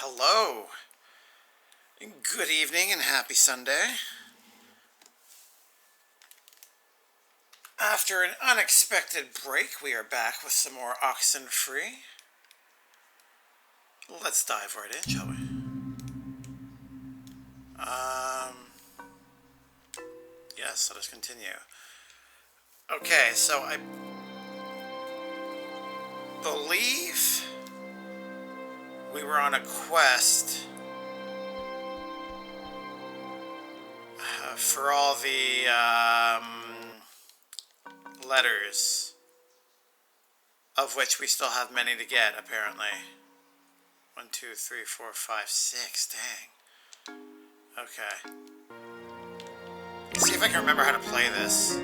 Hello. Good evening and happy Sunday. After an unexpected break, we are back with some more Oxenfree. Let's dive right in, shall we? Yes, let us continue. Okay, so I believe we were on a quest for all the letters, of which we still have many to get, apparently. 1, 2, 3, 4, 5, 6. Dang. Okay. Let's see if I can remember how to play this.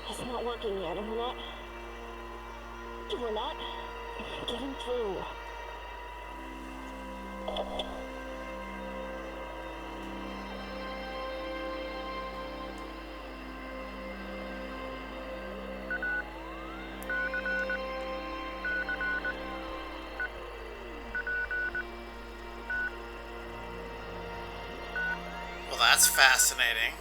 It's not working yet, and we're not getting through. Well, that's fascinating.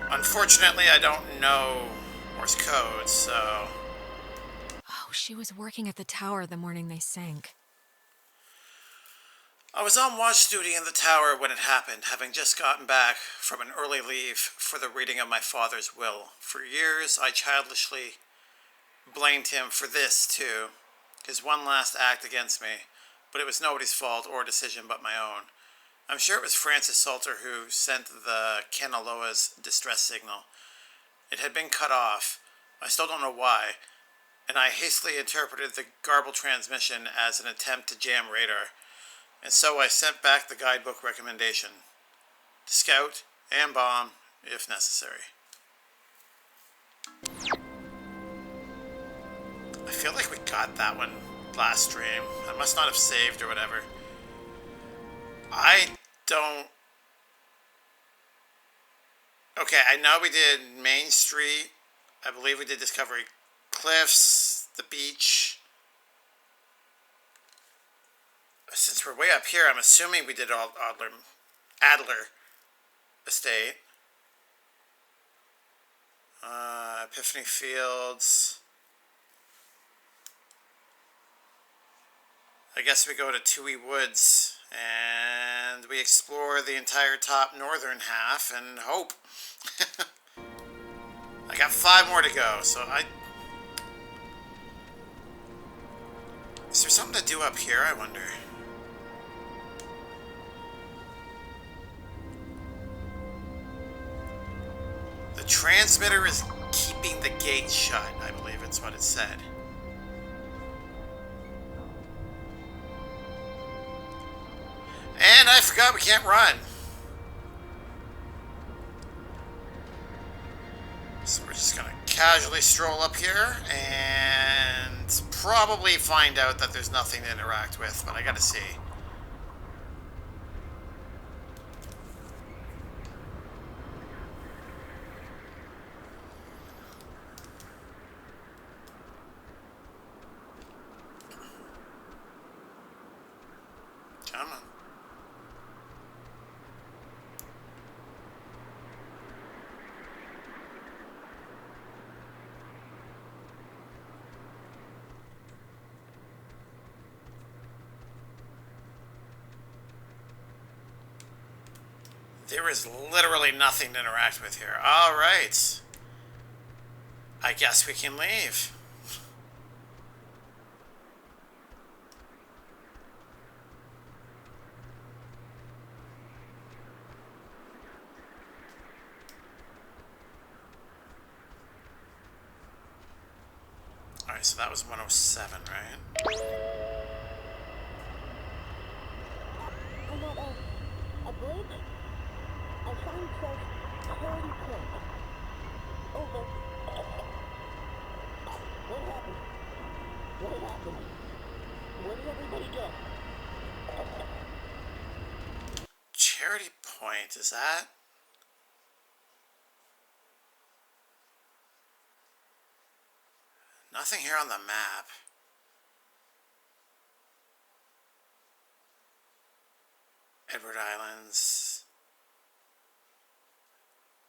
Unfortunately, I don't know Morse code, so... Oh, she was working at the tower the morning they sank. I was on watch duty in the tower when it happened, having just gotten back from an early leave for the reading of my father's will. For years, I childishly blamed him for this, too, his one last act against me, but it was nobody's fault or decision but my own. I'm sure it was Francis Salter who sent the Kanaloa's distress signal. It had been cut off. I still don't know why, and I hastily interpreted the garbled transmission as an attempt to jam radar, and so I sent back the guidebook recommendation: scout and bomb if necessary. I feel like we got that one last stream. I must not have saved or whatever. I don't... Okay, I know we did Main Street. I believe we did Discovery Cliffs, the beach. Since we're way up here, I'm assuming we did all Adler Estate. Epiphany Fields. I guess we go to Tui Woods and we explore the entire top northern half and hope. I got 5 more to go, so is there something to do up here, I wonder? The transmitter is keeping the gate shut, I believe it's what it said. And I forgot we can't run. So we're just gonna casually stroll up here and probably find out that there's nothing to interact with, but I gotta see. Come on. There is literally nothing to interact with here. Alright. I guess we can leave. so that was 107, right? I'm at a bridge. A sign says Clarity Point. Over. What happened? What happened? Where did everybody go? Charity Point, is that? Nothing here on the map. Edward Islands.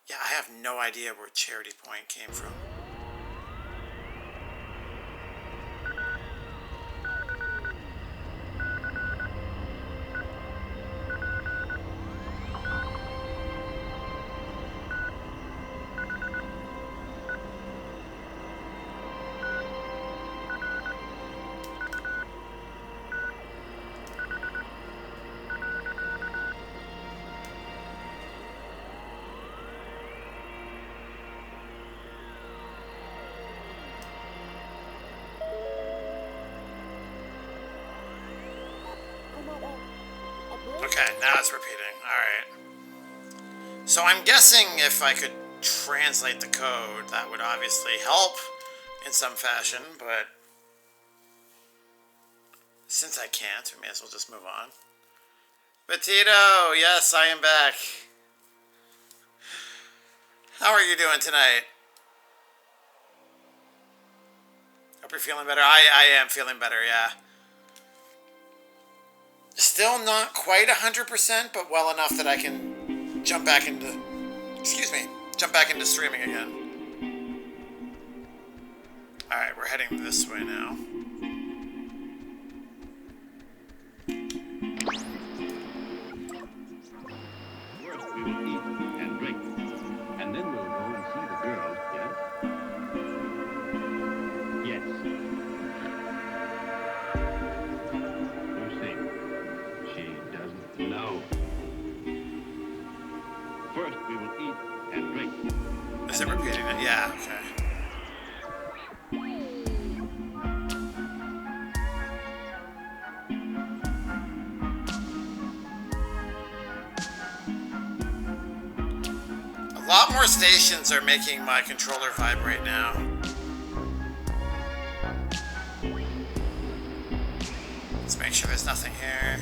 Yeah, I have no idea where Charity Point came from. Okay, now it's repeating. Alright. So I'm guessing if I could translate the code, that would obviously help in some fashion, but since I can't, we may as well just move on. Petito, yes, I am back. How are you doing tonight? Hope you're feeling better. I am feeling better, yeah. Still not quite 100%, but well enough that I can jump back into streaming again. Alright, we're heading this way now. First, we will eat and drink, and then we'll go and see the girls, yes? Yes. You see, she doesn't know. First, we will eat and drink. Is it repeating it? Yeah, okay. A lot more stations are making my controller vibrate now. Let's make sure there's nothing here.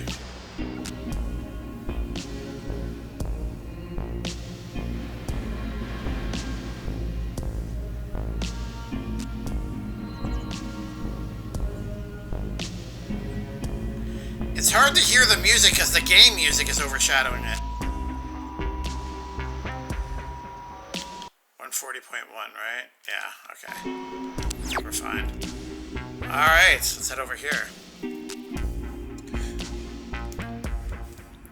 It's hard to hear the music because the game music is overshadowing it. 140.1, right? Yeah, okay. I think we're fine. Alright, let's head over here.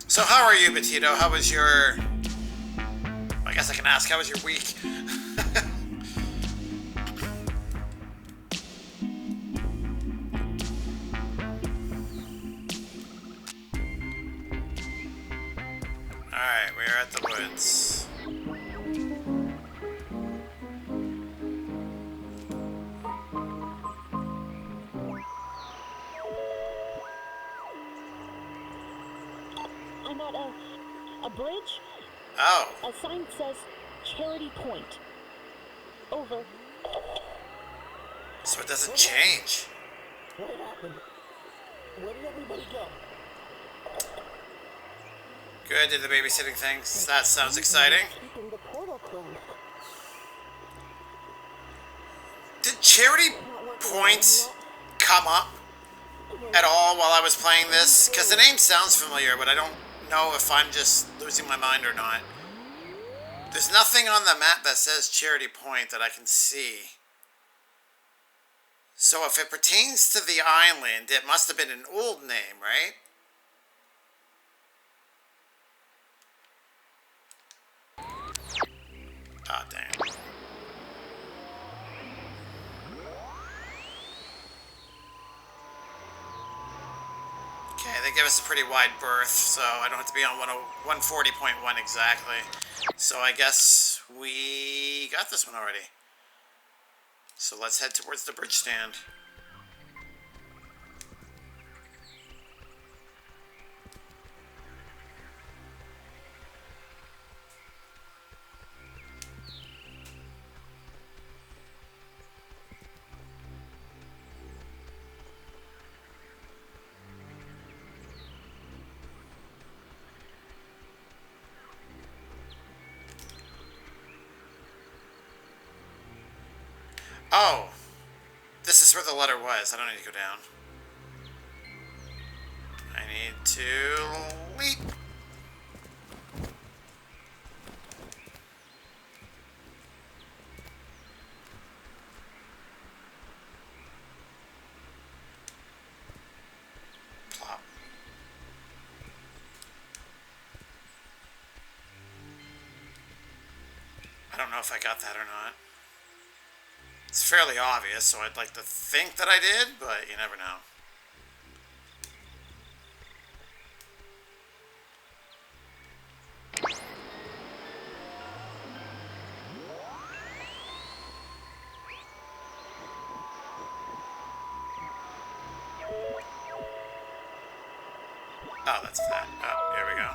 So how are you, Petito? How was your... I guess I can ask, how was your week? Alright, we are at the woods. I'm at a bridge. Oh. A sign says Charity Point. Over. So it doesn't change. What happened? Where did everybody go? Good, did the babysitting thing. That sounds exciting. Keeping the portal closed. Did Charity Point come up at all while I was playing this? Because the name sounds familiar, but I don't know if I'm just losing my mind or not. There's nothing on the map that says Charity Point that I can see. So if it pertains to the island, it must have been an old name, right? Oh, dang. Okay, they give us a pretty wide berth, so I don't have to be on 140.1 exactly. So I guess we got this one already. So let's head towards the bridge stand. Oh, this is where the letter was. I don't need to go down. I need to leap. Plop. I don't know if I got that or not. It's fairly obvious, so I'd like to think that I did, but you never know. Oh, that's that. Oh, here we go.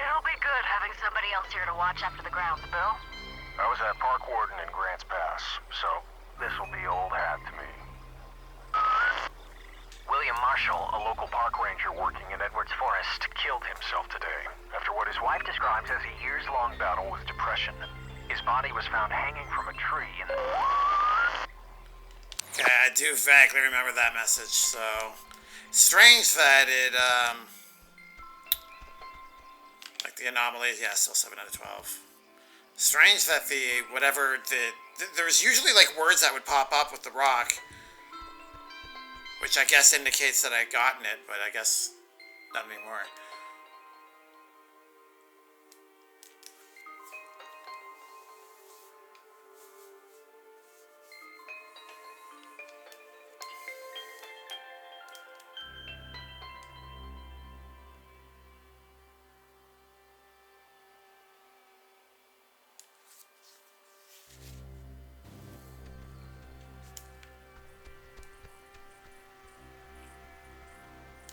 It'll be good having somebody else here to watch after the grounds, Bill. I was at Park Warden in Grants Pass, so this'll be old hat to me. William Marshall, a local park ranger working in Edwards Forest, killed himself today after what his wife describes as a years-long battle with depression. His body was found hanging from a tree in the... Okay, I do vaguely remember that message, so... Strange that it, like the anomalies, yeah, still 7 out of 12. Strange that there's usually like words that would pop up with the rock, which I guess indicates that I'd gotten it, but I guess not anymore.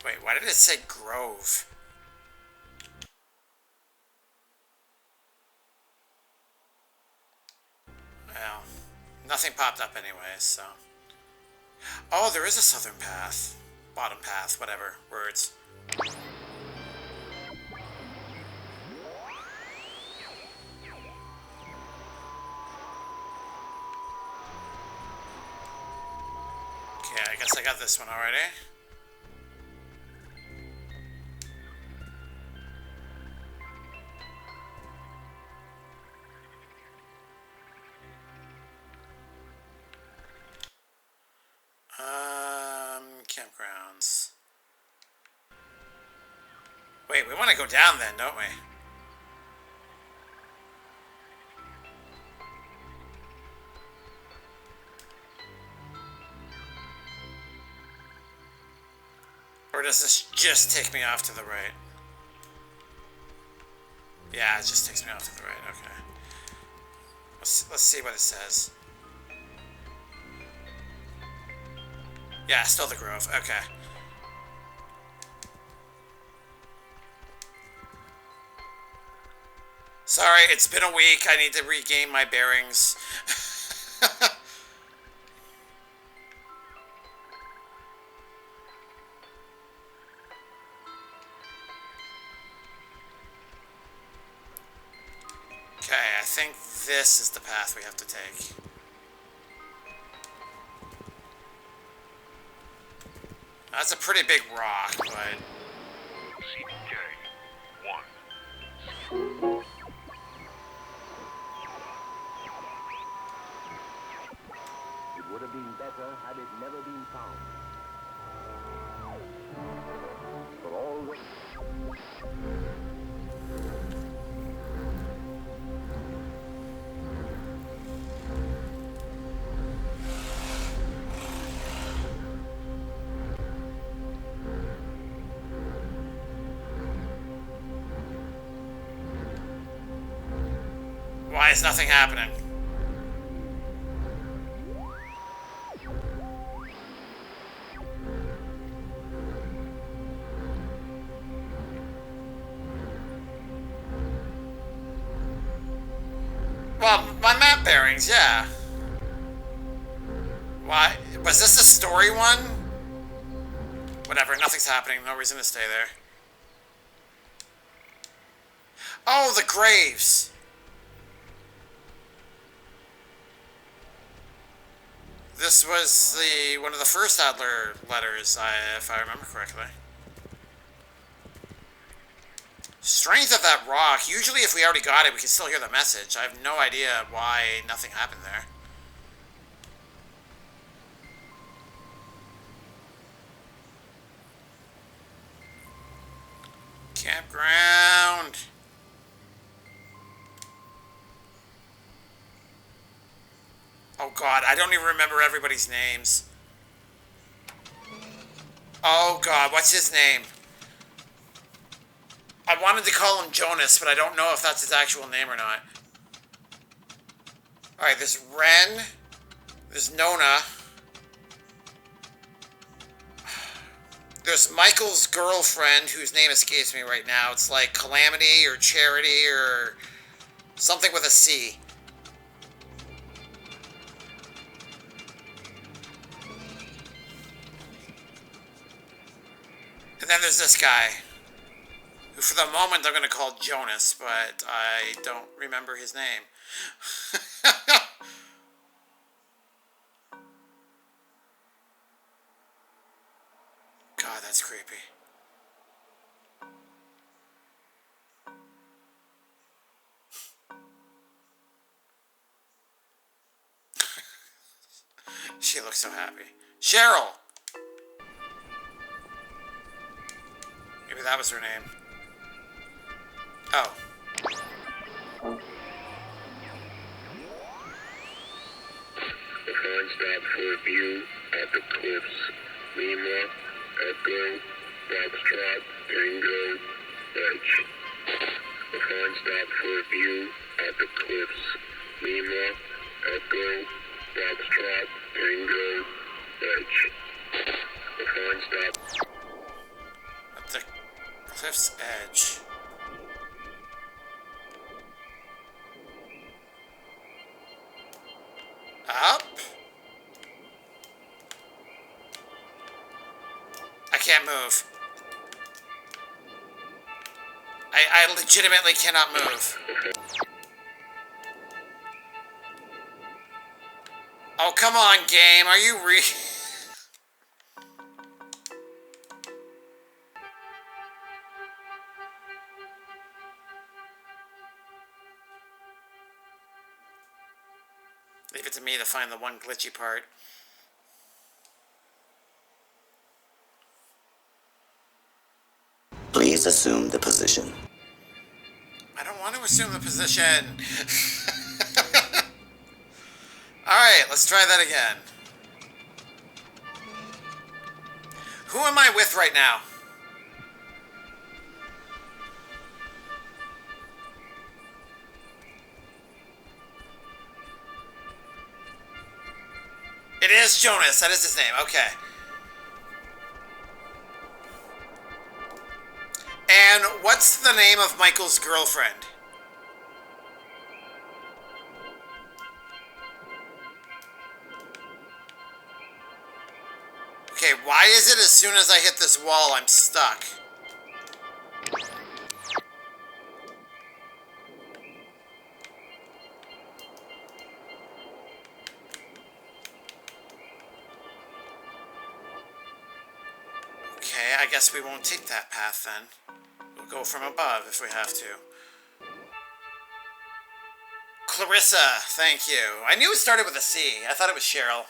Wait, why did it say Grove? Well, nothing popped up anyways, so... Oh, there is a southern path. Bottom path, whatever. Words. Okay, I guess I got this one already. Campgrounds. Wait, we want to go down then, don't we? Or does this just take me off to the right? Yeah, it just takes me off to the right, okay. Let's see what it says. Yeah, still the Grove, okay. Sorry, it's been a week. I need to regain my bearings. Okay, I think this is the path we have to take. That's a pretty big rock, but... CK1. It would have been better had it never been found. For all the... Why is nothing happening? Well, my map bearings, yeah. Why? Was this the story one? Whatever, nothing's happening. No reason to stay there. Oh, the graves! This was one of the first Adler letters, if I remember correctly. Strength of that rock. Usually if we already got it, we can still hear the message. I have no idea why nothing happened there. Campground. Oh god, I don't even remember everybody's names. Oh god, what's his name? I wanted to call him Jonas, but I don't know if that's his actual name or not. Alright, there's Ren. There's Nona. There's Michael's girlfriend, whose name escapes me right now. It's like Calamity or Charity or something with a C. And then there's this guy, who for the moment I'm going to call Jonas, but I don't remember his name. God, that's creepy. She looks so happy. Cheryl! Maybe that was her name. Oh. The fine stop for view at the cliffs. Lima, Echo, Foxtrot, Tango, Edge. The fine stop for view at the cliffs. Lima, Echo, Foxtrot, Tango, Edge. The fine stop. At the cliff's edge. Up? I can't move. I legitimately cannot move. Oh, come on, game. Are you Leave it to me to find the one glitchy part. Please assume the position. I don't want to assume the position. Alright, let's try that again. Who am I with right now? It is Jonas. That is his name. Okay. And what's the name of Michael's girlfriend? Okay, why is it as soon as I hit this wall, I'm stuck? Okay, I guess we won't take that path then. We'll go from above if we have to. Clarissa, thank you. I knew it started with a C. I thought it was Cheryl.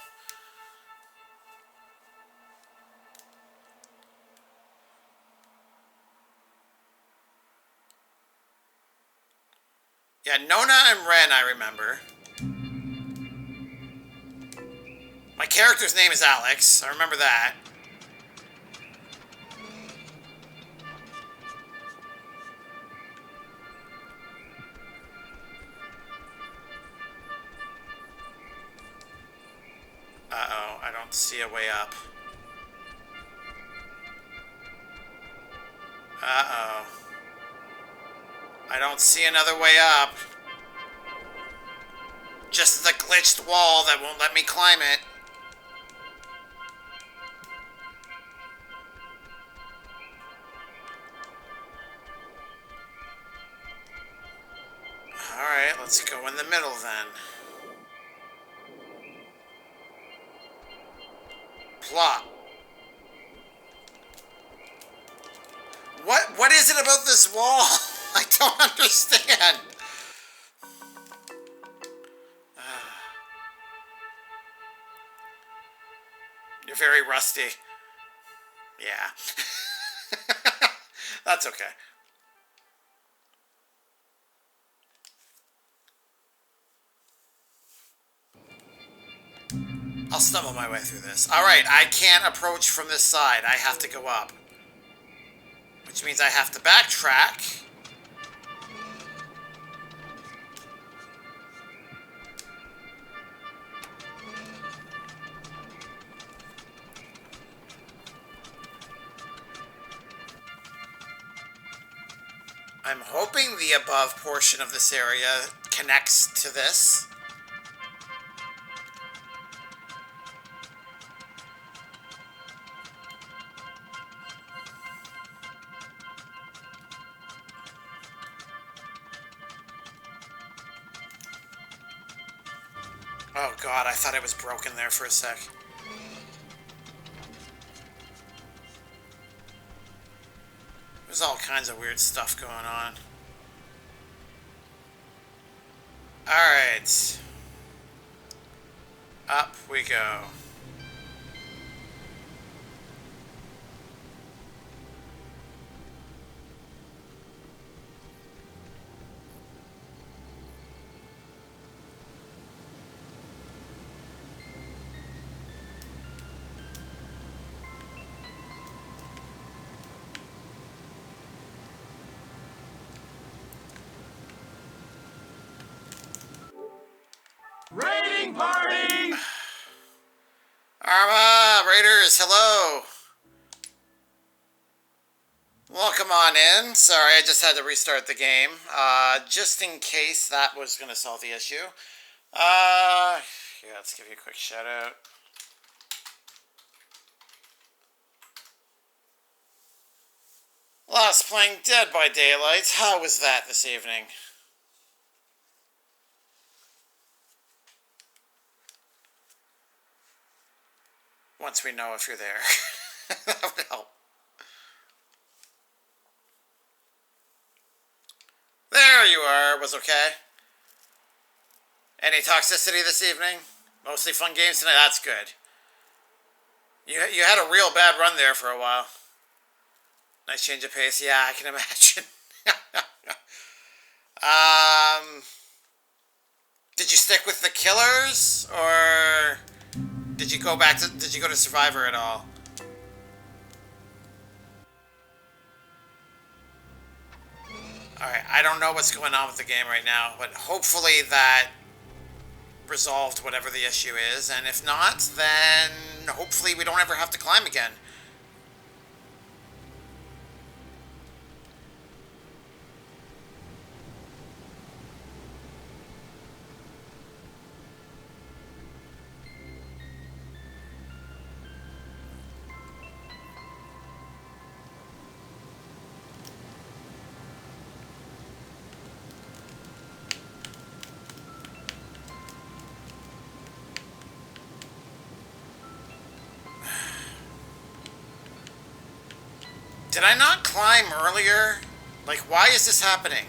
Yeah, Nona and Ren, I remember. My character's name is Alex. I remember that. Uh-oh, I don't see a way up. Uh-oh. I don't see another way up. Just the glitched wall that won't let me climb it. Alright, let's go in the middle then. Plop. What is it about this wall? I don't understand. You're very rusty. Yeah. That's okay. I'll stumble my way through this. Alright, I can't approach from this side. I have to go up. Which means I have to backtrack. I'm hoping the above portion of this area connects to this. Oh god, I thought it was broken there for a sec. There's all kinds of weird stuff going on. Alright. Up we go. Raiding party! Arma, Raiders, hello! Welcome on in. Sorry, I just had to restart the game. Just in case that was going to solve the issue. Yeah, let's give you a quick shout out. Last playing Dead by Daylight. How was that this evening? Once we know if you're there. That would help. There you are. Was okay. Any toxicity this evening? Mostly fun games tonight? That's good. You had a real bad run there for a while. Nice change of pace. Yeah, I can imagine. Did you stick with the killers, or did you go to Survivor at all? Alright, I don't know what's going on with the game right now, but hopefully that resolved whatever the issue is, and if not, then hopefully we don't ever have to climb again. Did I not climb earlier? Like, why is this happening?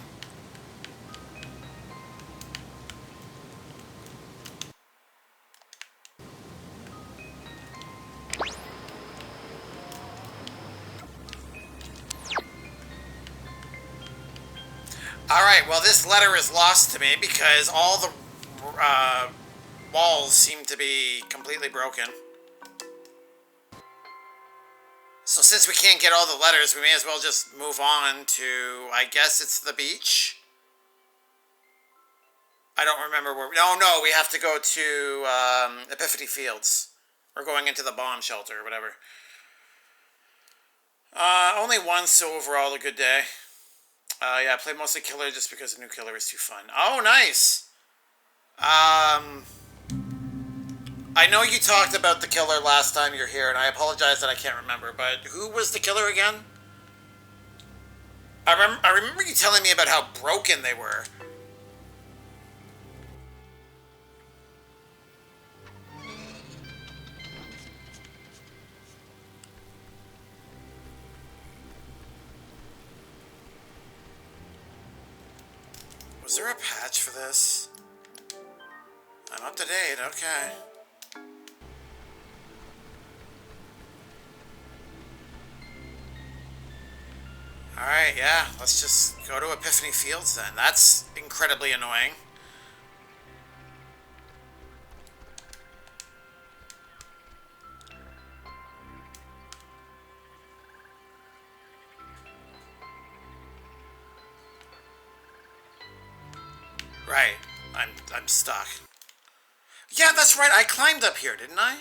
Alright, well this letter is lost to me because all the walls seem to be completely broken. So since we can't get all the letters, we may as well just move on to, I guess it's the beach? I don't remember where... No, we have to go to Epiphany Fields. Or going into the bomb shelter or whatever. Only one, so overall a good day. Yeah, I played mostly Killer just because the new Killer is too fun. Oh, nice! I know you talked about the Killer last time you're here, and I apologize that I can't remember, but who was the Killer again? I remember you telling me about how broken they were. Was there a patch for this? I'm up to date, okay. Alright, yeah, let's just go to Epiphany Fields then. That's incredibly annoying. Right, I'm stuck. Yeah, that's right, I climbed up here, didn't I?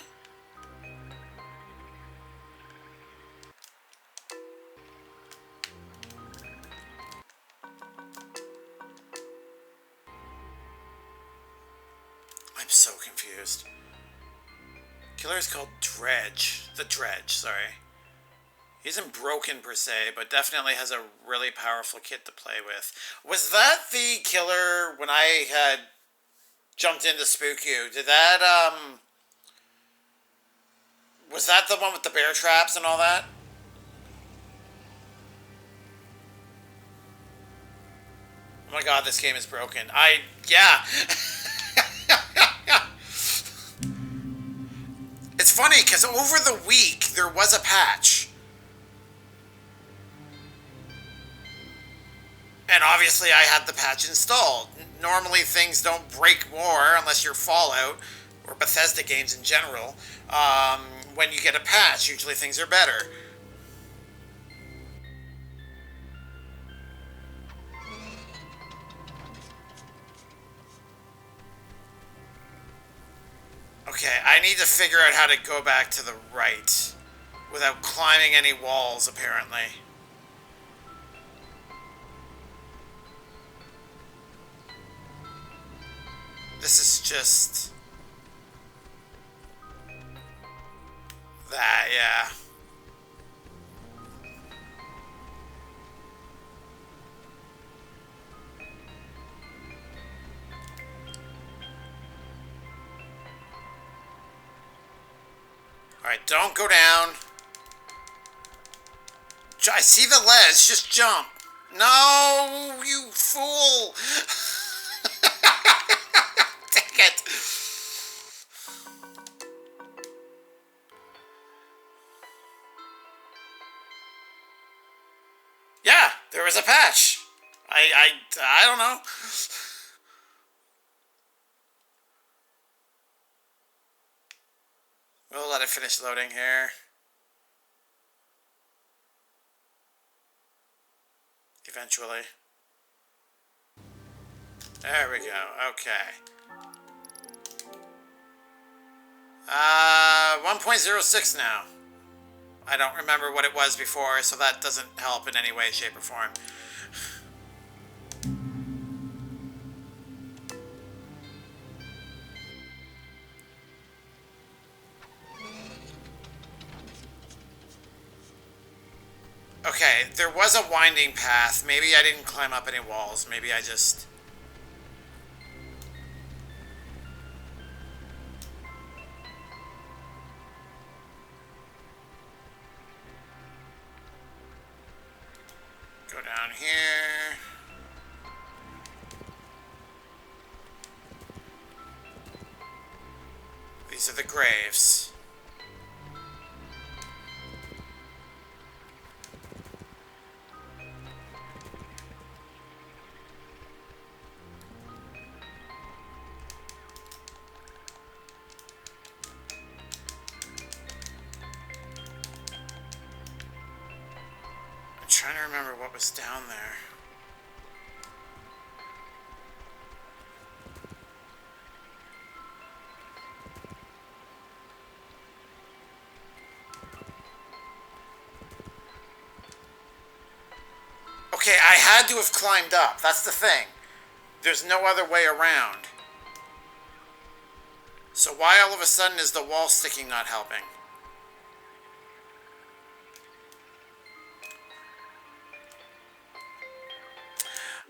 I'm so confused. Killer is called Dredge. The Dredge, sorry. He isn't broken per se, but definitely has a really powerful kit to play with. Was that the Killer when I had jumped in to spook you? Did that, was that the one with the bear traps and all that? Oh my god, this game is broken. Yeah. It's funny, because over the week, there was a patch. And obviously I had the patch installed. Normally things don't break more, unless you're Fallout, or Bethesda games in general. When you get a patch, usually things are better. Okay, I need to figure out how to go back to the right without climbing any walls, apparently. This is just... that, yeah. Alright, don't go down. I see the ledge, just jump. No, you fool. Dang it. Yeah, there was a patch. I don't know. We'll let it finish loading here. Eventually. There we go. Okay. 1.06 now. I don't remember what it was before, so that doesn't help in any way, shape, or form. Okay, there was a winding path. Maybe I didn't climb up any walls. Maybe I just... go down here. These are the graves. I'm trying to remember what was down there. Okay, I had to have climbed up. That's the thing. There's no other way around. So why all of a sudden is the wall sticking not helping?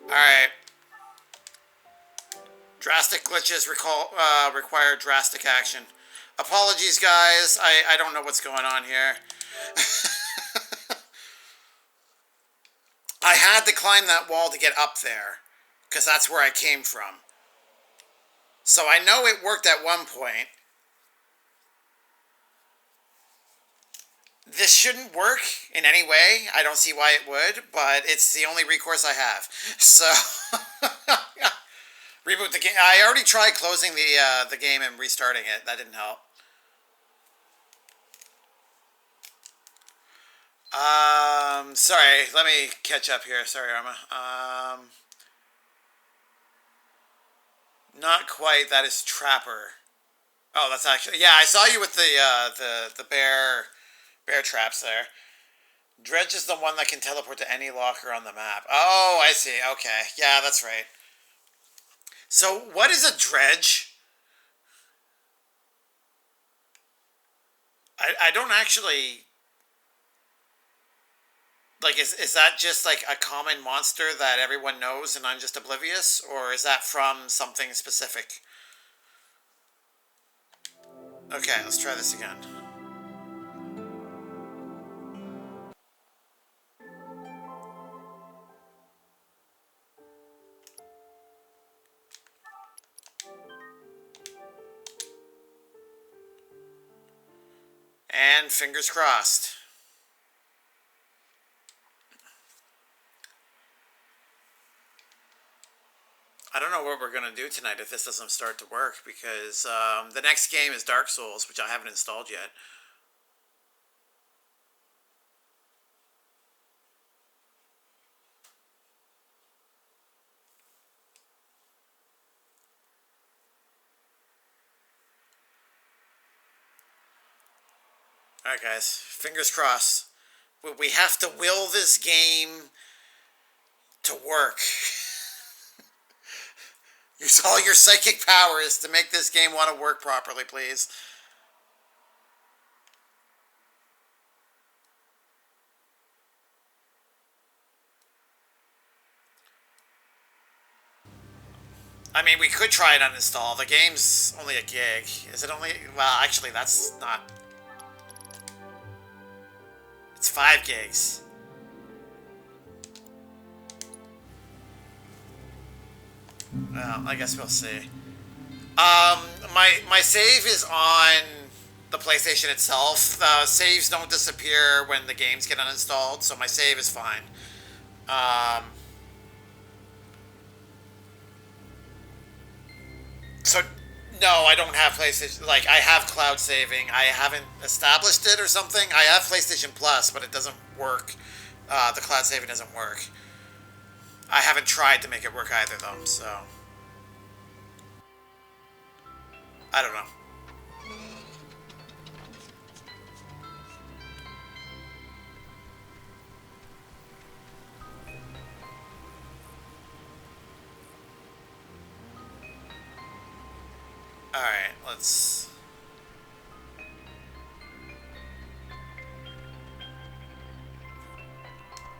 Alright. Drastic glitches require drastic action. Apologies, guys. I don't know what's going on here. I had to climb that wall to get up there, because that's where I came from. So I know it worked at one point. This shouldn't work in any way. I don't see why it would, but it's the only recourse I have. So, reboot the game. I already tried closing the game and restarting it. That didn't help. Sorry. Let me catch up here. Sorry, Arma. Not quite. That is Trapper. Oh, that's actually... Yeah, I saw you with the bear traps there. Dredge is the one that can teleport to any locker on the map. Oh, I see. Okay. Yeah, that's right. So, what is a dredge? I don't actually... Like, is that just, like, a common monster that everyone knows and I'm just oblivious? Or is that from something specific? Okay, let's try this again. And fingers crossed. I don't know what we're going to do tonight if this doesn't start to work, because the next game is Dark Souls, which I haven't installed yet. Alright guys, fingers crossed. We have to will this game to work. Use all your psychic powers to make this game want to work properly, please. I mean, we could try it uninstall. The game's only a gig. Is it only... Well, actually, that's not... It's 5 gigs. Well, I guess we'll see. My save is on the PlayStation itself. Saves don't disappear when the games get uninstalled, so my save is fine. So, no, I don't have PlayStation. Like, I have cloud saving. I haven't established it or something. I have PlayStation Plus, but it doesn't work. The cloud saving doesn't work. I haven't tried to make it work either, though, so... I don't know. Alright, let's...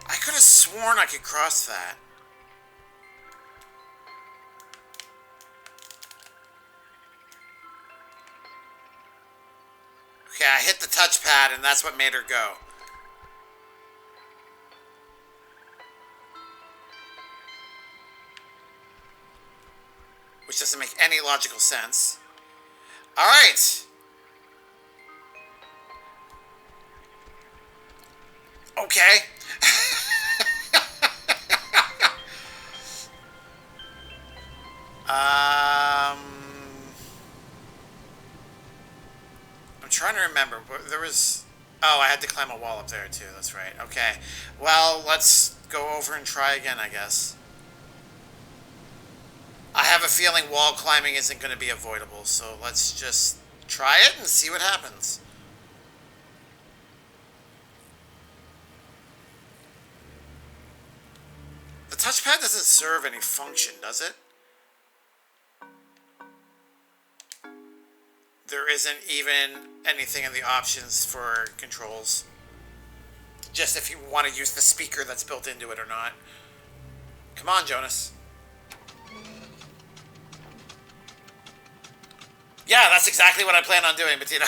I could have sworn I could cross that. Okay, I hit the touchpad and that's what made her go. Which doesn't make any logical sense. Alright! Okay. I'm trying to remember. There was... Oh, I had to climb a wall up there too. That's right. Okay. Well, let's go over and try again, I guess. I have a feeling wall climbing isn't going to be avoidable, so let's just try it and see what happens. The touchpad doesn't serve any function, does it? There isn't even anything in the options for controls. Just if you want to use the speaker that's built into it or not. Come on, Jonas. Yeah, that's exactly what I plan on doing, Bettina.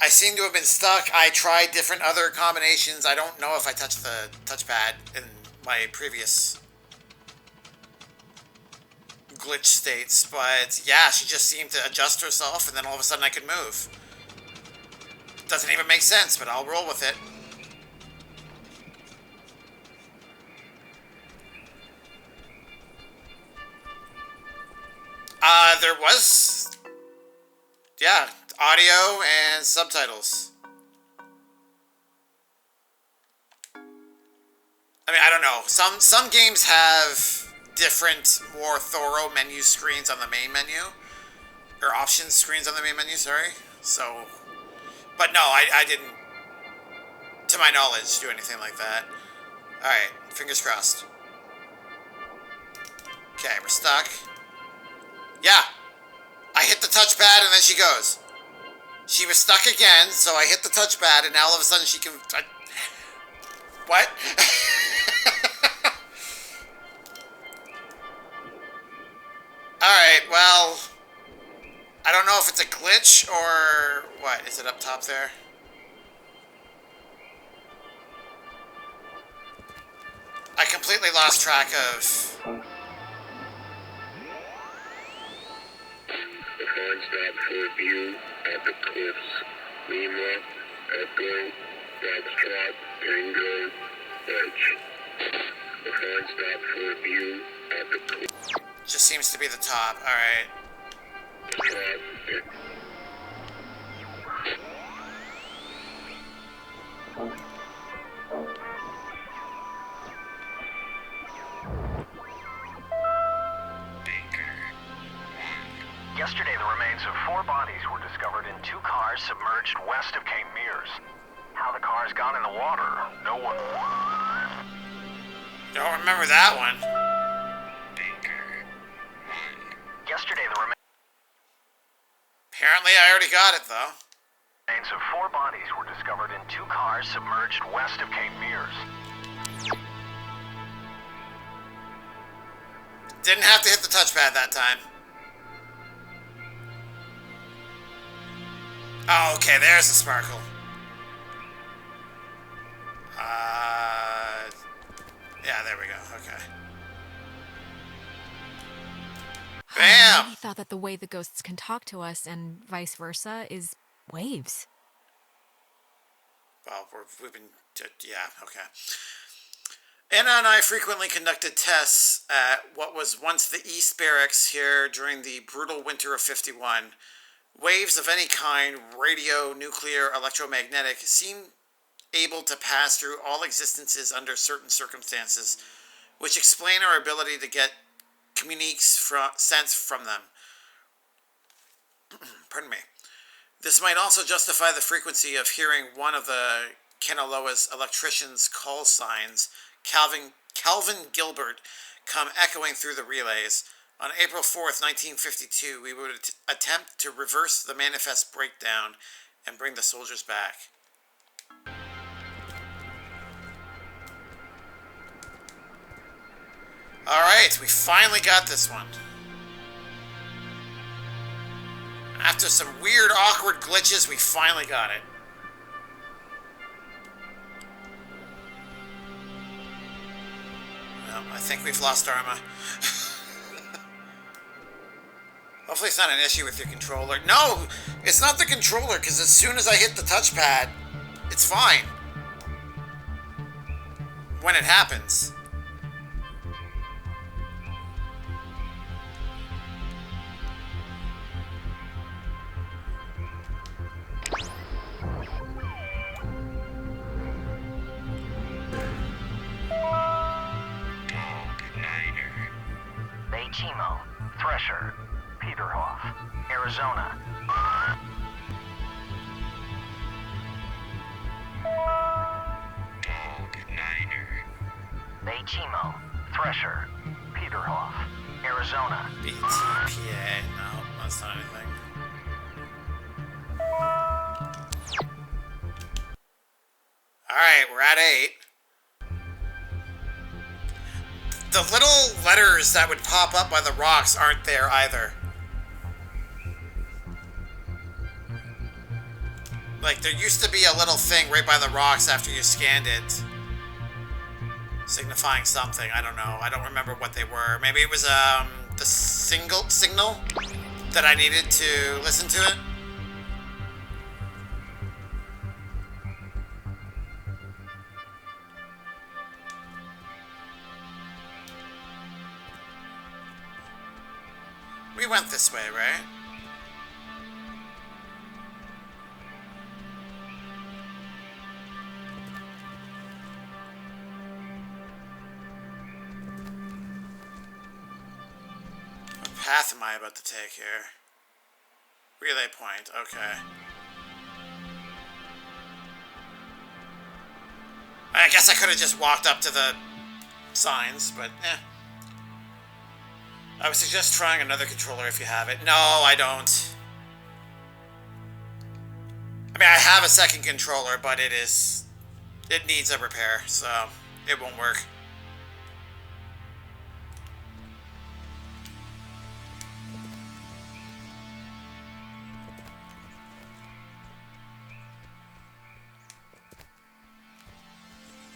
I seem to have been stuck. I tried different other combinations. I don't know if I touched the touchpad in my previous glitch states, but yeah, she just seemed to adjust herself and then all of a sudden I could move. Doesn't even make sense, but I'll roll with it. There was, yeah, audio and subtitles. I mean, I don't know. Some games have different, more thorough menu screens on the main menu. Or options screens on the main menu, sorry. So, but no, I didn't, to my knowledge, do anything like that. Alright, fingers crossed. Okay, we're stuck. Yeah. I hit the touchpad and then she goes. She was stuck again, so I hit the touchpad and now all of a sudden she can... What? Alright, well... I don't know if it's a glitch or... What? Is it up top there? I completely lost track of... The hard stop for view at the cliffs. Lima, Echo, Foxtrot, Tango, Edge. The hard stop for view at the cliffs. Just seems to be the top. Alright. Yesterday, the remains of 4 bodies were discovered in 2 cars submerged west of Cape Mears. How the cars got in the water, no one... Don't remember that one. Yesterday, the remains Apparently I already got it, though. of 4 bodies were discovered in 2 cars submerged west of Cape Mears. Didn't have to hit the touchpad that time. Oh, okay, there's the sparkle. Yeah, there we go, okay. Bam! He thought that the way the ghosts can talk to us and vice versa is waves. Well, we've been, yeah, okay. Anna and I frequently conducted tests at what was once the East Barracks here during the brutal winter of '51. Waves of any kind, radio, nuclear, electromagnetic, seem able to pass through all existences under certain circumstances, which explain our ability to get sense from them. Pardon me. This might also justify the frequency of hearing one of the Kanaloa's electrician's call signs, Calvin Gilbert, come echoing through the relays. On April 4th, 1952, we would attempt to reverse the manifest breakdown and bring the soldiers back. Alright, we finally got this one. After some weird, awkward glitches, we finally got it. Well, I think we've lost Arma. Hopefully it's not an issue with your controller. No! It's not the controller, because as soon as I hit the touchpad, it's fine. When it happens. Chimo, Thresher, Peterhoff, Arizona. Chimo, Thresher, Peterhoff, Arizona. BTPA. No, that's not anything. Alright, we're at 8. The little letters that would pop up by the rocks aren't there either. Like, there used to be a little thing right by the rocks after you scanned it, signifying something. I don't know. I don't remember what they were. Maybe it was the signal that I needed to listen to it. We went this way, right? What path am I about to take here? Relay point, okay. I guess I could have just walked up to the signs, but eh. I would suggest trying another controller if you have it. No, I don't. I mean, I have a second controller, but it needs a repair, so it won't work.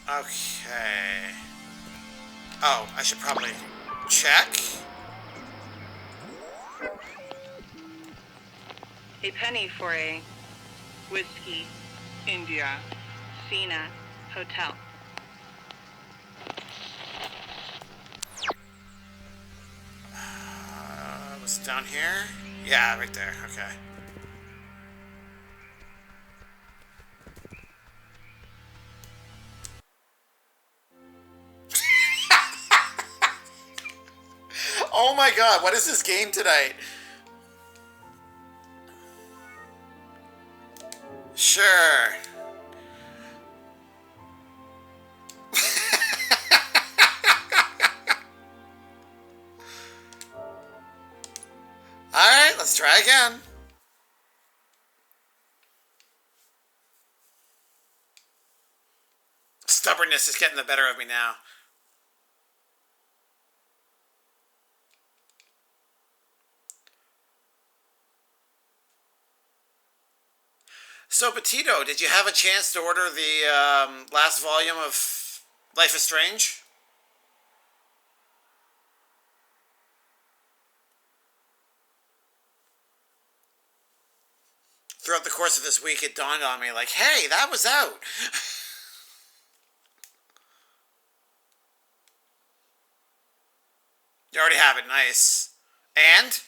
Okay. Oh, I should probably check. A penny for a Whiskey India Cena Hotel. Was it down here? Yeah, right there. Okay. Oh my god, what is this game tonight? Sure. Alright, let's try again. Stubbornness is getting the better of me now. So, Petito, did you have a chance to order the last volume of Life is Strange? Throughout the course of this week, it dawned on me, like, hey, that was out. You already have it, nice. And?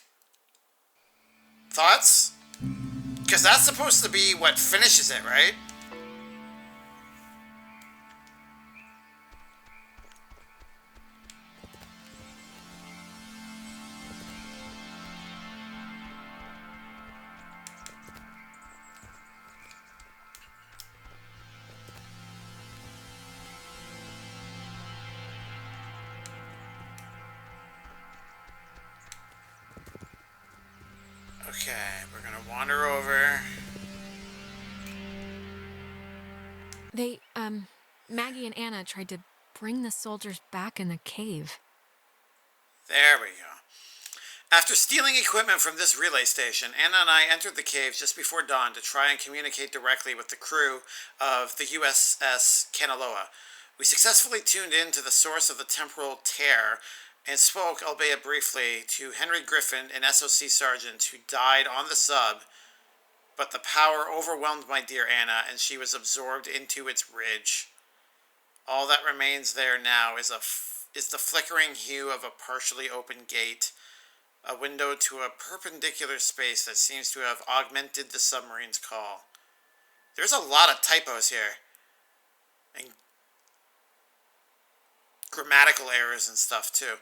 Thoughts? Because that's supposed to be what finishes it, right? Okay, we're gonna wander over. Maggie and Anna tried to bring the soldiers back in the cave. There we go. After stealing equipment from this relay station, Anna and I entered the cave just before dawn to try and communicate directly with the crew of the USS Kanaloa. We successfully tuned in to the source of the temporal tear and spoke, albeit briefly, to Henry Griffin, an SOC sergeant who died on the sub, but the power overwhelmed my dear Anna, and she was absorbed into its ridge. All that remains there now is the flickering hue of a partially open gate, a window to a perpendicular space that seems to have augmented the submarine's call. There's a lot of typos here, and grammatical errors and stuff too.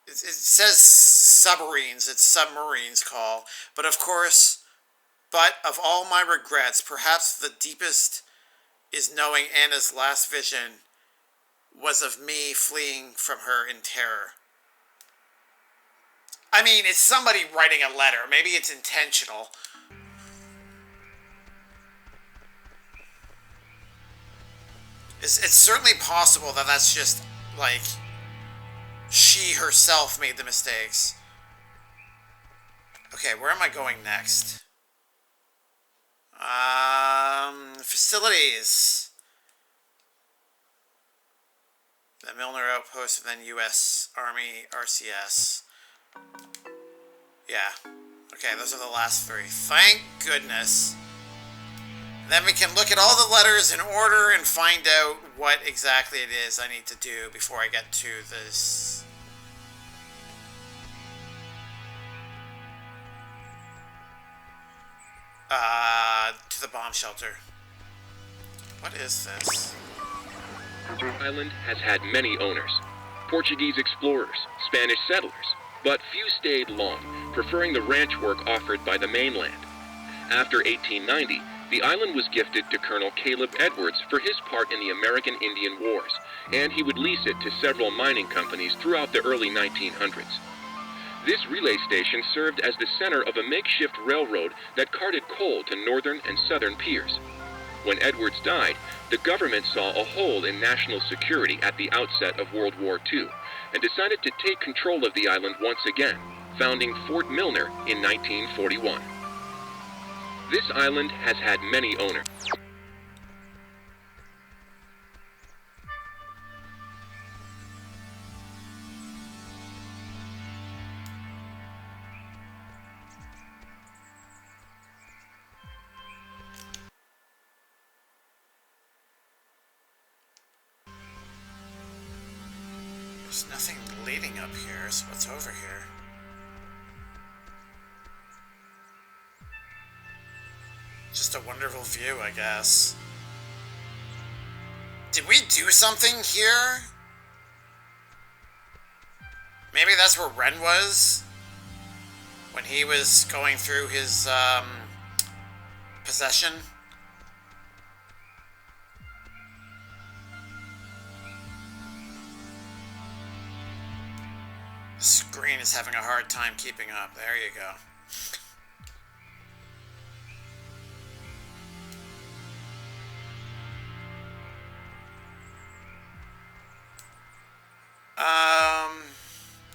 It says submarines, it's submarine's call, but of all my regrets, perhaps the deepest is knowing Anna's last vision was of me fleeing from her in terror. I mean, it's somebody writing a letter. Maybe it's intentional. It's certainly possible that that's just, like, she herself made the mistakes. Okay, where am I going next? Facilities. The Milner Outpost and then U.S. Army RCS. Yeah. Okay, those are the last three. Thank goodness. Then we can look at all the letters in order and find out what exactly it is I need to do before I get to this. To the bomb shelter. What is this? The island has had many owners. Portuguese explorers, Spanish settlers, but few stayed long, preferring the ranch work offered by the mainland. After 1890, the island was gifted to Colonel Caleb Edwards for his part in the American Indian Wars, and he would lease it to several mining companies throughout the early 1900s. This relay station served as the center of a makeshift railroad that carted coal to northern and southern piers. When Edwards died, the government saw a hole in national security at the outset of World War II and decided to take control of the island once again, founding Fort Milner in 1941. This island has had many owners. There's nothing leading up here, so what's over here? Just a wonderful view, I guess. Did we do something here? Maybe that's where Ren was? When he was going through his, possession? The screen is having a hard time keeping up. There you go.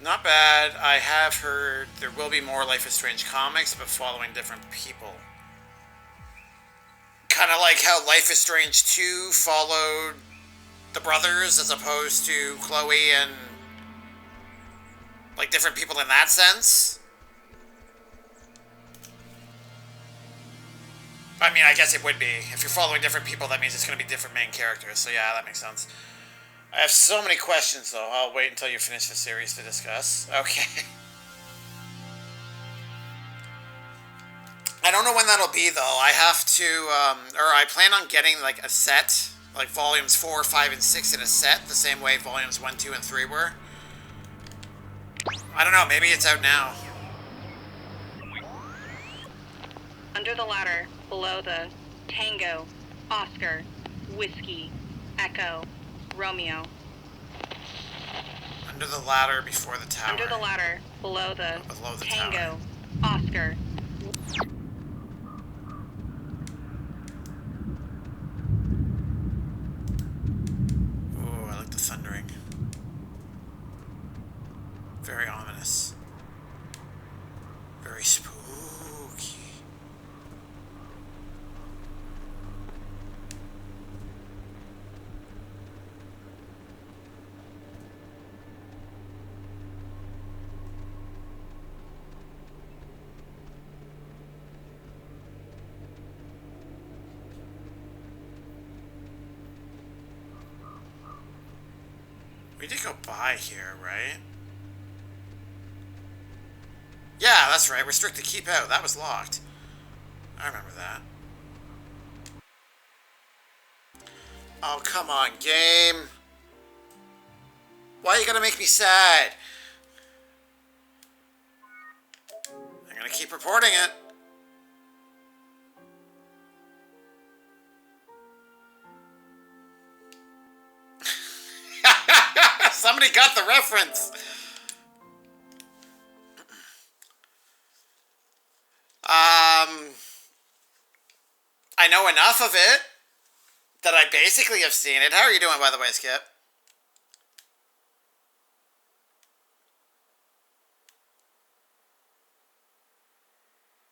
Not bad. I have heard there will be more Life is Strange comics, but following different people. Kind of like how Life is Strange 2 followed the brothers as opposed to Chloe and like different people in that sense. I mean, I guess it would be. If you're following different people, that means it's going to be different main characters. So yeah, that makes sense. I have so many questions, though. I'll wait until you finish the series to discuss. Okay. I don't know when that'll be, though. I have to, or I plan on getting, like, a set. Like, volumes 4, 5, and 6 in a set. The same way volumes 1, 2, and 3 were. I don't know. Maybe it's out now. Under the ladder, below the Tango, Oscar, Whiskey, Echo, Romeo. Under the ladder before the tower. Under the ladder, below the Tango, tower. Oscar. Ooh, I like the thundering. Very ominous. Very spooky. We did go by here, right? Yeah, that's right. Restrict to keep out. That was locked. I remember that. Oh, come on, game. Why are you gonna make me sad? I'm gonna keep reporting it. Somebody got the reference. I know enough of it that I basically have seen it. How are you doing, by the way, Skip?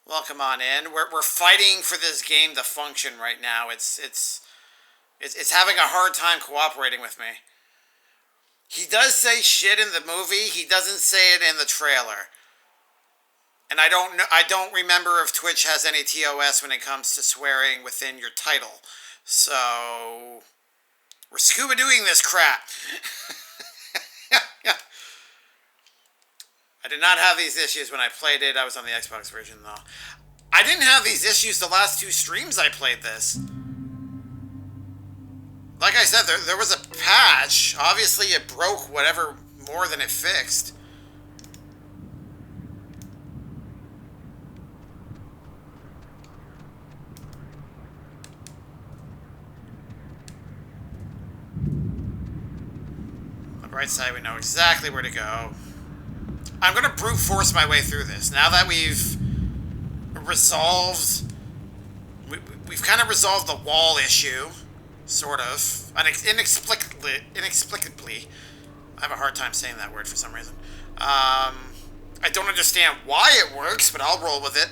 Welcome on in. We're fighting for this game to function right now. It's having a hard time cooperating with me. He does say shit in the movie. He doesn't say it in the trailer. And I don't remember if Twitch has any TOS when it comes to swearing within your title. So we're scuba-dooing this crap. I did not have these issues when I played it. I was on the Xbox version, though. I didn't have these issues the last 2 streams I played this. Like I said, there was a patch. Obviously, it broke whatever more than it fixed. On the right side, we know exactly where to go. I'm going to brute force my way through this. Now that we've resolved... We've kind of resolved the wall issue. Sort of. Inexplicably. I have a hard time saying that word for some reason. I don't understand why it works, but I'll roll with it.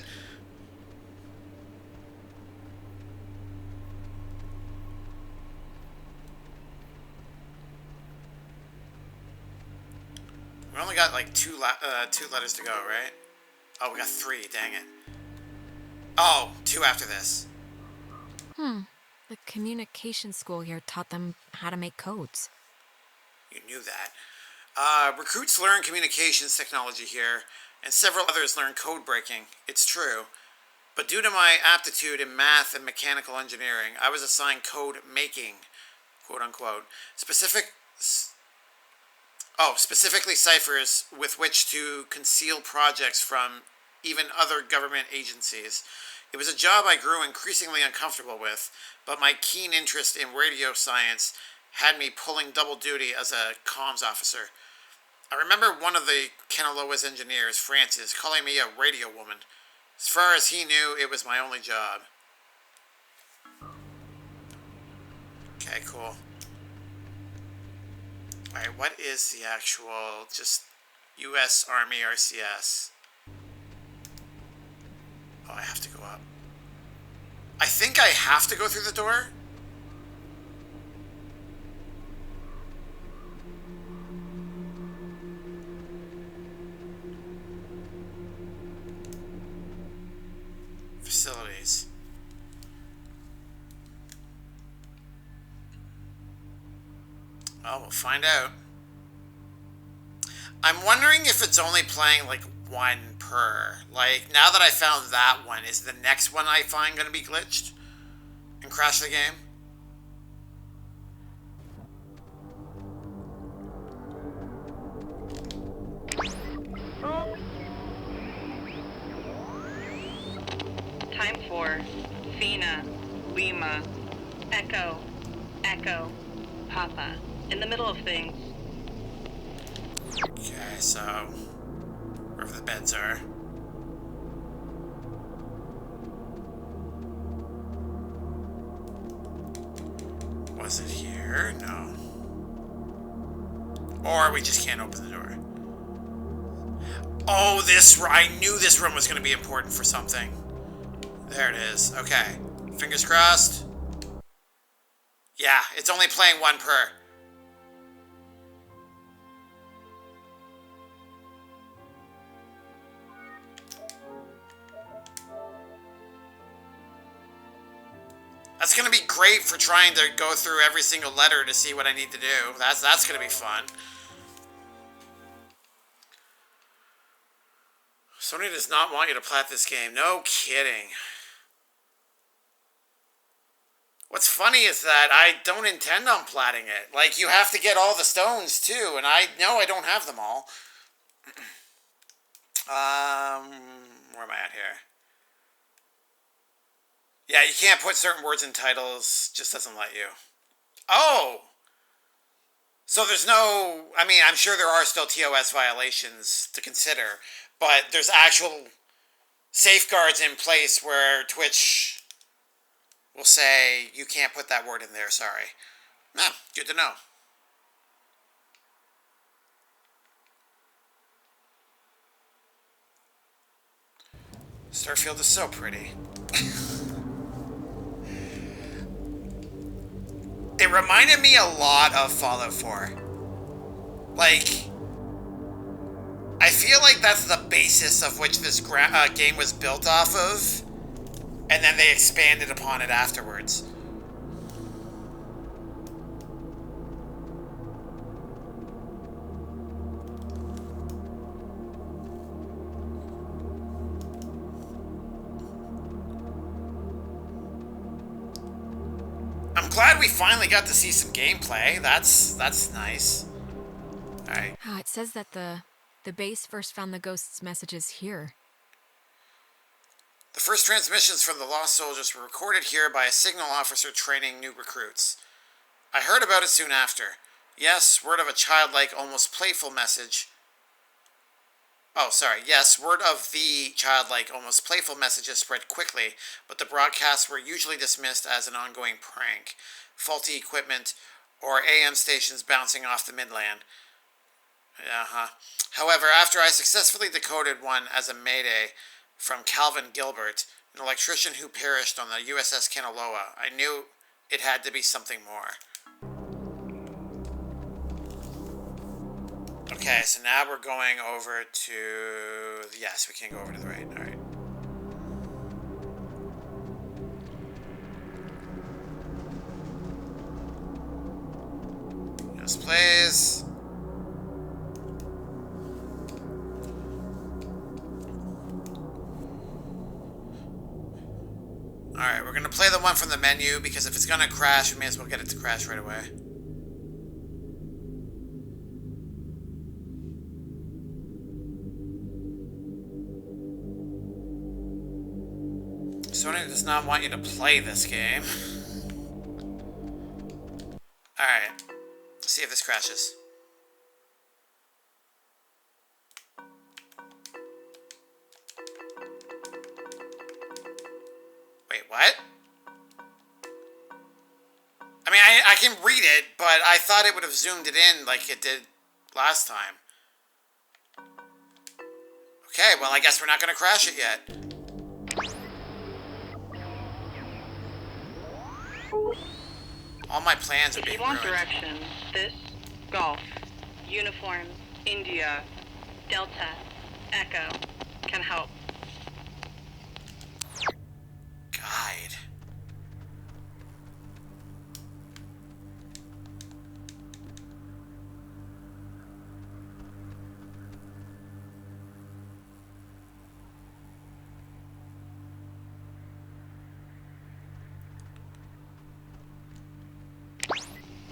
We only got like two letters to go, right? Oh, we got 3. Dang it. Oh, 2 after this. The communication school here taught them how to make codes. You knew that. Recruits learn communications technology here, and several others learn code breaking. It's true. But due to my aptitude in math and mechanical engineering, I was assigned code making, quote unquote, specifically ciphers with which to conceal projects from even other government agencies. It was a job I grew increasingly uncomfortable with, but my keen interest in radio science had me pulling double duty as a comms officer. I remember one of the Kenaloa's engineers, Francis, calling me a radio woman. As far as he knew, it was my only job. Okay, cool. Alright, what is the actual, just U.S. Army RCS? Oh, I have to go up. I think I have to go through the door? Facilities. Oh, we'll find out. I'm wondering if it's only playing like 1 per. Like, now that I found that one, is the next one I find going to be glitched and crash the game? Time for Fina, Lima, Echo, Echo, Papa. In the middle of things. Okay, so wherever the beds are. Was it here? No. Or we just can't open the door. Oh, I knew this room was going to be important for something. There it is. Okay. Fingers crossed. Yeah, it's only playing 1 per. That's going to be great for trying to go through every single letter to see what I need to do. That's going to be fun. Sony does not want you to plat this game. No kidding. What's funny is that I don't intend on platting it. Like, you have to get all the stones, too, and I know I don't have them all. Where am I at here? Yeah, you can't put certain words in titles. Just doesn't let you. Oh! So there's no, I mean, I'm sure there are still TOS violations to consider, but there's actual safeguards in place where Twitch will say, you can't put that word in there, sorry. Ah, good to know. Starfield is so pretty. It reminded me a lot of Fallout 4. Like, I feel like that's the basis of which this game was built off of, and then they expanded upon it afterwards. I'm glad we finally got to see some gameplay. That's nice. Alright. Oh, it says that the base first found the ghost's messages here. The first transmissions from the Lost Soldiers were recorded here by a signal officer training new recruits. I heard about it soon after. Yes, word of a childlike, almost playful message. Yes, word of the childlike, almost playful messages spread quickly, but the broadcasts were usually dismissed as an ongoing prank, faulty equipment, or AM stations bouncing off the midland. However, after I successfully decoded one as a mayday from Calvin Gilbert, an electrician who perished on the USS Kanaloa, I knew it had to be something more. Okay, so now we're going over to... Yes, we can go over to the right. Alright. Yes, please. Alright, we're going to play the one from the menu, because if it's going to crash, we may as well get it to crash right away. Sony does not want you to play this game. Alright. Let's see if this crashes. Wait, what? I mean, I can read it, but I thought it would have zoomed it in like it did last time. Okay, well, I guess we're not going to crash it yet. All my plans are being ruined. If you want directions, this, Golf, Uniform, India, Delta, Echo, can help. Guide.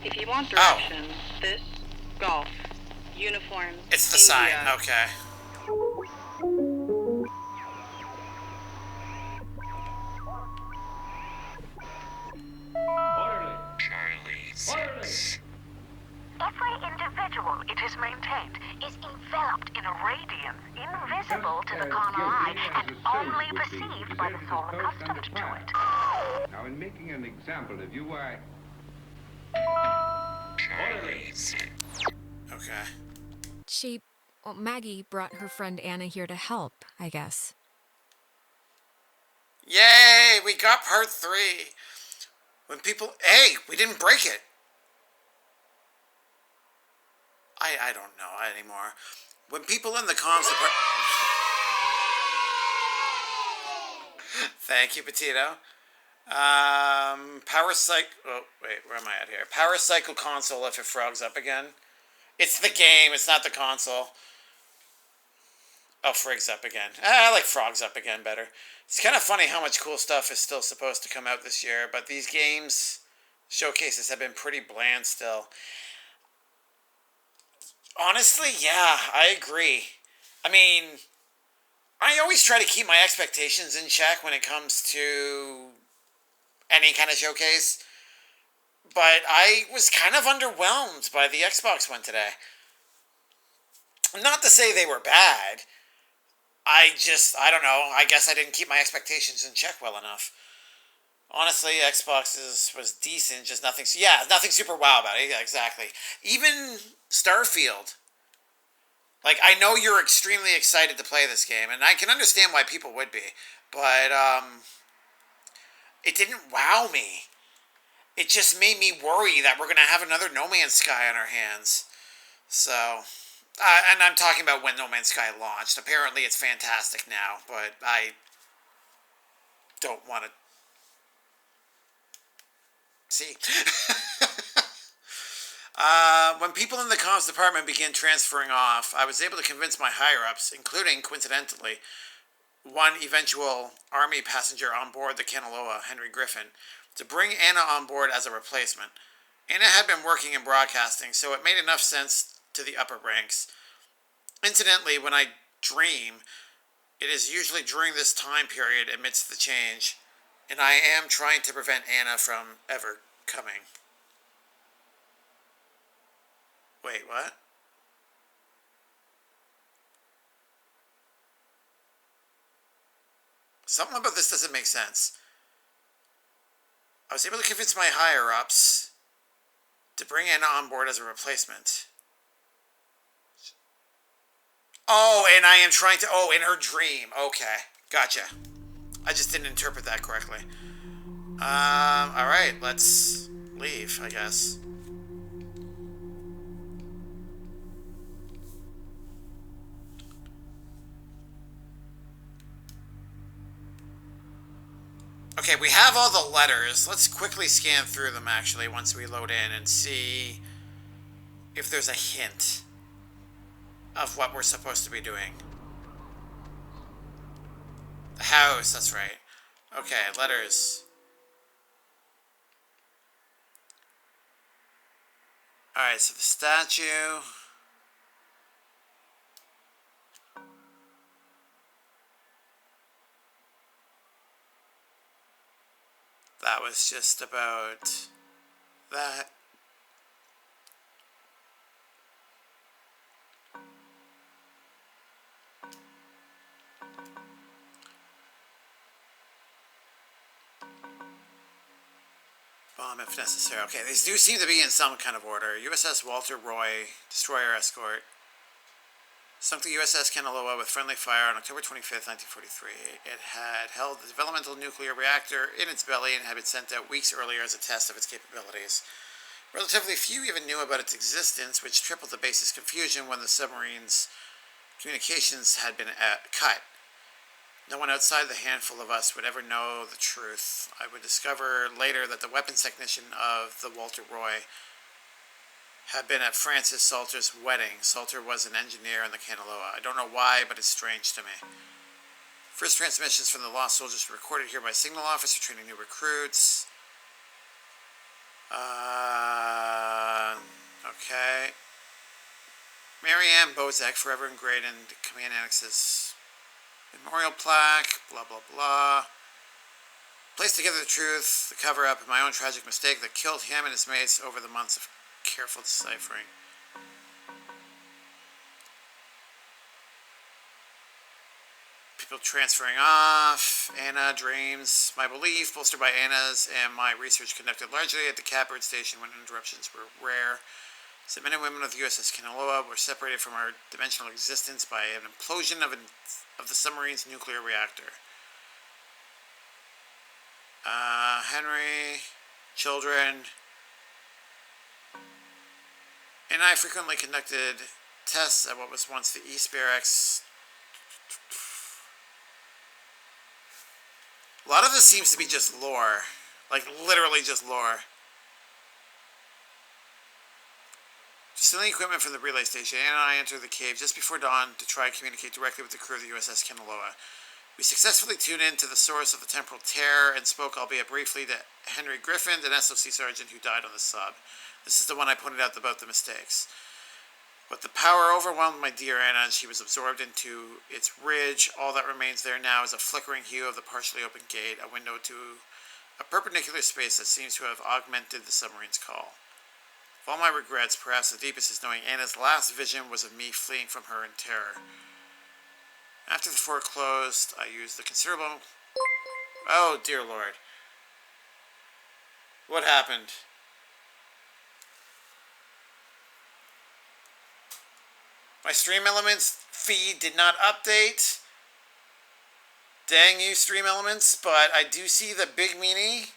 If you want directions, this, Golf, Uniform, It's the India. sign, okay. Charlie 6. Every individual it is maintained is enveloped in a radiance invisible to the carnal eye and only perceived by the soul accustomed to it. Now, in making an example of you, I... Charlie 6. Okay. Maggie brought her friend Anna here to help, I guess. Yay! We got part 3. When people... Hey! We didn't break it! I don't know anymore. When people in the comms department... Thank you, Petito. Power cycle... Oh, wait, where am I at here? Power cycle console if it frogs up again. It's the game, it's not the console. Oh, frigs up again. I like frogs up again better. It's kind of funny how much cool stuff is still supposed to come out this year, but these games showcases have been pretty bland still. Honestly, yeah, I agree. I mean, I always try to keep my expectations in check when it comes to any kind of showcase. But I was kind of underwhelmed by the Xbox one today. Not to say they were bad. I don't know. I guess I didn't keep my expectations in check well enough. Honestly, Xbox's was decent, just nothing. Yeah, nothing super wow about it. Yeah, exactly. Even Starfield. Like, I know you're extremely excited to play this game, and I can understand why people would be, but it didn't wow me. It just made me worry that we're gonna have another No Man's Sky on our hands. So, and I'm talking about when No Man's Sky launched. Apparently, it's fantastic now, but I don't want to see. When people in the comms department began transferring off, I was able to convince my higher-ups, including, coincidentally, one eventual Army passenger on board the Kanaloa, Henry Griffin, to bring Anna on board as a replacement. Anna had been working in broadcasting, so it made enough sense to the upper ranks. Incidentally, when I dream, it is usually during this time period amidst the change, and I am trying to prevent Anna from ever coming. Wait, what? Something about this doesn't make sense. I was able to convince my higher-ups to bring Anna on board as a replacement. Oh, and I am trying to... Oh, in her dream. Okay. Gotcha. I just didn't interpret that correctly. Alright. Let's leave, I guess. Okay, we have all the letters. Let's quickly scan through them, actually, once we load in and see if there's a hint of what we're supposed to be doing. The house, that's right. Okay, letters. Alright, so the statue. That was just about that. Bomb if necessary. Okay, these do seem to be in some kind of order. USS Walter Roy, destroyer escort. Sunk the USS Kanaloa with friendly fire on October 25th, 1943. It had held the developmental nuclear reactor in its belly and had been sent out weeks earlier as a test of its capabilities. Relatively few even knew about its existence, which tripled the base's confusion when the submarine's communications had been cut. No one outside the handful of us would ever know the truth. I would discover later that the weapons technician of the Walter Roy had been at Francis Salter's wedding. Salter was an engineer on the Kanaloa. I don't know why, but it's strange to me. First transmissions from the lost soldiers were recorded here by signal officer training new recruits. Okay. Marianne Bozek, forever engraved in command annexes. Memorial plaque, blah, blah, blah. Placed together the truth, the cover-up, and my own tragic mistake that killed him and his mates over the months of careful deciphering. People transferring off. Anna, dreams. My belief, bolstered by Anna's and my research conducted largely at the Catbird Station when interruptions were rare. Some men and women of the USS Kanaloa were separated from our dimensional existence by an implosion of the submarine's nuclear reactor. Henry, children, and I frequently conducted tests at what was once the East Barracks. A lot of this seems to be just lore. Like, literally just lore. Stealing equipment from the relay station, Anna and I entered the cave just before dawn to try and communicate directly with the crew of the USS Kanaloa. We successfully tuned in to the source of the temporal terror and spoke, albeit briefly, to Henry Griffin, an SOC sergeant who died on the sub. This is the one I pointed out about the mistakes. But the power overwhelmed my dear Anna, and she was absorbed into its ridge. All that remains there now is a flickering hue of the partially open gate, a window to A perpendicular space that seems to have augmented the submarine's call. Of all my regrets, perhaps the deepest is knowing Anna's last vision was of me fleeing from her in terror. After the fort closed, I used the considerable... Oh, dear Lord. What happened? My Stream Elements feed did not update. Dang you, Stream Elements, but I do see the big meanie.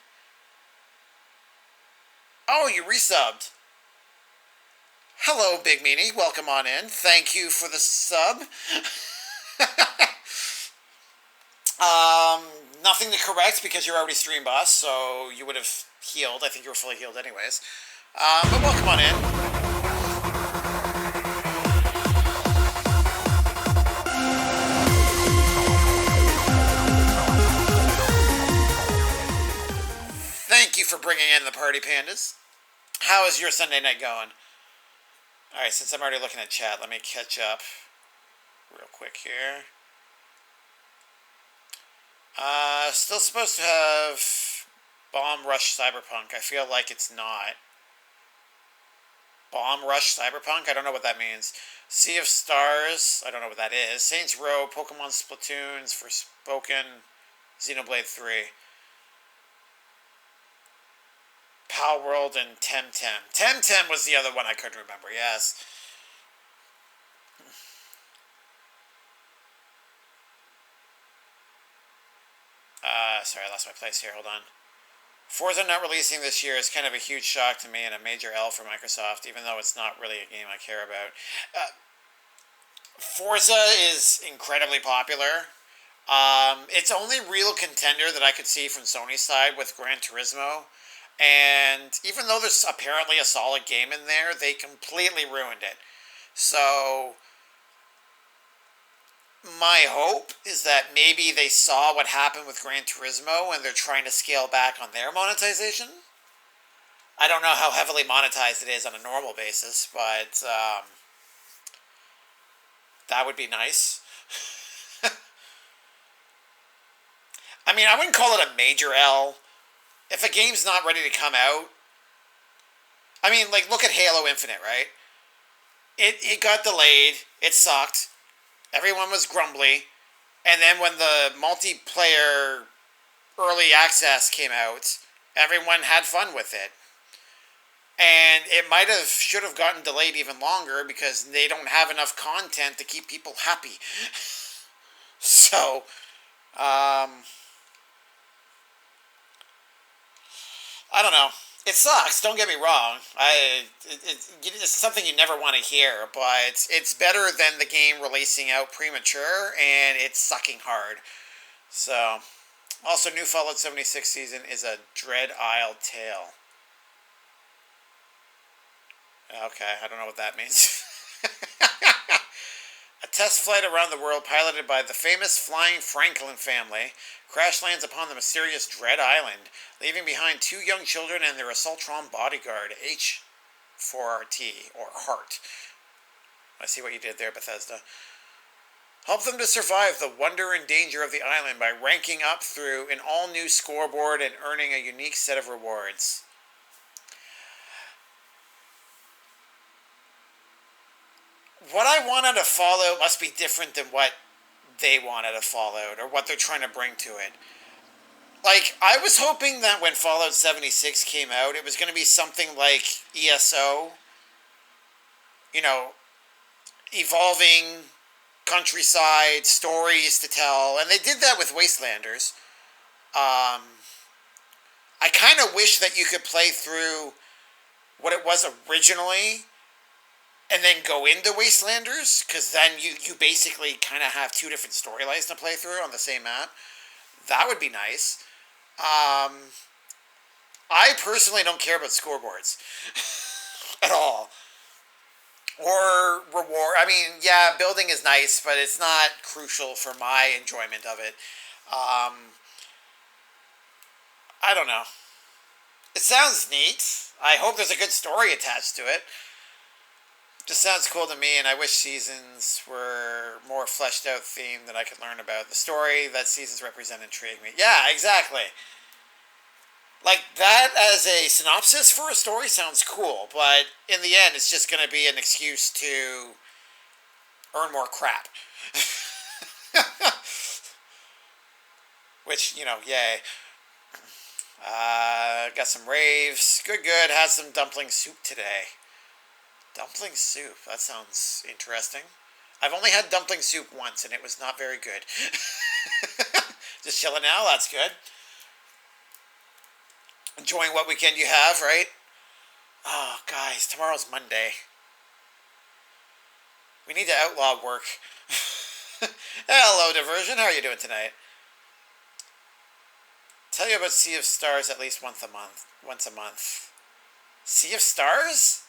Oh, you resubbed. Hello, Big Meanie. Welcome on in. Thank you for the sub. Nothing to correct because you're already stream boss, so you would have healed. I think you were fully healed anyways. But welcome on in. Thank you for bringing in the party pandas. How is your Sunday night going? Alright, since I'm already looking at chat, let me catch up real quick here. Still supposed to have Bomb Rush Cyberpunk. I feel like it's not. Bomb Rush Cyberpunk? I don't know what that means. Sea of Stars? I don't know what that is. Saints Row, Pokemon Splatoons, Forspoken, Xenoblade 3. Pal World, and Temtem. Temtem was the other one I couldn't remember, yes. Sorry, I lost my place here, hold on. Forza not releasing this year is kind of a huge shock to me and a major L for Microsoft, even though it's not really a game I care about. Forza is incredibly popular. Its only real contender that I could see from Sony's side with Gran Turismo. And even though there's apparently a solid game in there, they completely ruined it. So, my hope is that maybe they saw what happened with Gran Turismo and they're trying to scale back on their monetization. I don't know how heavily monetized it is on a normal basis, but that would be nice. I mean, I wouldn't call it a major L. If a game's not ready to come out, I mean, like, look at Halo Infinite, right? It got delayed, it sucked, everyone was grumbly, and then when the multiplayer early access came out, everyone had fun with it. And it should have gotten delayed even longer because they don't have enough content to keep people happy. So, I don't know. It sucks, don't get me wrong. It's something you never want to hear, but it's better than the game releasing out premature, and it's sucking hard. So, also, new Fallout 76 season is a Dread Isle Tale. Okay, I don't know what that means. A test flight around the world piloted by the famous Flying Franklin family crash lands upon the mysterious Dread Island, leaving behind 2 young children and their Assaultron bodyguard, H4RT, or Heart. I see what you did there, Bethesda. Help them to survive the wonder and danger of the island by ranking up through an all-new scoreboard and earning a unique set of rewards. What I want out of Fallout must be different than what they want out of Fallout, or what they're trying to bring to it. Like, I was hoping that when Fallout 76 came out, it was going to be something like ESO. You know, evolving countryside, stories to tell, and they did that with Wastelanders. I kind of wish that you could play through what it was originally and then go into Wastelanders, because then you basically kind of have 2 different storylines to play through on the same map. That would be nice. I personally don't care about scoreboards at all. Or reward. I mean, yeah, building is nice, but it's not crucial for my enjoyment of it. I don't know. It sounds neat. I hope there's a good story attached to it. Just sounds cool to me, and I wish seasons were more fleshed out theme that I could learn about. The story that seasons represent intrigue me. Yeah, exactly. Like, that as a synopsis for a story sounds cool, but in the end, it's just going to be an excuse to earn more crap. Which, you know, yay. Got some raves. Good, good. Had some dumpling soup today. Dumpling soup. That sounds interesting. I've only had dumpling soup once, and it was not very good. Just chilling now. That's good. Enjoying what weekend you have, right? Oh, guys, tomorrow's Monday. We need to outlaw work. Hello, Diversion. How are you doing tonight? Tell you about Sea of Stars at least once a month. Sea of Stars?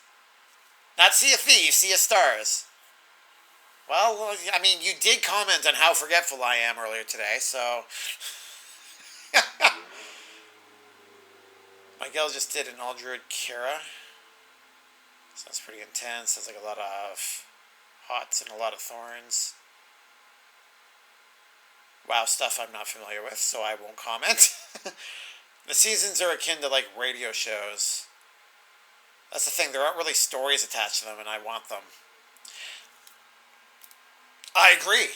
Not Sea of Thieves, Sea of Stars. Well, I mean, you did comment on how forgetful I am earlier today, so... Miguel just did an all-druid Kira. Sounds pretty intense. Sounds like a lot of hots and a lot of thorns. WoW stuff I'm not familiar with, so I won't comment. The seasons are akin to, like, radio shows. That's the thing, there aren't really stories attached to them, and I want them. I agree.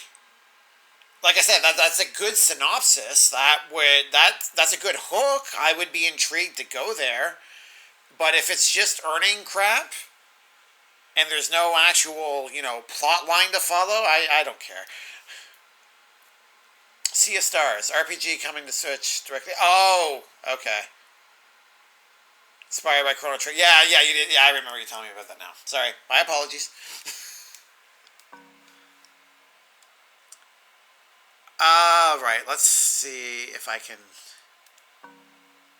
Like I said, that's a good synopsis. That's a good hook. I would be intrigued to go there. But if it's just earning crap, and there's no actual, you know, plot line to follow, I don't care. Sea of Stars, RPG coming to Switch directly. Oh, okay. Inspired by Chrono Trigger. Yeah, you did. Yeah, I remember you telling me about that now. Sorry, my apologies. Right, let's see if I can...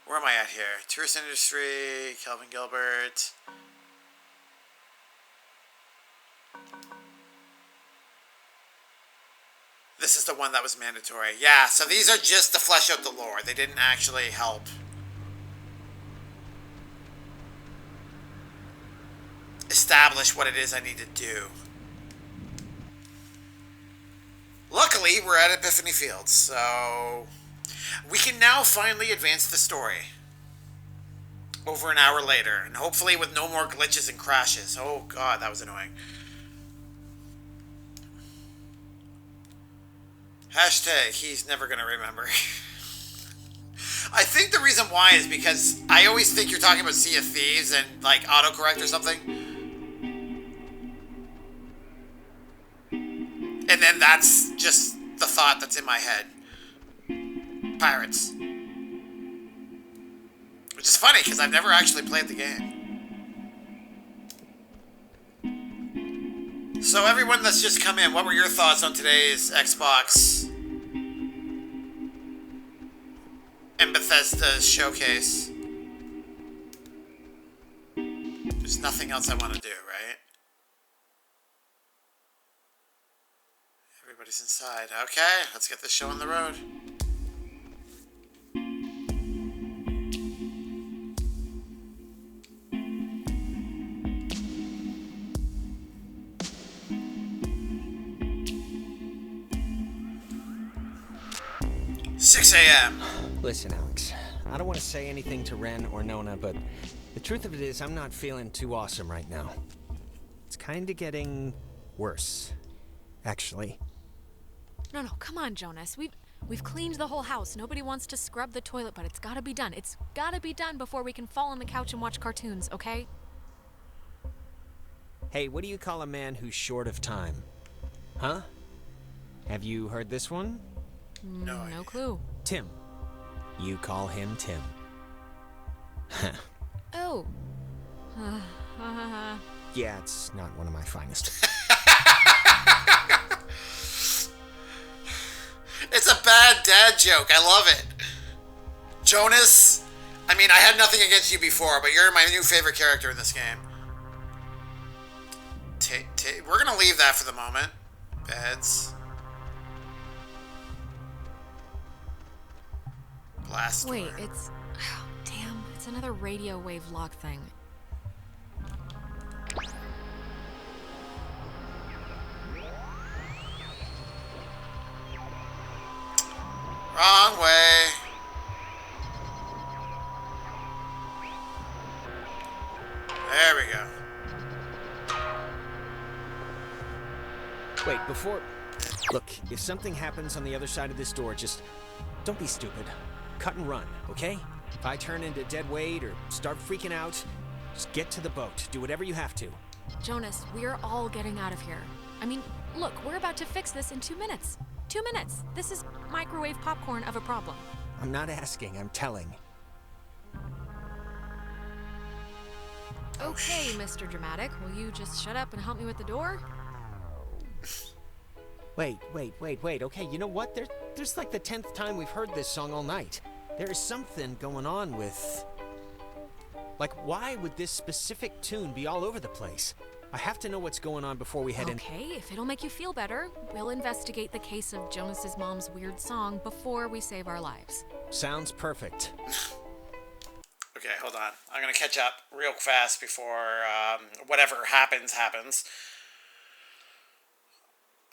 Where am I at here? Tourist Industry, Kelvin Gilbert. This is the one that was mandatory. Yeah, so these are just to flesh out the lore. They didn't actually help. Establish what it is I need to do. Luckily, we're at Epiphany Fields, so we can now finally advance the story. Over an hour later, and hopefully with no more glitches and crashes. Oh god, that was annoying. Hashtag, he's never gonna remember. I think the reason why is because I always think you're talking about Sea of Thieves and, like, autocorrect or something. And then that's just the thought that's in my head. Pirates. Which is funny, because I've never actually played the game. So everyone that's just come in, what were your thoughts on today's Xbox and Bethesda's showcase? There's nothing else I want to do, right? Everybody's inside. Okay, let's get this show on the road. a.m. Listen, Alex, I don't want to say anything to Ren or Nona, but the truth of it is I'm not feeling too awesome right now. It's kind of getting worse, actually. No, come on, Jonas. We've cleaned the whole house. Nobody wants to scrub the toilet, but it's gotta be done. It's gotta be done before we can fall on the couch and watch cartoons, okay? Hey, what do you call a man who's short of time? Huh? Have you heard this one? No clue. Tim. You call him Tim. Oh. Yeah, it's not one of my finest. It's a bad dad joke. I love it. Jonas, I mean, I had nothing against you before, but you're my new favorite character in this game. We're going to leave that for the moment. Beds. Blast. Wait, it's... Oh, damn, it's another radio wave lock thing. Wrong way. Wait, before... Look, if something happens on the other side of this door, just don't be stupid. Cut and run, okay? If I turn into dead weight or start freaking out, just get to the boat. Do whatever you have to. Jonas, we're all getting out of here. I mean, look, we're about to fix this in 2 minutes. 2 minutes. This is microwave popcorn of a problem. I'm not asking, I'm telling. Okay, Mr. Dramatic, will you just shut up and help me with the door? Wait. Okay, you know what? There's like the 10th time we've heard this song all night. There is something going on with... Like, why would this specific tune be all over the place? I have to know what's going on before we head in. Okay, if it'll make you feel better, we'll investigate the case of Jonas's mom's weird song before we save our lives. Sounds perfect. Okay, hold on. I'm going to catch up real fast before whatever happens.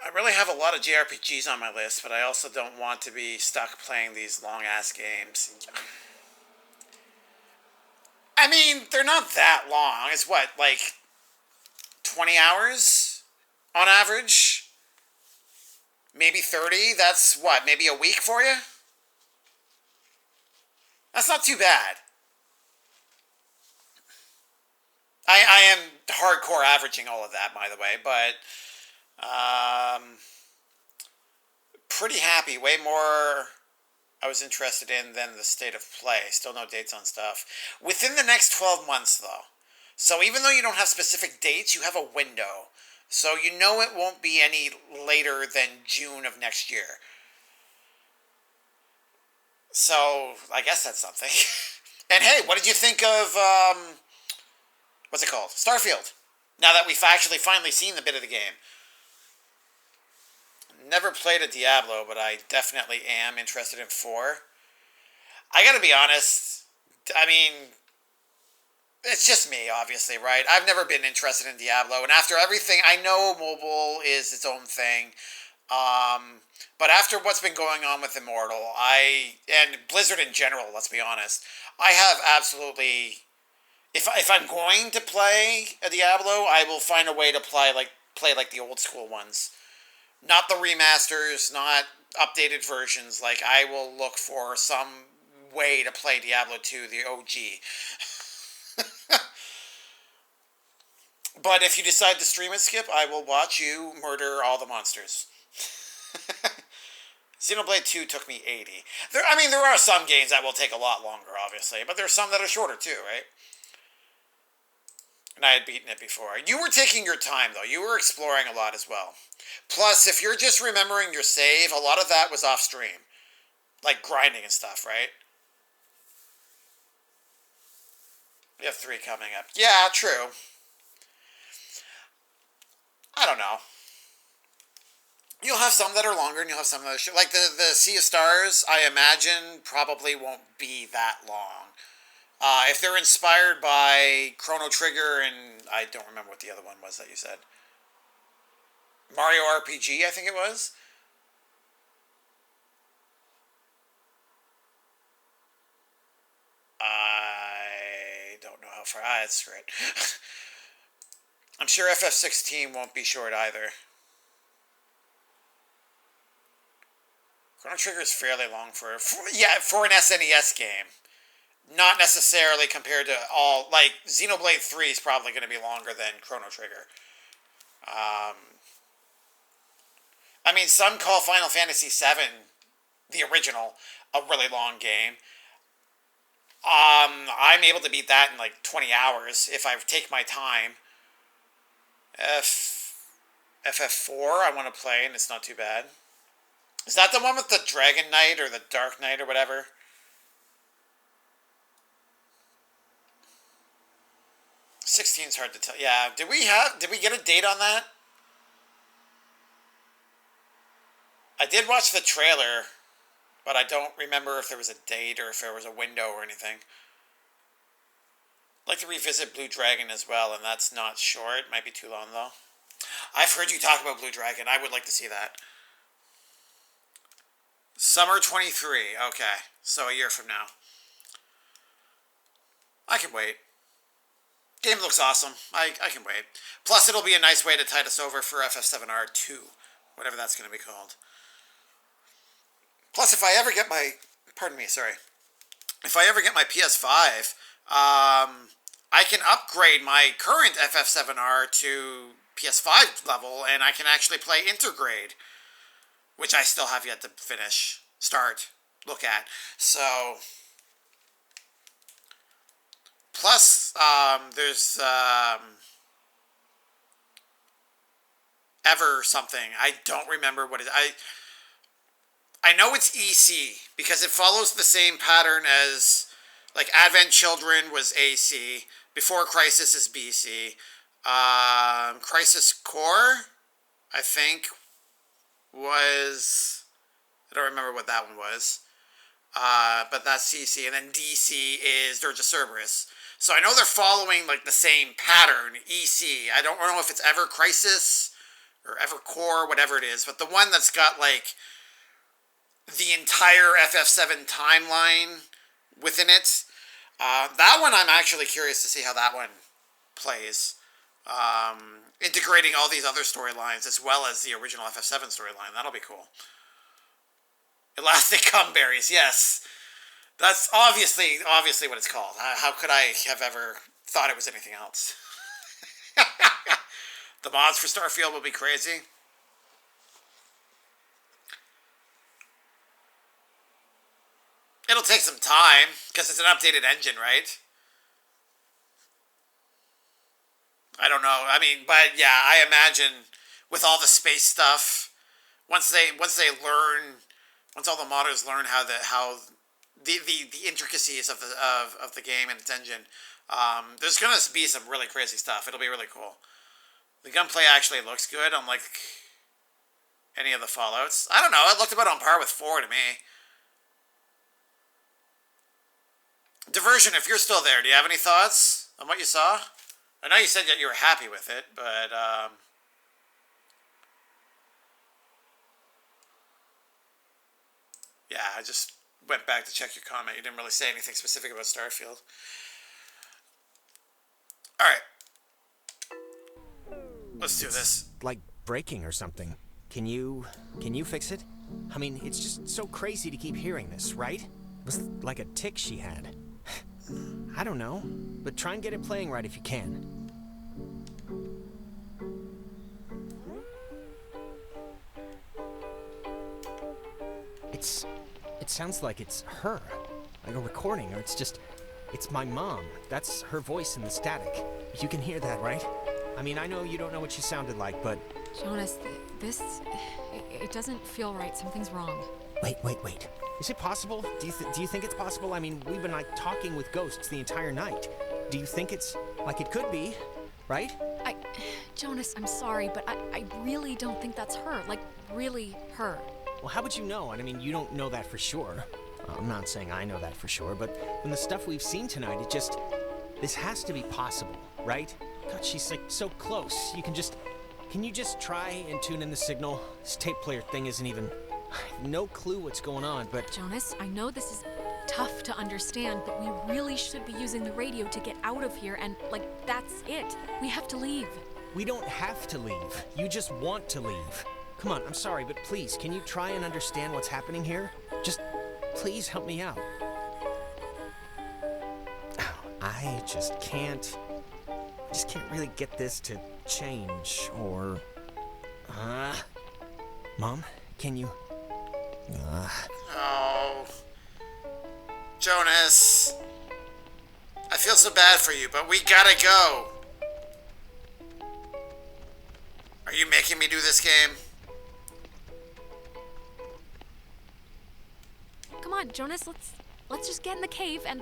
I really have a lot of JRPGs on my list, but I also don't want to be stuck playing these long-ass games. I mean, they're not that long. It's what, like 20 hours on average? Maybe 30? That's what, maybe a week for you? That's not too bad. I am hardcore averaging all of that, by the way, but pretty happy. Way more I was interested in than the state of play. Still no dates on stuff. Within the next 12 months, though. So even though you don't have specific dates, you have a window. So you know it won't be any later than June of next year. So I guess that's something. And hey, what did you think of, what's it called? Starfield. Now that we've actually finally seen the bit of the game. Never played a Diablo, but I definitely am interested in 4. I gotta be honest, I mean, it's just me, obviously, right? I've never been interested in Diablo, and after everything, I know mobile is its own thing, but after what's been going on with Immortal, and Blizzard in general, let's be honest, I have absolutely, if I'm going to play a Diablo, I will find a way to play like the old school ones. Not the remasters, not updated versions. Like, I will look for some way to play Diablo 2, the OG. But if you decide to stream it, Skip, I will watch you murder all the monsters. Xenoblade 2 took me 80. There are some games that will take a lot longer, obviously, but there's some that are shorter too, right? And I had beaten it before. You were taking your time, though. You were exploring a lot as well. Plus, if you're just remembering your save, a lot of that was off stream. Like grinding and stuff, right? We have 3 coming up. Yeah, true. I don't know. You'll have some that are longer and you'll have some that are short. Like the Sea of Stars, I imagine, probably won't be that long. If they're inspired by Chrono Trigger and I don't remember what the other one was that you said. Mario RPG, I think it was. I don't know how far. That's right. I'm sure FF16 won't be short either. Chrono Trigger is fairly long for an SNES game. Not necessarily compared to all, like, Xenoblade 3 is probably going to be longer than Chrono Trigger. Some call Final Fantasy VII, the original, a really long game. I'm able to beat that in, like, 20 hours if I take my time. FF4 I want to play, and it's not too bad. Is that the one with the Dragon Knight or the Dark Knight or whatever? '16's hard to tell. Yeah, did we get a date on that? I did watch the trailer, but I don't remember if there was a date or if there was a window or anything. I'd like to revisit Blue Dragon as well, and that's not short. Might be too long, though. I've heard you talk about Blue Dragon. I would like to see that. Summer 23. Okay, so a year from now. I can wait. Game looks awesome. I can wait. Plus, it'll be a nice way to tide us over for FF7R2. whatever that's going to be called. Plus, if I ever get my, if I ever get my PS5, I can upgrade my current FF7R to PS5 level, and I can actually play Intergrade, which I still have yet to finish, look at. So, plus, there's Ever something. I don't remember what it is. I know it's EC because it follows the same pattern as, like, Advent Children was AC. Before Crisis is BC. Crisis Core, I think, was... I don't remember what that one was. But that's CC. And then DC is Dirge of Cerberus. So I know they're following, like, the same pattern, EC. I don't know if it's Ever Crisis or Ever Core, whatever it is. But the one that's got, like, the entire FF7 timeline within it. That one I'm actually curious to see how that one plays. Integrating all these other storylines as well as the original FF7 storyline. That'll be cool. Elastic Cumberries, yes. That's obviously what it's called. How could I have ever thought it was anything else? The mods for Starfield will be crazy. It'll take some time, because it's an updated engine, right? I don't know. I mean, but yeah, I imagine with all the space stuff, once all the modders learn how the intricacies of the game and its engine, there's gonna be some really crazy stuff. It'll be really cool. The gunplay actually looks good, unlike any of the Fallouts. I don't know. It looked about on par with 4 to me. Diversion, if you're still there, do you have any thoughts on what you saw? I know you said that you were happy with it, but yeah, I just went back to check your comment. You didn't really say anything specific about Starfield. All right. Let's do this. Like breaking or something. Can you fix it? I mean, it's just so crazy to keep hearing this, right? It was like a tick she had. I don't know, but try and get it playing right if you can. It sounds like it's her, like a recording, or it's my mom. That's her voice in the static. You can hear that, right? I mean, I know you don't know what she sounded like, but... Jonas, it doesn't feel right. Something's wrong. Wait. Is it possible? Do you think it's possible? I mean, we've been, like, talking with ghosts the entire night. Do you think it's... like, it could be, right? Jonas, I'm sorry, but I really don't think that's her. Like, really her. Well, how would you know? I mean, you don't know that for sure. I'm not saying I know that for sure, but from the stuff we've seen tonight, this has to be possible, right? God, she's, like, so close. Can you just try and tune in the signal? This tape player thing isn't even... I have no clue what's going on, but... Jonas, I know this is tough to understand, but we really should be using the radio to get out of here, and, like, that's it. We have to leave. We don't have to leave. You just want to leave. Come on, I'm sorry, but please, can you try and understand what's happening here? Just, please help me out. I just can't really get this to change, or... Mom, can you... Oh. Jonas. I feel so bad for you, but we gotta go. Are you making me do this game? Come on, Jonas, let's just get in the cave and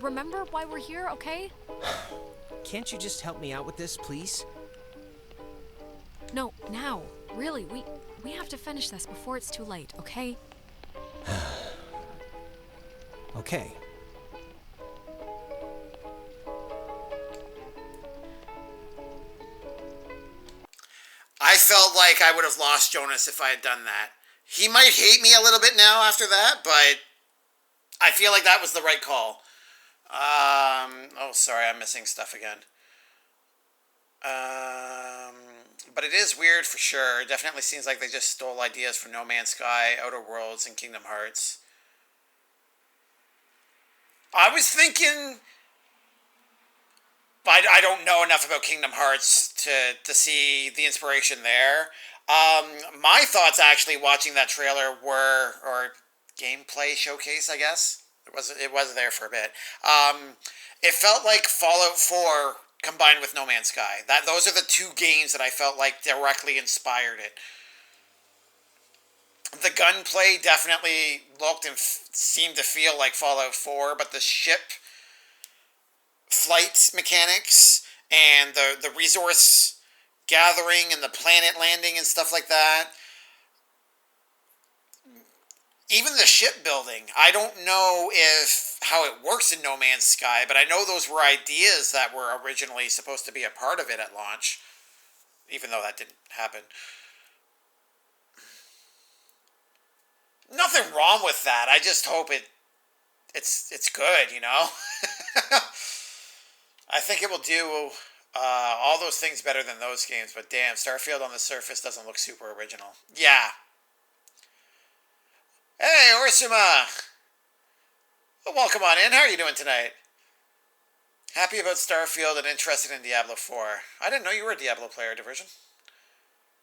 remember why we're here, okay? Can't you just help me out with this, please? No, now. Really, we have to finish this before it's too late, okay? Okay. I felt like I would have lost Jonas if I had done that. He might hate me a little bit now after that, but I feel like that was the right call. Oh, sorry, I'm missing stuff again. But it is weird for sure. It definitely seems like they just stole ideas from No Man's Sky, Outer Worlds, and Kingdom Hearts. I was thinking... I don't know enough about Kingdom Hearts to see the inspiration there. My thoughts actually watching that trailer were, or gameplay showcase, I guess. It was there for a bit. It felt like Fallout 4 combined with No Man's Sky. Those are the two games that I felt like directly inspired it. The gunplay definitely looked and seemed to feel like Fallout 4, but the ship flight mechanics and the resource gathering and the planet landing and stuff like that, even the shipbuilding, I don't know how it works in No Man's Sky, but I know those were ideas that were originally supposed to be a part of it at launch, even though that didn't happen. Nothing wrong with that. I just hope it's good, you know? I think it will do all those things better than those games, but damn, Starfield on the surface doesn't look super original. Yeah. Hey, Ursuma! Well, welcome on in. How are you doing tonight? Happy about Starfield and interested in Diablo 4. I didn't know you were a Diablo player, Diversion.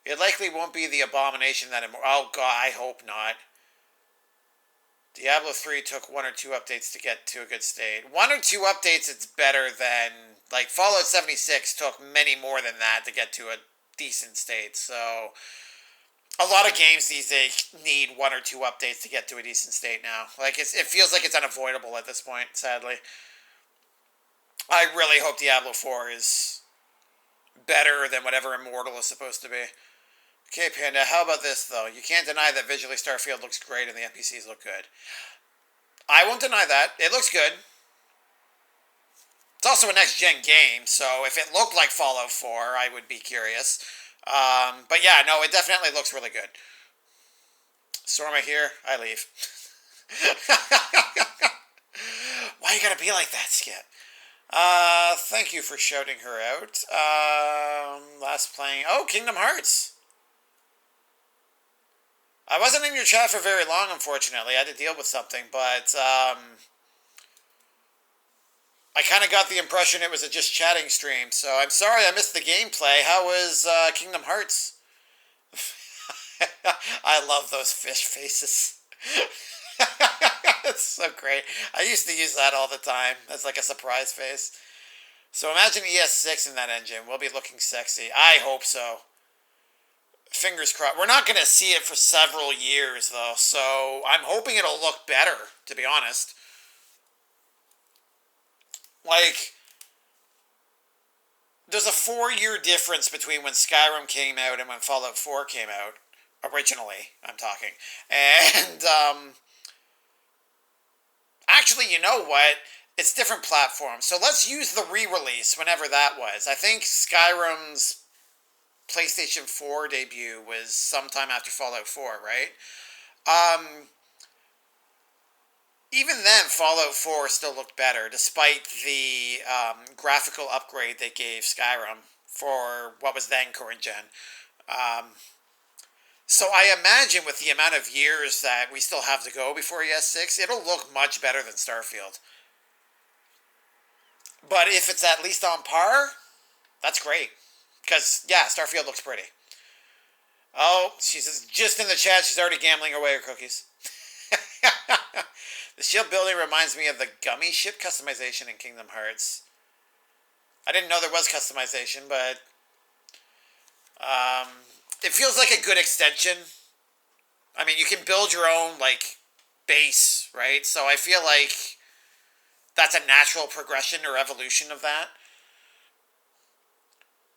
It likely won't be the abomination that... Oh, God, I hope not. Diablo 3 took 1 or 2 updates to get to a good state. 1 or 2 updates, it's better than... Like, Fallout 76 took many more than that to get to a decent state. So, a lot of games these days need 1 or 2 updates to get to a decent state now. Like, it feels like it's unavoidable at this point, sadly. I really hope Diablo 4 is better than whatever Immortal is supposed to be. Okay, Panda, how about this, though? You can't deny that visually Starfield looks great and the NPCs look good. I won't deny that. It looks good. It's also a next-gen game, so if it looked like Fallout 4, I would be curious. But yeah, no, it definitely looks really good. Storma here, I leave. Why you gotta be like that, Skip? Thank you for shouting her out. Last playing... Oh, Kingdom Hearts! I wasn't in your chat for very long, unfortunately. I had to deal with something, but I kind of got the impression it was a just chatting stream, so I'm sorry I missed the gameplay. How was Kingdom Hearts? I love those fish faces. It's so great. I used to use that all the time as like a surprise face. So imagine ES6 in that engine. We'll be looking sexy. I hope so. Fingers crossed. We're not going to see it for several years, though, so I'm hoping it'll look better, to be honest. Like, there's a 4-year difference between when Skyrim came out and when Fallout 4 came out. Originally, I'm talking. And, actually, you know what? It's different platforms. So let's use the re-release, whenever that was. I think Skyrim's PlayStation 4 debut was sometime after Fallout 4, right? Even then, Fallout 4 still looked better, despite the graphical upgrade they gave Skyrim for what was then current gen. So I imagine with the amount of years that we still have to go before ES6, it'll look much better than Starfield. But if it's at least on par, that's great. Because, yeah, Starfield looks pretty. Oh, she's just in the chat. She's already gambling away her cookies. The shipbuilding reminds me of the gummy ship customization in Kingdom Hearts. I didn't know there was customization, but it feels like a good extension. I mean, you can build your own, like, base, right? So I feel like that's a natural progression or evolution of that.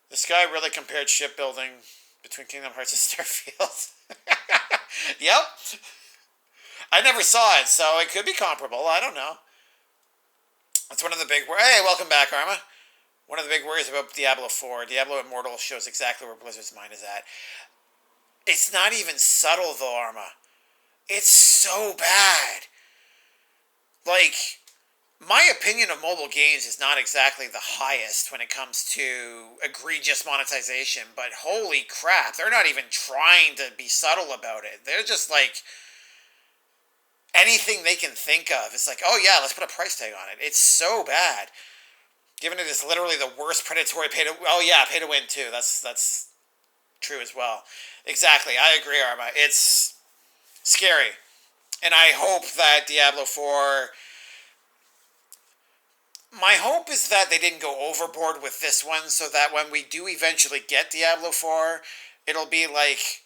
This guy really compared shipbuilding between Kingdom Hearts and Starfield. Yep. I never saw it, so it could be comparable. I don't know. That's one of the big... Hey, welcome back, Arma. One of the big worries about Diablo 4. Diablo Immortal shows exactly where Blizzard's mind is at. It's not even subtle, though, Arma. It's so bad. Like, My opinion of mobile games is not exactly the highest when it comes to egregious monetization, but holy crap, they're not even trying to be subtle about it. They're just like anything they can think of. It's like, oh yeah, let's put a price tag on it. It's so bad. Given it is literally the worst predatory pay to, oh yeah, pay to win too. That's true as well. Exactly, I agree, Arma. It's scary. And I hope that Diablo 4, my hope is that they didn't go overboard with this one, so that when we do eventually get Diablo 4, it'll be like,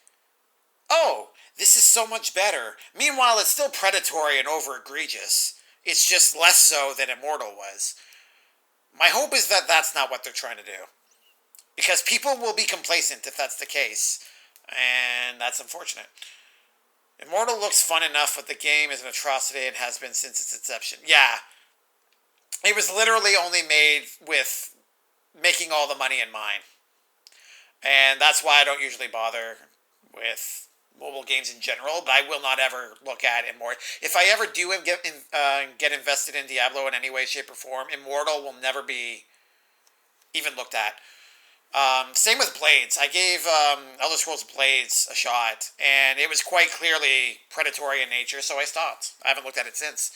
oh, this is so much better. Meanwhile, it's still predatory and over egregious. It's just less so than Immortal was. My hope is that that's not what they're trying to do. Because people will be complacent if that's the case. And that's unfortunate. Immortal looks fun enough, but the game is an atrocity and has been since its inception. Yeah. It was literally only made with making all the money in mind. And that's why I don't usually bother with mobile games in general, but I will not ever look at Immortal. If I ever do get invested in Diablo in any way, shape, or form, Immortal will never be even looked at. Same with Blades. I gave Elder Scrolls Blades a shot, and it was quite clearly predatory in nature, so I stopped. I haven't looked at it since.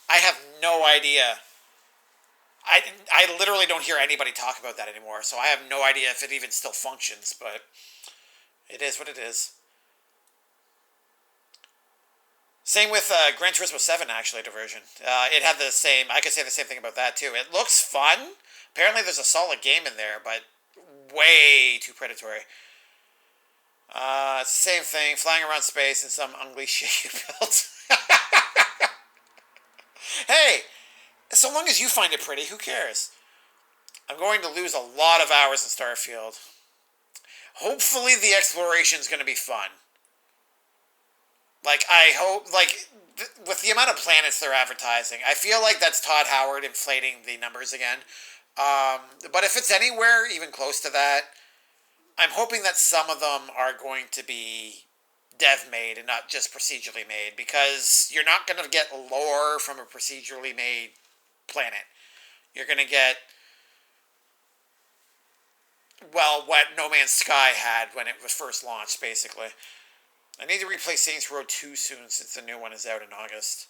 I have no idea. I literally don't hear anybody talk about that anymore, so I have no idea if it even still functions, but it is what it is. Same with Gran Turismo 7, actually, diversion. It had the same, I could say the same thing about that, too. It looks fun. Apparently there's a solid game in there, but way too predatory. It's the same thing, flying around space in some ugly shit you built. Hey, so long as you find it pretty, who cares? I'm going to lose a lot of hours in Starfield. Hopefully the exploration's going to be fun. Like, I hope, like, with the amount of planets they're advertising, I feel like that's Todd Howard inflating the numbers again. But if it's anywhere even close to that, I'm hoping that some of them are going to be dev-made and not just procedurally made, because you're not going to get lore from a procedurally made planet. You're going to get, well, what No Man's Sky had when it was first launched, basically. I need to replay Saints Row 2 soon, since the new one is out in August.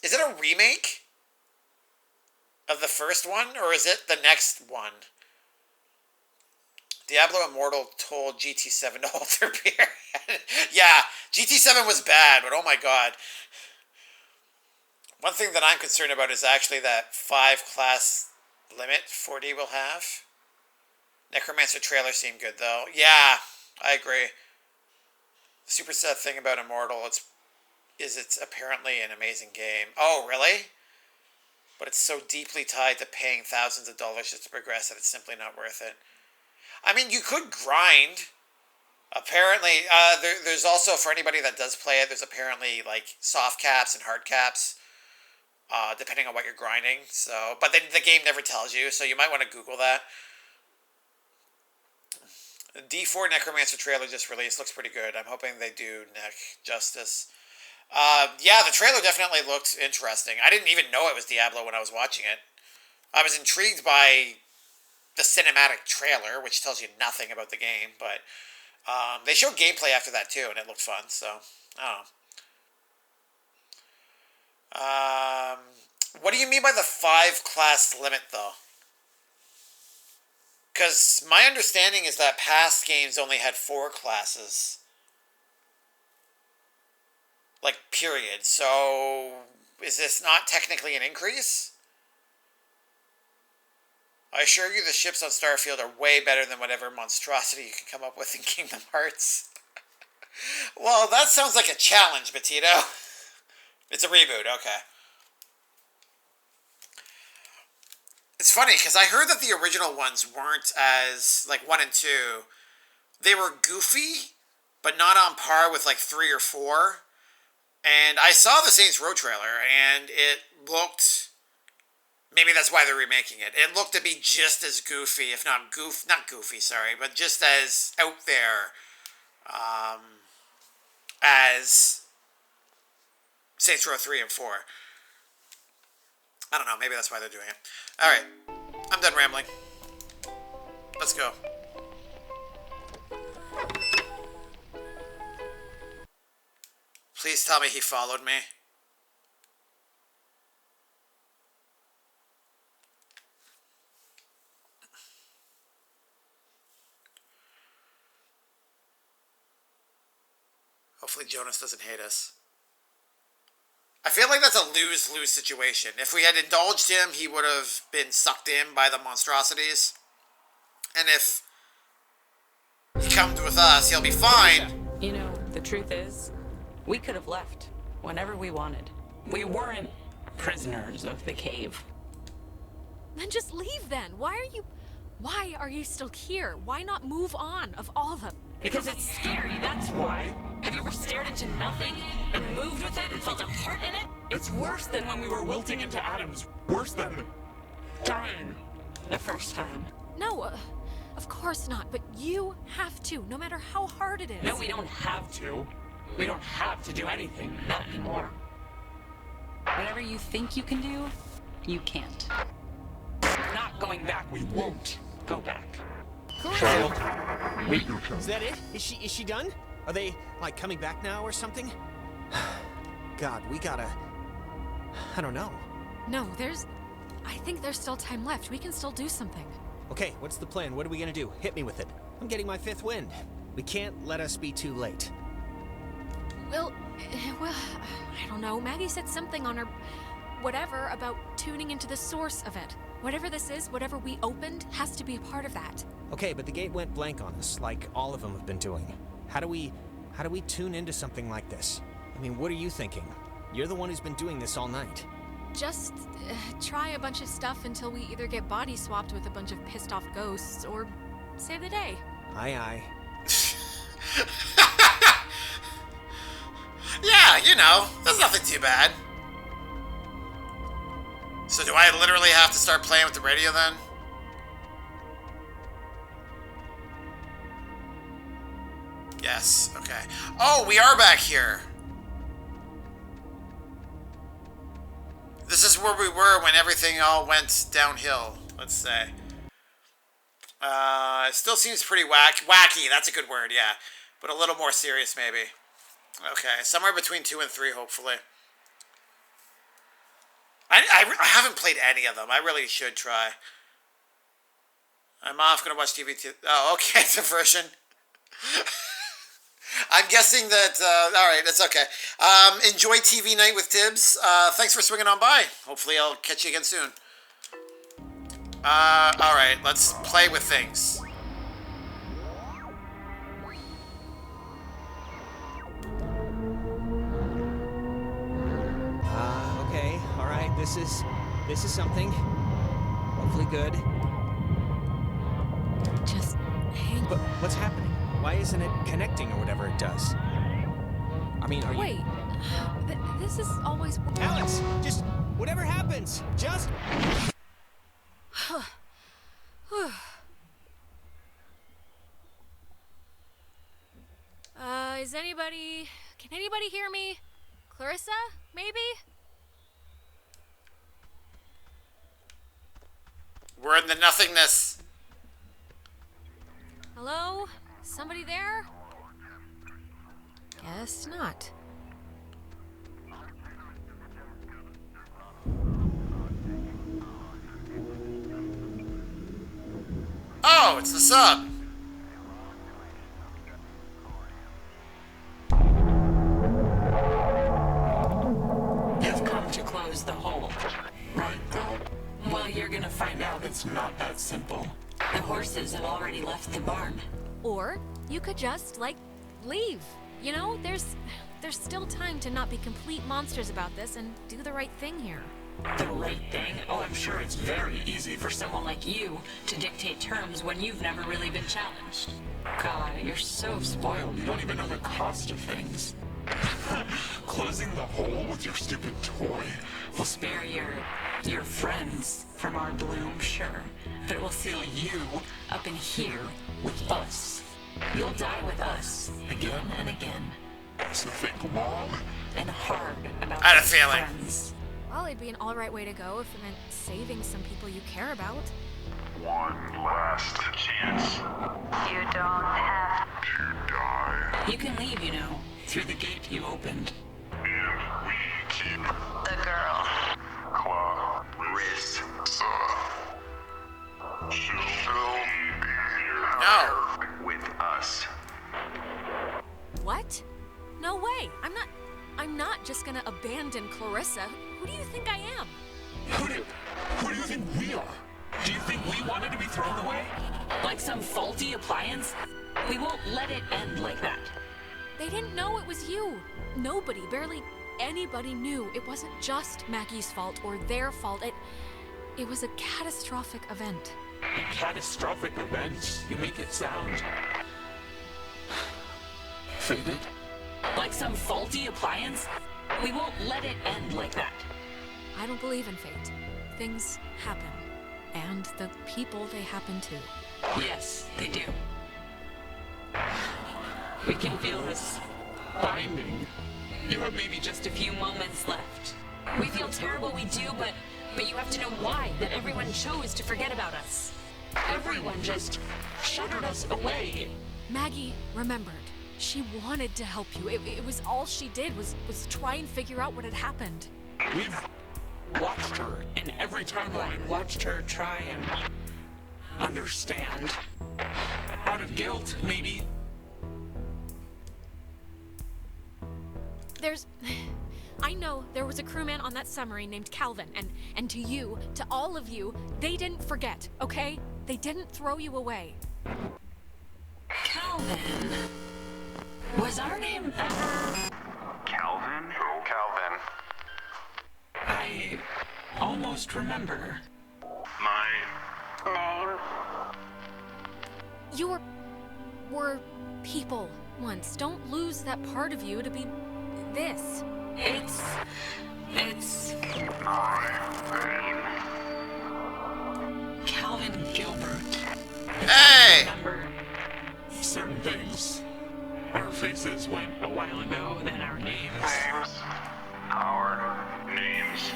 Is it a remake of the first one, or is it the next one? Diablo Immortal told GT7 to hold their beer. Yeah, GT7 was bad, but oh my god. One thing that I'm concerned about is actually that 5-class limit 4D will have. Necromancer trailer seemed good, though. Yeah, I agree. The super sad thing about Immortal is it's apparently an amazing game. Oh, really? But it's so deeply tied to paying thousands of dollars just to progress that it's simply not worth it. I mean, you could grind. Apparently, there's also, for anybody that does play it, there's apparently like soft caps and hard caps, depending on what you're grinding. So, but then the game never tells you, so you might want to Google that. The D4 Necromancer trailer just released. Looks pretty good. I'm hoping they do Neck justice. Yeah, the trailer definitely looked interesting. I didn't even know it was Diablo when I was watching it. I was intrigued by the cinematic trailer, which tells you nothing about the game, but they showed gameplay after that too, and it looked fun, so I don't know. What do you mean by the 5-class limit, though? Because my understanding is that past games only had 4 classes. Like, period. So, is this not technically an increase? I assure you the ships on Starfield are way better than whatever monstrosity you can come up with in Kingdom Hearts. Well, that sounds like a challenge, Betito. It's a reboot, okay. It's funny, because I heard that the original ones weren't as, like, 1 and 2. They were goofy, but not on par with, like, 3 or 4. And I saw the Saints Row trailer, and it looked... Maybe that's why they're remaking it. It looked to be just as goofy, if not goofy, sorry, but just as out there as Saints Row 3 and 4. I don't know, maybe that's why they're doing it. Alright, I'm done rambling. Let's go. Please tell me he followed me. Hopefully Jonas doesn't hate us. I feel like that's a lose-lose situation. If we had indulged him, he would have been sucked in by the monstrosities. And if he comes with us, he'll be fine. You know, the truth is, we could have left whenever we wanted. We weren't prisoners of the cave. Then just leave then. Why are you still here? Why not move on of all of them? Because it's scary, that's why. Have you ever stared into nothing and moved with it and felt a heart in it? It's worse than when we were wilting into atoms. Worse than dying the first time. No, of course not. But you have to, no matter how hard it is. No, we don't have to. We don't have to do anything. Not anymore. Whatever you think you can do, you can't. We're not going back. We won't go back. Child, wait your turn. Is that it? Is she done? Are they, like, coming back now or something? God, we gotta... I don't know. No, I think there's still time left. We can still do something. Okay, what's the plan? What are we gonna do? Hit me with it. I'm getting my 5th wind. We can't let us be too late. Well, I don't know. Maggie said something on her... whatever about tuning into the source of it. Whatever this is, whatever we opened, has to be a part of that. Okay, but the gate went blank on us, like all of them have been doing. How do we tune into something like this? I mean, what are you thinking? You're the one who's been doing this all night. Just try a bunch of stuff until we either get body swapped with a bunch of pissed off ghosts, or save the day. Aye, aye. Yeah, you know, that's nothing too bad. So do I literally have to start playing with the radio then? Yes, okay. Oh, we are back here. This is where we were when everything all went downhill, let's say. It still seems pretty wacky, that's a good word, yeah. But a little more serious, maybe. Okay, somewhere between 2 and 3, hopefully. I haven't played any of them. I really should try. I'm off, gonna watch TV too. Oh, okay, it's a version. I'm guessing that, alright, that's okay. Enjoy TV night with Tibbs. Thanks for swinging on by. Hopefully I'll catch you again soon. Alright, let's play with things. Okay, alright, this is something. Hopefully good. Just hang... But what's happening? Why isn't it connecting or whatever it does? I mean, are you... Wait, this is always... Alex, just whatever happens, just... Is anybody... Can anybody hear me? Clarissa, maybe? We're in the nothingness. Hello? Somebody there? Guess not. Oh, it's the sub. You've come to close the hole, right, girl? Well, you're gonna find out it's not that simple. The horses have already left the barn. Or you could just, like, leave. You know, there's still time to not be complete monsters about this and do the right thing here. The right thing? Oh, I'm sure it's very easy for someone like you to dictate terms when you've never really been challenged. God, you're so spoiled. You don't even know the cost of things. Closing the hole with your stupid toy will spare your friends from our bloom, sure. But it will seal you up in here with us. You'll die with us again and again. So think long and hard about I had a feeling. friends. Well, it'd be an alright way to go if it meant saving some people you care about. One last chance. You don't have To die. You can leave, you know, through the gate you opened. And we keep the girl. Clarissa. She'll be here. No. With us. What? No way. I'm not just gonna abandon Clarissa. Who do you think I am? Who do you think we are? Do you think we wanted to be thrown away? Like some faulty appliance? We won't let it end like that. They didn't know it was you. Nobody, barely anybody knew. It wasn't just Maggie's fault or their fault. It was a catastrophic event. A catastrophic event? You make it sound... faded? Like some faulty appliance? We won't let it end like that. I don't believe in fate. Things happen. And the people they happen to. Yes, they do. We can feel this binding. You have maybe just a few moments left. We feel terrible, we do, but you have to know why. That everyone chose to forget about us. Everyone just shuttered us away. Maggie remembered. She wanted to help you. It was all she did was try and figure out what had happened. We've watched her in every timeline, watched her try and understand. Out of guilt, maybe. I know there was a crewman on that submarine named Calvin, and to you, to all of you, they didn't forget, okay? They didn't throw you away. Calvin. Was our name ever... Calvin? Who? Calvin. I almost remember. My Name? You were people once. Don't lose that part of you to be this. It's my name. Calvin Gilbert. Hey! Remember certain things. Our faces went a while ago, then our names. Names. Our names.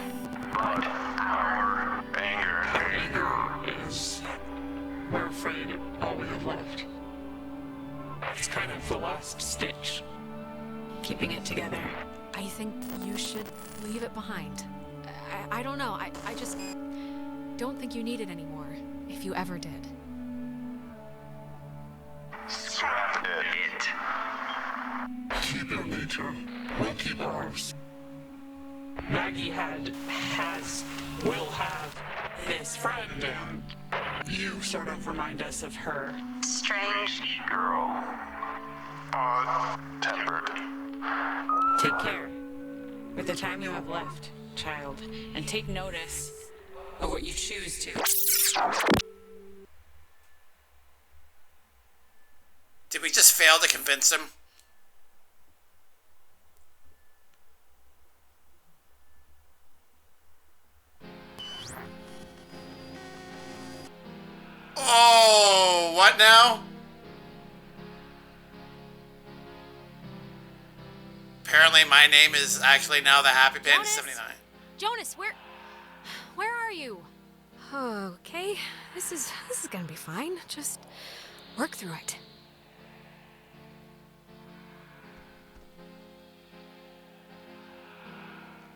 But our anger. Anger is, we're afraid, all we have left. It's kind of the last stitch. Keeping it together. I think you should leave it behind. I don't know. I just don't think you need it anymore, if you ever did. Scrap it. Keep your nature. We'll keep ours. Maggie has, will have this friend, and you sort of remind us of her. Strange. Girl. Odd-tempered. Take care with the time you have left, child, and take notice of what you choose to. Did we just fail to convince him? Oh, what now? Apparently my name is actually now the Happy Panda Jonas? 79. Jonas, where are you? Okay, this is gonna be fine. Just work through it.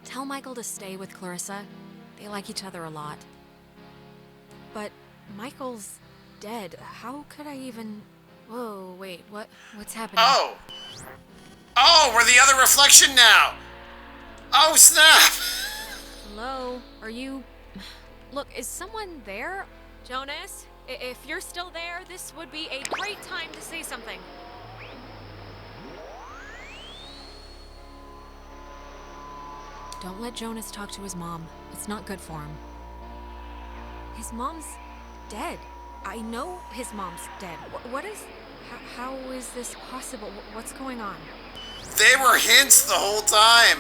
Tell Michael to stay with Clarissa. They like each other a lot. But Michael's dead. How could I even... Whoa, wait, what's happening? Oh, we're the other reflection now! Oh, snap! Hello? Are you... Look, is someone there? Jonas? If you're still there, this would be a great time to say something. Don't let Jonas talk to his mom. It's not good for him. His mom's dead. I know his mom's dead. What is... How is this possible? What's going on? They were hints the whole time!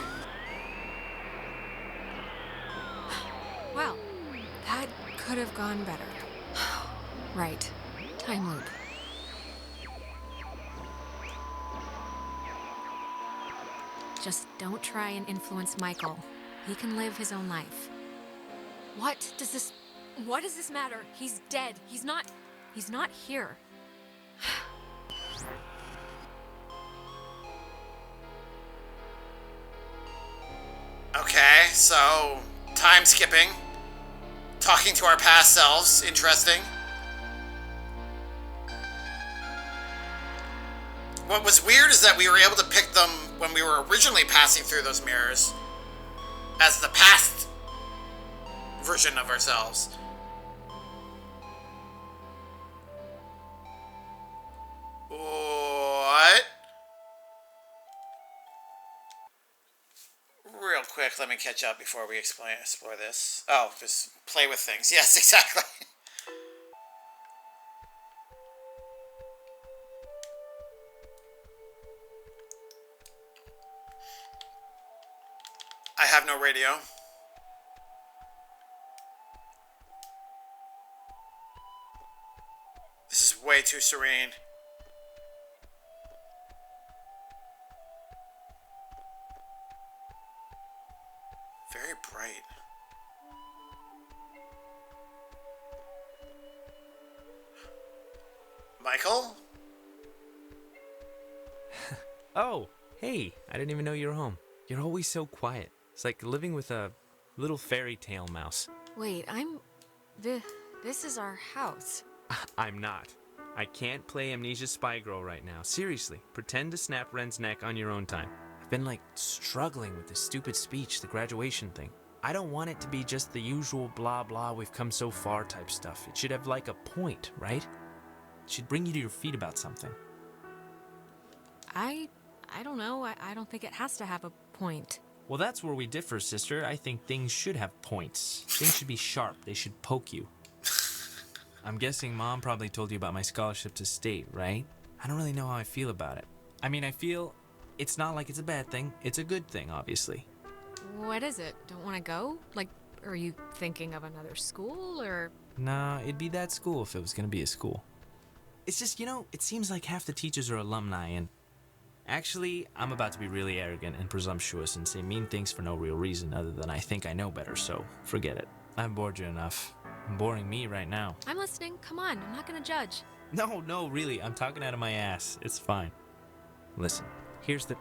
Well, that could have gone better. Right. Time loop. Just don't try and influence Michael. He can live his own life. What does this matter? He's dead. He's not here. Okay, so time skipping. Talking to our past selves. Interesting. What was weird is that we were able to pick them when we were originally passing through those mirrors as the past version of ourselves. What? Real quick, let me catch up before we explore this. Oh, just play with things. Yes, exactly. I have no radio. This is way too serene. Very bright. Michael? Oh, hey, I didn't even know you were home. You're always so quiet. It's like living with a little fairy tale mouse. Wait, this is our house. I'm not. I can't play Amnesia Spy Girl right now. Seriously, pretend to snap Ren's neck on your own time. I've been struggling with this stupid speech, the graduation thing. I don't want it to be just the usual blah blah we've come so far type stuff. It should have a point, right? It should bring you to your feet about something. I don't know. I don't think it has to have a point. Well, that's where we differ, sister. I think things should have points. Things should be sharp. They should poke you. I'm guessing Mom probably told you about my scholarship to state, right? I don't really know how I feel about it. I mean, I feel it's not like it's a bad thing. It's a good thing, obviously. What is it? Don't want to go? Are you thinking of another school, or...? Nah, it'd be that school if it was gonna be a school. It's just, it seems like half the teachers are alumni, and... Actually, I'm about to be really arrogant and presumptuous and say mean things for no real reason other than I think I know better, so forget it. I've bored you enough. I'm boring me right now. I'm listening. Come on, I'm not gonna judge. No, really, I'm talking out of my ass. It's fine. Listen, here's the...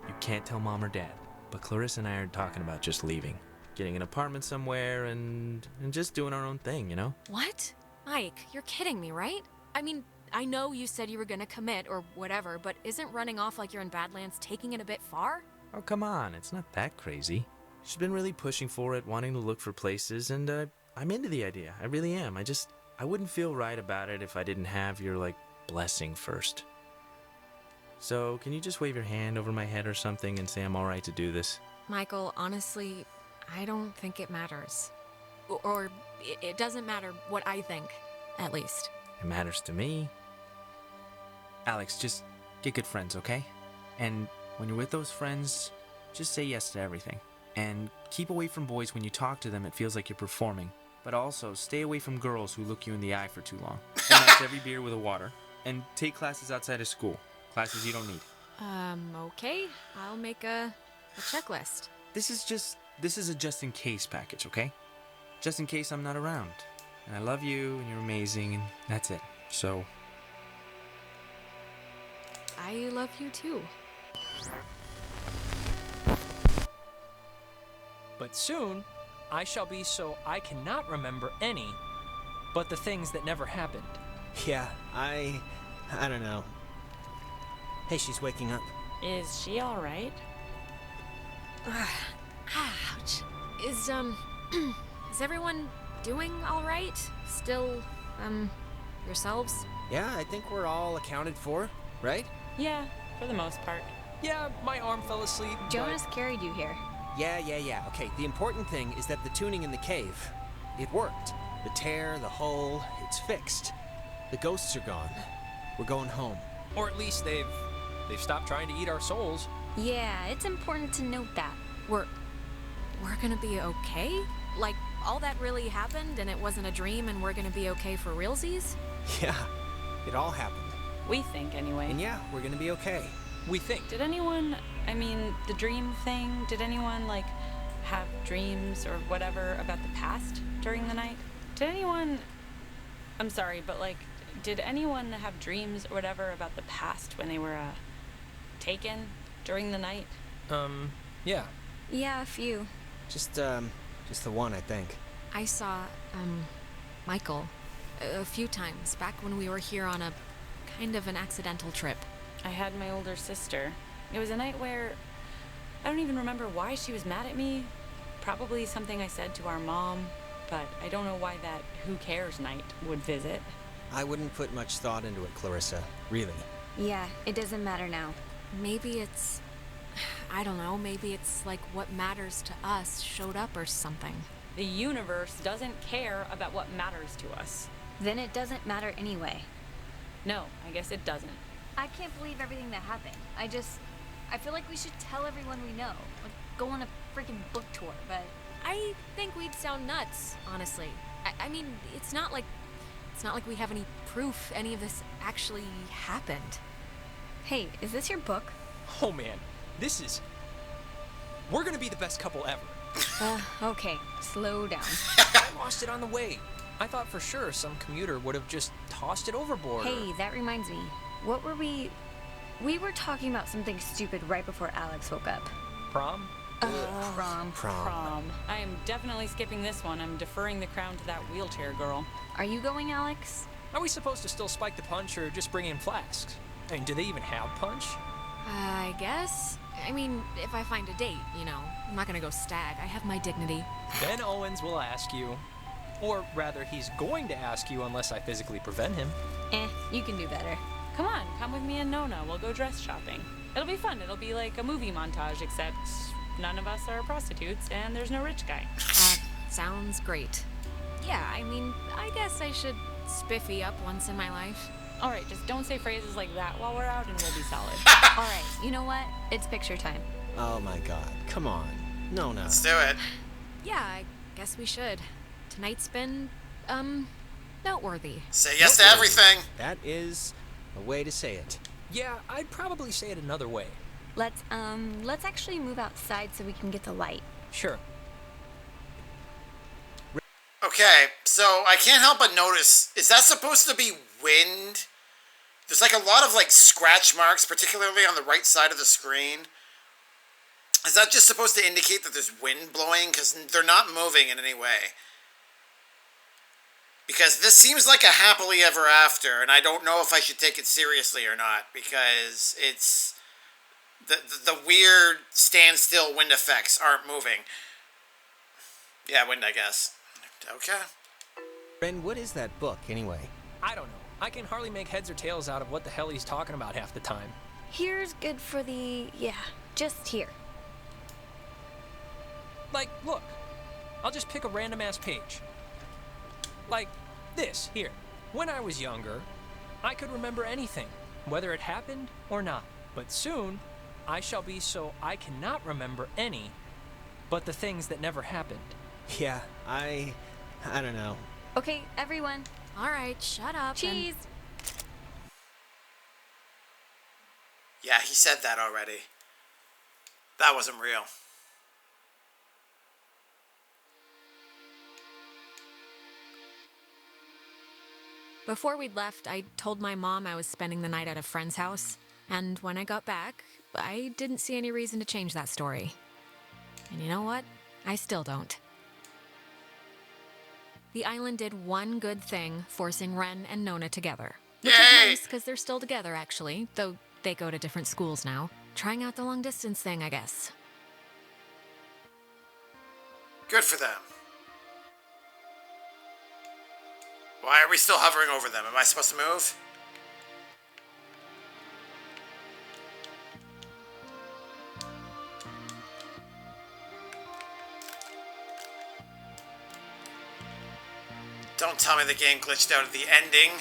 You can't tell Mom or Dad, but Clarissa and I are talking about just leaving. Getting an apartment somewhere and just doing our own thing, What? Mike, you're kidding me, right? I mean, I know you said you were gonna commit or whatever, but isn't running off like you're in Badlands taking it a bit far? Oh, come on, it's not that crazy. She's been really pushing for it, wanting to look for places, and I'm into the idea. I really am. I wouldn't feel right about it if I didn't have your, blessing first. So, can you just wave your hand over my head or something and say I'm alright to do this? Michael, honestly, I don't think it matters. Or it doesn't matter what I think, at least. It matters to me. Alex, just get good friends, okay? And when you're with those friends, just say yes to everything. And keep away from boys when you talk to them, it feels like you're performing. But also, stay away from girls who look you in the eye for too long. And match every beer with a water. And take classes outside of school. Classes you don't need. Okay. I'll make a checklist. This is a just-in-case package, okay? Just in case I'm not around. And I love you, and you're amazing, and that's it. So... I love you too. But soon, I shall be so I cannot remember any but the things that never happened. Yeah, I don't know. Hey, she's waking up. Is she all right? Ouch. Is everyone doing all right? Still, yourselves? Yeah, I think we're all accounted for, right? Yeah, for the most part. Yeah, my arm fell asleep. Jonas carried you here. Yeah. Okay, the important thing is that the tuning in the cave, it worked. The tear, the hole, it's fixed. The ghosts are gone. We're going home. Or at least they've stopped trying to eat our souls. Yeah, it's important to note that. We're gonna be okay? Like, all that really happened and it wasn't a dream and we're gonna be okay for realsies? Yeah, it all happened. We think, anyway. And yeah, we're gonna be okay. We think. Did anyone, the dream thing, did anyone, have dreams or whatever about the past during the night? Did anyone, I'm sorry, but, did anyone have dreams or whatever about the past when they were, taken during the night? Yeah. Yeah, a few. Just the one, I think. I saw, Michael a few times back when we were here on a kind of an accidental trip. I had my older sister. It was a night where I don't even remember why she was mad at me. Probably something I said to our mom, but I don't know why that who cares night would visit. I wouldn't put much thought into it, Clarissa. Really. Yeah, it doesn't matter now. Maybe it's, I don't know, maybe it's like what matters to us showed up or something. The universe doesn't care about what matters to us. Then it doesn't matter anyway. No, I guess it doesn't. I can't believe everything that happened. I feel like we should tell everyone we know. Like, go on a freaking book tour, but... I think we'd sound nuts, honestly. I mean, it's not like we have any proof any of this actually happened. Hey, is this your book? Oh man, we're gonna be the best couple ever. Okay, slow down. I lost it on the way. I thought for sure some commuter would have just tossed it overboard. Hey, that reminds me. What were we were talking about something stupid right before Alex woke up. Prom? Prom. I am definitely skipping this one. I'm deferring the crown to that wheelchair girl. Are you going, Alex? Are we supposed to still spike the punch or just bring in flasks? I mean, do they even have punch? I guess. I mean, if I find a date, I'm not gonna go stag. I have my dignity. Ben Owens will ask you. Or rather, he's going to ask you unless I physically prevent him. You can do better. Come on, come with me and Nona. We'll go dress shopping. It'll be fun. It'll be like a movie montage, except none of us are prostitutes and there's no rich guy. Sounds great. Yeah, I guess I should spiffy up once in my life. All right, just don't say phrases like that while we're out and we'll be solid. All right, you know what? It's picture time. Oh my god, come on. No. Let's do it. Yeah, I guess we should. Tonight's been, noteworthy. Say yes to everything. That is a way to say it. Yeah, I'd probably say it another way. Let's actually move outside so we can get the light. Sure. Okay, so I can't help but notice, is that supposed to be wind? There's a lot of scratch marks, particularly on the right side of the screen. Is that just supposed to indicate that there's wind blowing? Because they're not moving in any way. Because this seems like a happily ever after, and I don't know if I should take it seriously or not, because it's... The weird standstill wind effects aren't moving. Yeah, wind, I guess. Okay. Ben, what is that book, anyway? I don't know. I can hardly make heads or tails out of what the hell he's talking about half the time. Here's good for the... yeah, just here. Look. I'll just pick a random-ass page. Like this, here. When I was younger, I could remember anything, whether it happened or not. But soon, I shall be so I cannot remember any, but the things that never happened. Yeah, I don't know. Okay, everyone. All right, shut up. Cheese. Yeah, he said that already. That wasn't real. Before we'd left, I told my mom I was spending the night at a friend's house, and when I got back, I didn't see any reason to change that story. And you know what? I still don't. The island did one good thing, forcing Ren and Nona together. Which is nice, because they're still together, actually, though they go to different schools now. Trying out the long-distance thing, I guess. Good for them. Why are we still hovering over them? Am I supposed to move? Don't tell me the game glitched out at the ending.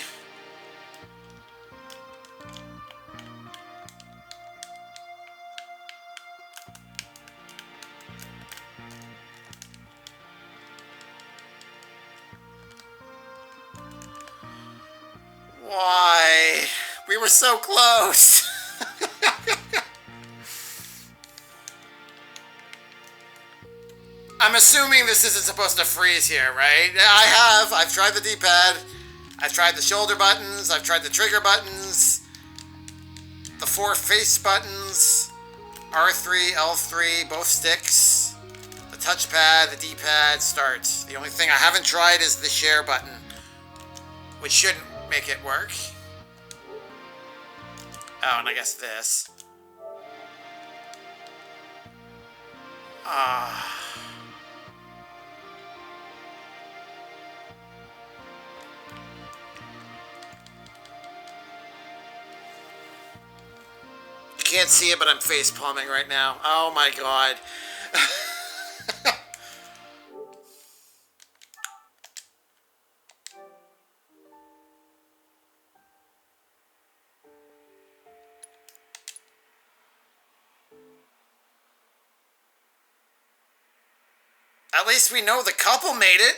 Why? We were so close. I'm assuming this isn't supposed to freeze here, right? Yeah, I have. I've tried the D-pad. I've tried the shoulder buttons. I've tried the trigger buttons. The 4 face buttons. R3, L3, both sticks. The touchpad, the D-pad, start. The only thing I haven't tried is the share button, which shouldn't make it work. Oh, and I guess this. You can't see it, but I'm face palming right now. Oh my god. At least we know the couple made it.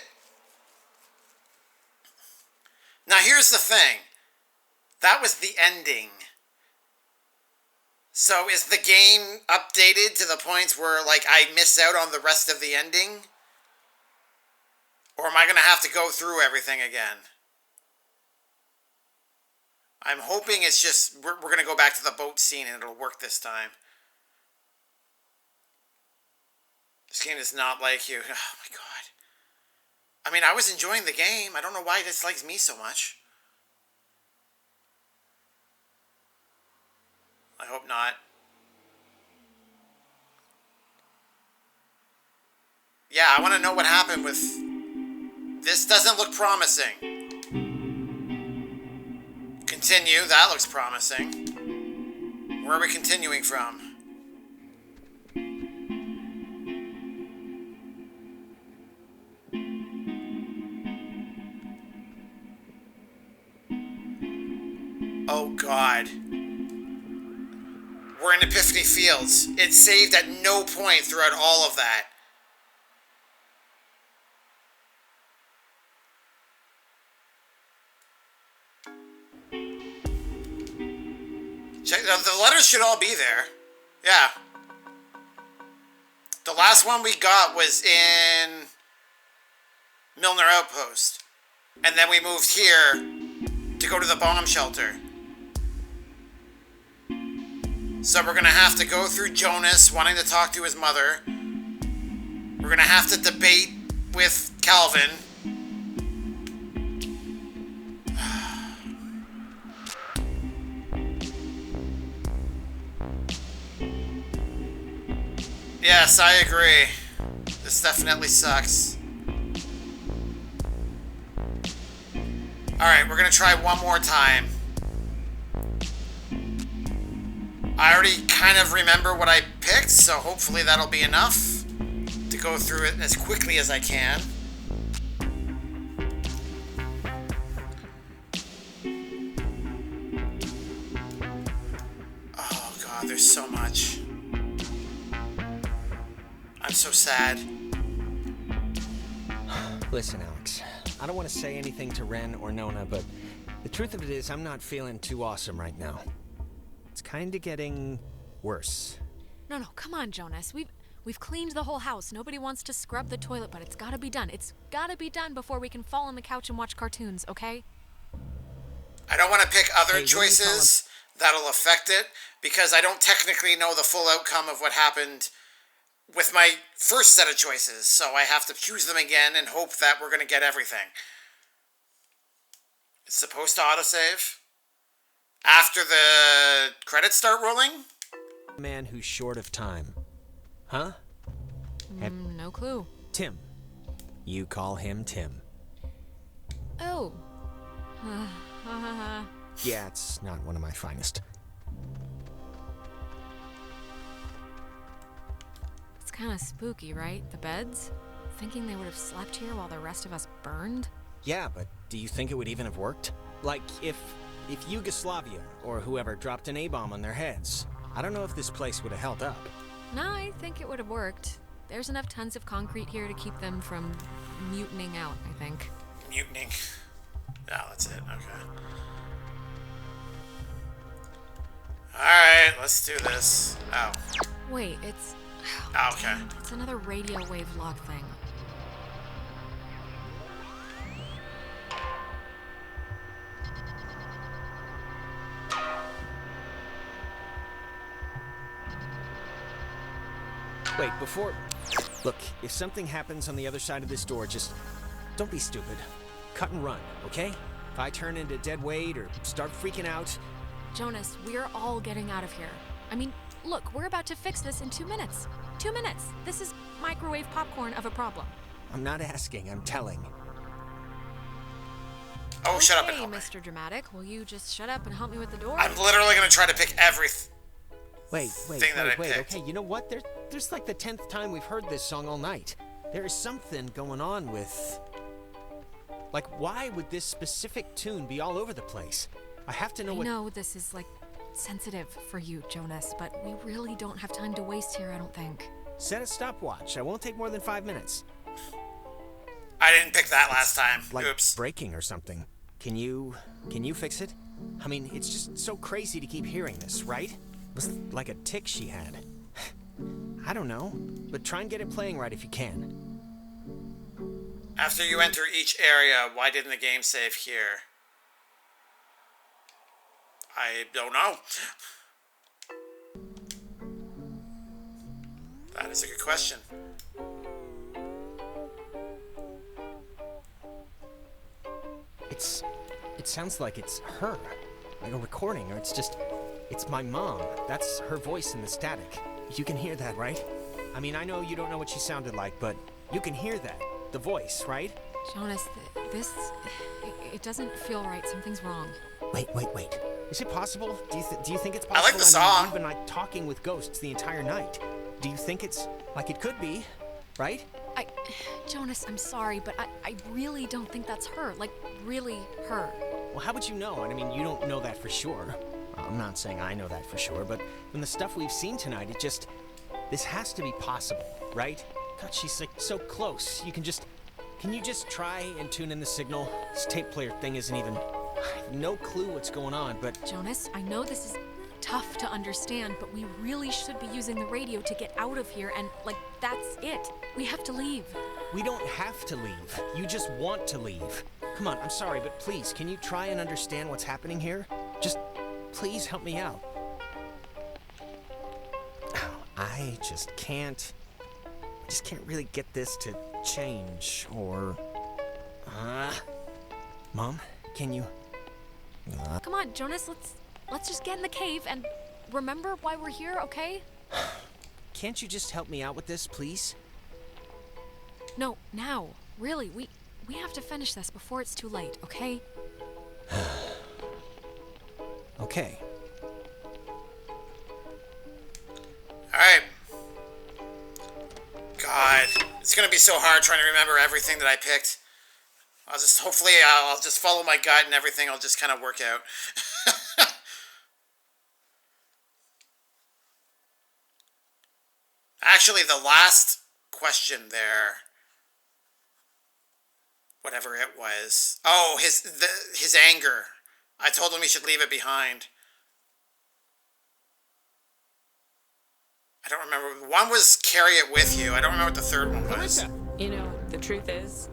Now here's the thing. That was the ending. So is the game updated to the points where, like, I miss out on the rest of the ending? Or am I going to have to go through everything again? I'm hoping it's just, we're going to go back to the boat scene and it'll work this time. This game does not like you. Oh my god. I mean, I was enjoying the game. I don't know why it dislikes me so much. I hope not. Yeah, I want to know what happened with... This doesn't look promising. Continue, that looks promising. Where are we continuing from? Oh god. We're in Epiphany Fields. It saved at no point throughout all of that. Check, the letters should all be there. Yeah. The last one we got was in Milner Outpost. And then we moved here to go to the bomb shelter. So we're going to have to go through Jonas wanting to talk to his mother. We're going to have to debate with Calvin. Yes, I agree. This definitely sucks. Alright, we're going to try one more time. I already kind of remember what I picked, so hopefully that'll be enough to go through it as quickly as I can. Oh god, there's so much. I'm so sad. Listen, Alex, I don't want to say anything to Ren or Nona, but the truth of it is I'm not feeling too awesome right now. It's kind of getting worse. No, come on, Jonas. We've cleaned the whole house. Nobody wants to scrub the toilet, but it's gotta be done. It's gotta be done before we can fall on the couch and watch cartoons, okay? I don't want to pick other choices that'll affect it, because I don't technically know the full outcome of what happened with my first set of choices, so I have to choose them again and hope that we're going to get everything. It's supposed to autosave after the credits start rolling? Man who's short of time. Huh? No clue. Tim. You call him Tim. Oh. Yeah, it's not one of my finest. It's kind of spooky, right? The beds? Thinking they would have slept here while the rest of us burned? Yeah, but do you think it would even have worked? Like, if Yugoslavia or whoever dropped an A-bomb on their heads, I don't know if this place would have held up. No, I think it would have worked. There's enough tons of concrete here to keep them from mutinying out, I think. Mutinying. Yeah, that's it. Okay. Alright, let's do this. Oh. Wait, it's... Oh, okay. It's another radio wave log thing. Wait, before... Look, if something happens on the other side of this door, just don't be stupid. Cut and run, okay? If I turn into dead weight or start freaking out... Jonas, we're all getting out of here. I mean, look, we're about to fix this in 2 minutes. 2 minutes. This is microwave popcorn of a problem. I'm not asking, I'm telling. Oh, okay, shut up and help me. Mr. Dramatic, will you just shut up and help me with the door? I'm literally gonna try to pick everything. Wait, picked. okay, you know what? There's like the 10th time we've heard this song all night. There is something going on with... Like, why would this specific tune be all over the place? I have to know what... I know this is, like, sensitive for you, Jonas, but we really don't have time to waste here, I don't think. Set a stopwatch. I won't take more than 5 minutes. I didn't pick that last time. Like Oops. breaking or something. Can you fix it? I mean, it's just so crazy to keep hearing this, right? It was like a tick she had. I don't know, but try and get it playing right if you can. After you enter each area, why didn't the game save here? I don't know. That is a good question. It sounds like it's her. Like a recording, or it's my mom. That's her voice in the static. You can hear that, right? I mean, I know you don't know what she sounded like, but you can hear that. The voice, right? Jonas, it doesn't feel right. Something's wrong. Wait. Is it possible? Do you think it's possible? I like the song. I mean, we've been like talking with ghosts the entire night. Do you think it's like it could be, right? Jonas, I'm sorry, but I really don't think that's her. Like, really her. Well, how would you know? I mean, you don't know that for sure. I'm not saying I know that for sure, but from the stuff we've seen tonight, this has to be possible, right? God, she's like so close. Can you just try and tune in the signal? This tape player thing isn't even, I have no clue what's going on, but... Jonas, I know this is tough to understand, but we really should be using the radio to get out of here, and, like, that's it. We have to leave. We don't have to leave. You just want to leave. Come on, I'm sorry, but please, can you try and understand what's happening here? Just, please help me out. Oh, I just can't really get this to change, or... Mom, can you... Come on, Jonas, let's just get in the cave and remember why we're here, okay? Can't you just help me out with this, please? No, now. Really, we have to finish this before it's too late, okay? Okay. Alright. God, it's gonna be so hard trying to remember everything that I picked. Hopefully I'll just follow my gut and everything will just kind of work out. Actually, the last question there, whatever it was. Oh, his anger. I told him he should leave it behind. I don't remember. One was carry it with you. I don't remember what the third one was. You know, the truth is,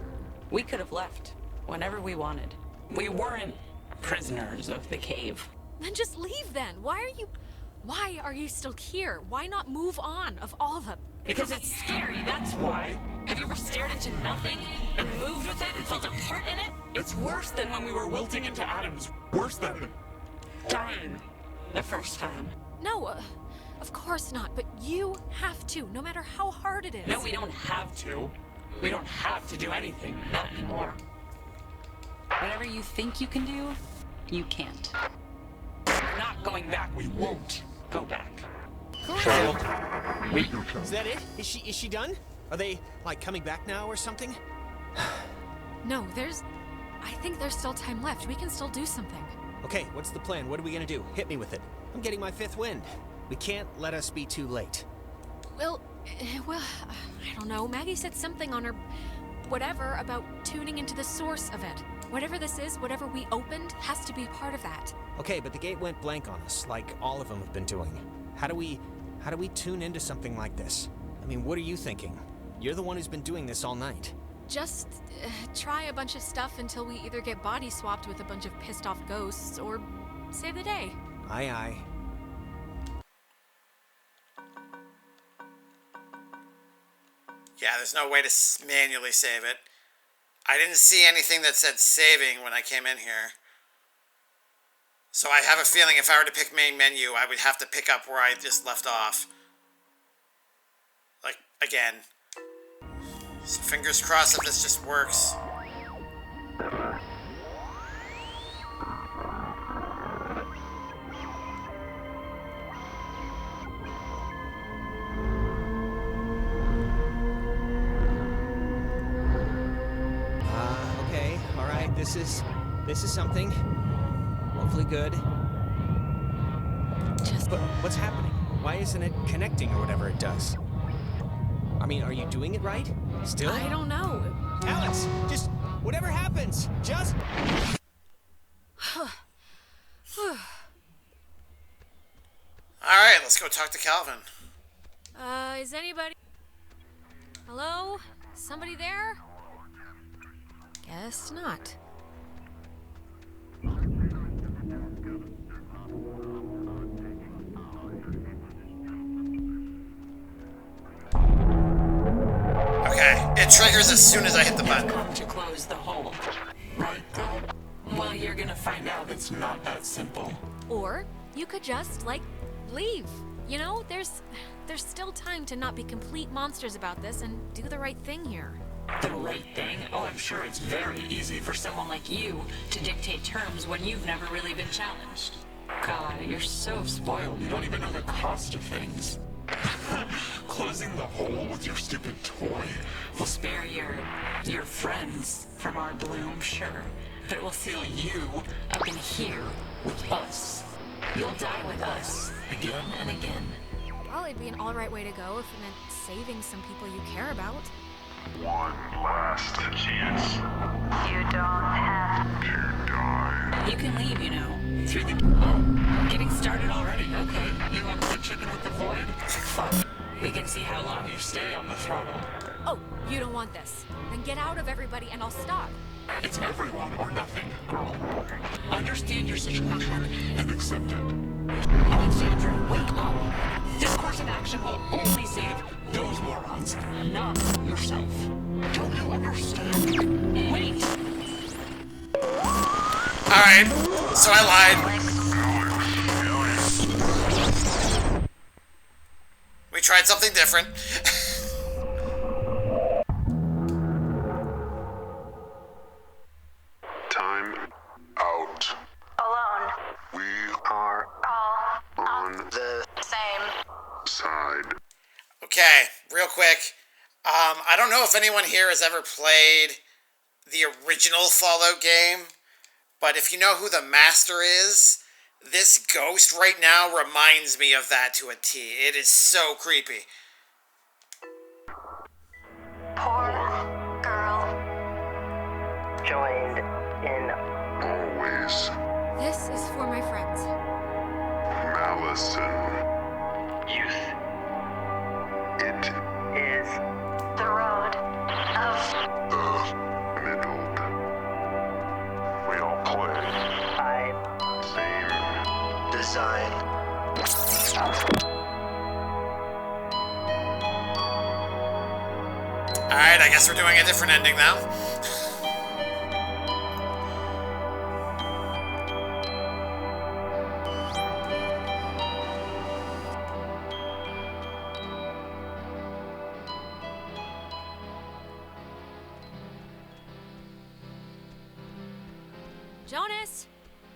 we could have left whenever we wanted. We weren't prisoners of the cave. Then just leave then. Why are you still here? Why not move on, of all of them? Because it's scary, that's why. Have you ever stared into nothing and moved with it and felt a part in it? It's worse than when we were wilting into atoms. Worse than dying the first time. No, of course not, but you have to, no matter how hard it is. No, we don't have to. We don't have to do anything, not anymore. Whatever you think you can do, you can't. We're not going back. We won't go back. Is that it? Is she done? Are they, like, coming back now or something? No, I think there's still time left. We can still do something. Okay, what's the plan? What are we gonna do? Hit me with it. I'm getting my 5th wind. We can't let us be too late. Well, I don't know. Maggie said something on her whatever about tuning into the source of it. Whatever this is, whatever we opened, has to be a part of that. Okay, but the gate went blank on us, like all of them have been doing. How do we tune into something like this? I mean, what are you thinking? You're the one who's been doing this all night. Just try a bunch of stuff until we either get body swapped with a bunch of pissed off ghosts or save the day. Aye, aye. Yeah, there's no way to manually save it. I didn't see anything that said saving when I came in here. So I have a feeling if I were to pick main menu, I would have to pick up where I just left off. Like, again. So fingers crossed if this just works. Okay, alright, this is something. Hopefully good. But what's happening? Why isn't it connecting or whatever it does? I mean, are you doing it right? Still? I don't know. Alex, just whatever happens, just... Alright, let's go talk to Calvin. Is anybody... Hello? Somebody there? Guess not. Okay, it triggers as soon as I hit the button. Come to close the hole, right? Well, you're gonna find out it's not that simple. Or you could just, like, leave. You know, there's still time to not be complete monsters about this and do the right thing here. The right thing? Oh, I'm sure it's very easy for someone like you to dictate terms when you've never really been challenged. God, you're so spoiled. You don't even know the cost of things. Closing the hole with your stupid toy will spare your friends from our bloom, sure. But it will seal you up in here with us. You'll die with us again and again. Probably be an alright way to go if it meant saving some people you care about. One last chance. You don't have to die. You can leave, you know, through the... Oh, getting started already. Okay, you have the chicken with the void? Fuck. We can see how long you stay on the throttle. Oh, you don't want this. Then get out of everybody and I'll stop. It's everyone or nothing, girl. Understand your situation and accept it. Alexandra, wake up. This course of action will only save those morons, not yourself. Don't you understand? Wait. Alright, so I lied. We tried something different. Time out. alone. We are All on the same. side. Okay, real quick. I don't know if anyone here has ever played the original Fallout game, but if you know who the Master is, this ghost right now reminds me of that to a T. It is so creepy. Poor girl. Joined in always This is for my friends. malice and youth. It Is the road of the middle. We all play. Same design. Alright, I guess we're doing a different ending now. Jonas!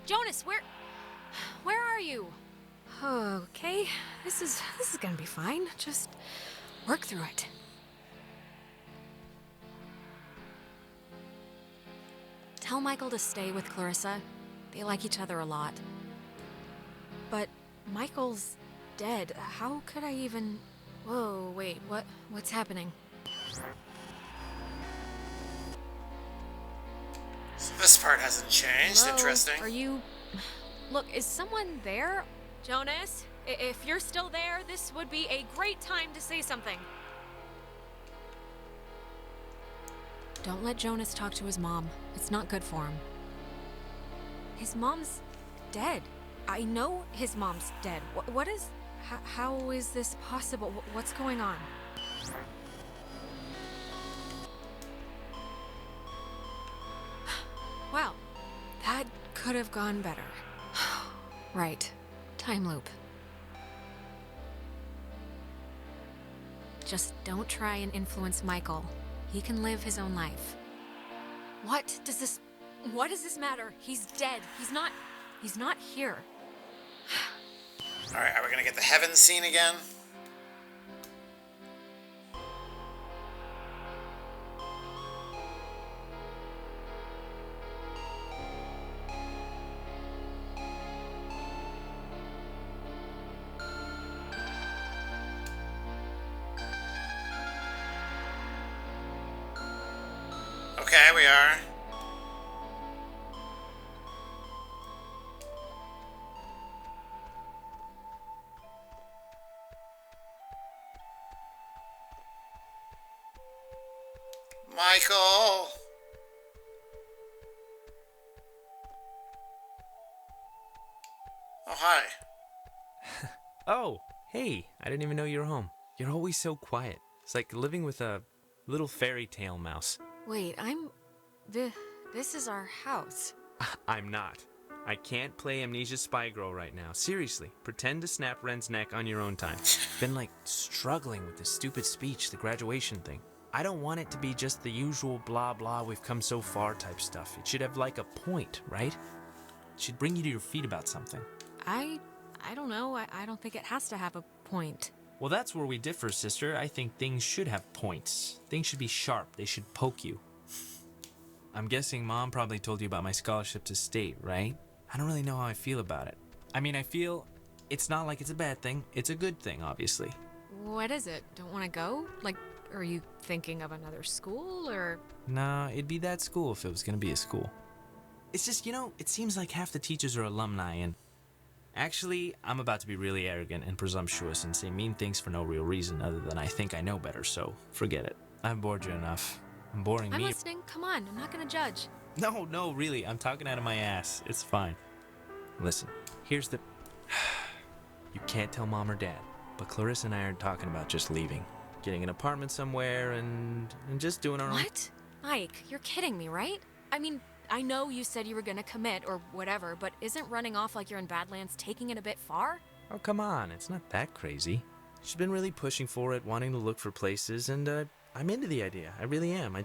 Jonas, where are you? Okay, this is gonna be fine. Just work through it. Tell Michael to stay with Clarissa. They like each other a lot. But Michael's dead. How could I even... Whoa, wait, what's happening? So this part hasn't changed. Hello? Interesting. Are you... Look, is someone there? Jonas, if you're still there, this would be a great time to say something. Don't let Jonas talk to his mom. It's not good for him. His mom's dead. I know his mom's dead. What is... How is this possible? What's going on? Wow, that could have gone better. Right. Time loop. Just don't try and influence Michael. He can live his own life. What does this matter? He's dead. He's not here. Alright, are we gonna get the heavens scene again? Okay, we are. Michael! Oh, hi. Oh, hey, I didn't even know you were home. You're always so quiet. It's like living with a little fairy tale mouse. Wait, this is our house. I'm not. I can't play Amnesia Spy Girl right now. Seriously, pretend to snap Ren's neck on your own time. Been like struggling with this stupid speech, the graduation thing. I don't want it to be just the usual blah blah we've come so far type stuff. It should have like a point, right? It should bring you to your feet about something. I don't know. I don't think it has to have a point. Well, that's where we differ, sister. I think things should have points. Things should be sharp. They should poke you. I'm guessing Mom probably told you about my scholarship to state, right? I don't really know how I feel about it. I mean, I feel it's not like it's a bad thing. It's a good thing, obviously. What is it? Don't want to go? Like, are you thinking of another school, or...? Nah, it'd be that school if it was gonna be a school. It's just, it seems like half the teachers are alumni, and... Actually, I'm about to be really arrogant and presumptuous and say mean things for no real reason other than I think I know better, so forget it. I've bored you enough. I'm boring me. I'm listening. Come on, I'm not gonna judge. No, really, I'm talking out of my ass. It's fine. Listen, here's the... You can't tell Mom or Dad, but Clarissa and I are talking about just leaving. Getting an apartment somewhere and just doing our own... What? Mike, you're kidding me, right? I mean, I know you said you were gonna commit or whatever, but isn't running off like you're in Badlands taking it a bit far? Oh, come on, it's not that crazy. She's been really pushing for it, wanting to look for places, and I'm into the idea. I really am.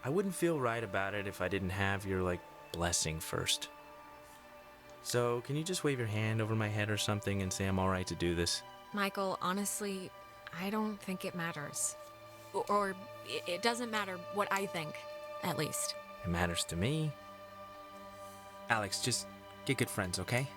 I wouldn't feel right about it if I didn't have your, blessing first. So, can you just wave your hand over my head or something and say I'm alright to do this? Michael, honestly, I don't think it matters. Or it doesn't matter what I think, at least. It matters to me. Alex, just get good friends, okay?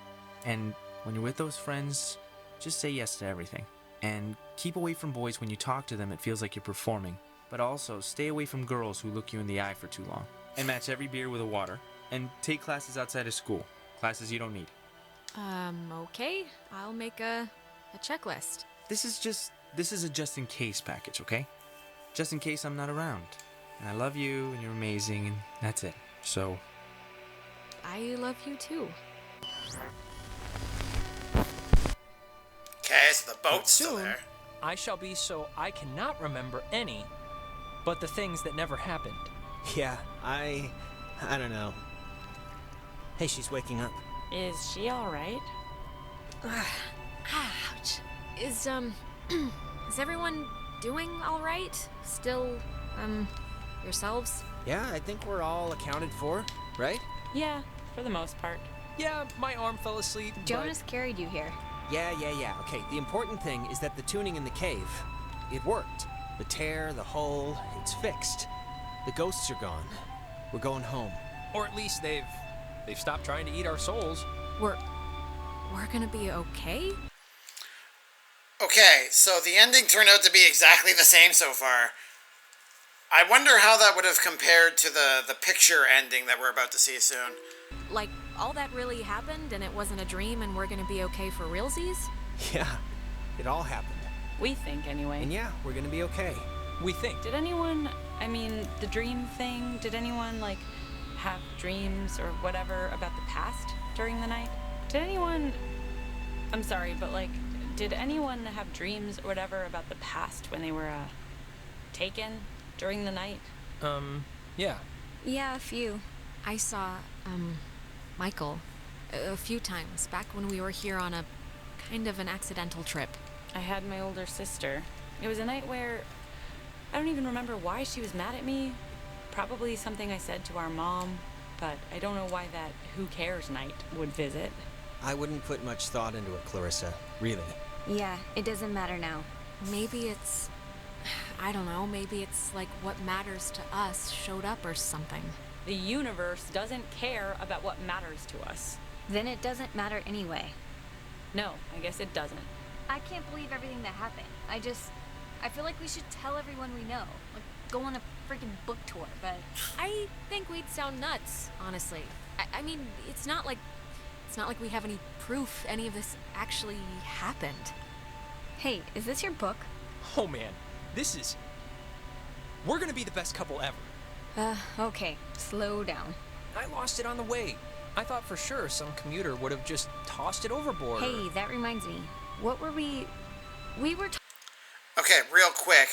And when you're with those friends, just say yes to everything. And keep away from boys when you talk to them, it feels like you're performing. But also, stay away from girls who look you in the eye for too long. And match every beer with a water. And take classes outside of school. Classes you don't need. Okay. I'll make a checklist. This is a just-in-case package, okay? Just in case I'm not around. And I love you, and you're amazing, and that's it. So... I love you too. Okay, so the boat's still there. I shall be so I cannot remember any but the things that never happened. Yeah, I don't know. Hey, she's waking up. Is she alright? Ouch. Is everyone doing alright? Still, yourselves? Yeah, I think we're all accounted for, right? Yeah, for the most part. Yeah, my arm fell asleep. Jonas carried you here. Yeah. Okay, the important thing is that the tuning in the cave, it worked. The tear, the hole, it's fixed. The ghosts are gone. We're going home. Or at least they've stopped trying to eat our souls. We're gonna be okay? Okay, so the ending turned out to be exactly the same so far. I wonder how that would have compared to the picture ending that we're about to see soon. Like, all that really happened and it wasn't a dream and we're gonna be okay for realsies? Yeah, it all happened. We think, anyway. And yeah, we're gonna be okay. We think. Did anyone I mean, the dream thing, did anyone, like, have dreams or whatever about the past during the night? Did anyone... I'm sorry, but, like, did anyone have dreams or whatever about the past when they were, taken during the night? Yeah. Yeah, a few. I saw, Michael a few times back when we were here on a kind of an accidental trip. I had my older sister. It was a night where I don't even remember why she was mad at me. Probably something I said to our mom, but I don't know why that who cares night would visit. I wouldn't put much thought into it, Clarissa. Really. Yeah, it doesn't matter now. Maybe it's... I don't know, maybe it's like what matters to us showed up or something. The universe doesn't care about what matters to us. Then it doesn't matter anyway. No, I guess it doesn't. I can't believe everything that happened. I feel like we should tell everyone we know. Like, go on a freaking book tour, but... I think we'd sound nuts, honestly. I mean, it's not like we have any proof any of this actually happened. Hey, is this your book? Oh man, this is... We're gonna be the best couple ever. Okay. Slow down. I lost it on the way. I thought for sure some commuter would have just tossed it overboard. Hey, that reminds me. What were we... We were... Okay, real quick.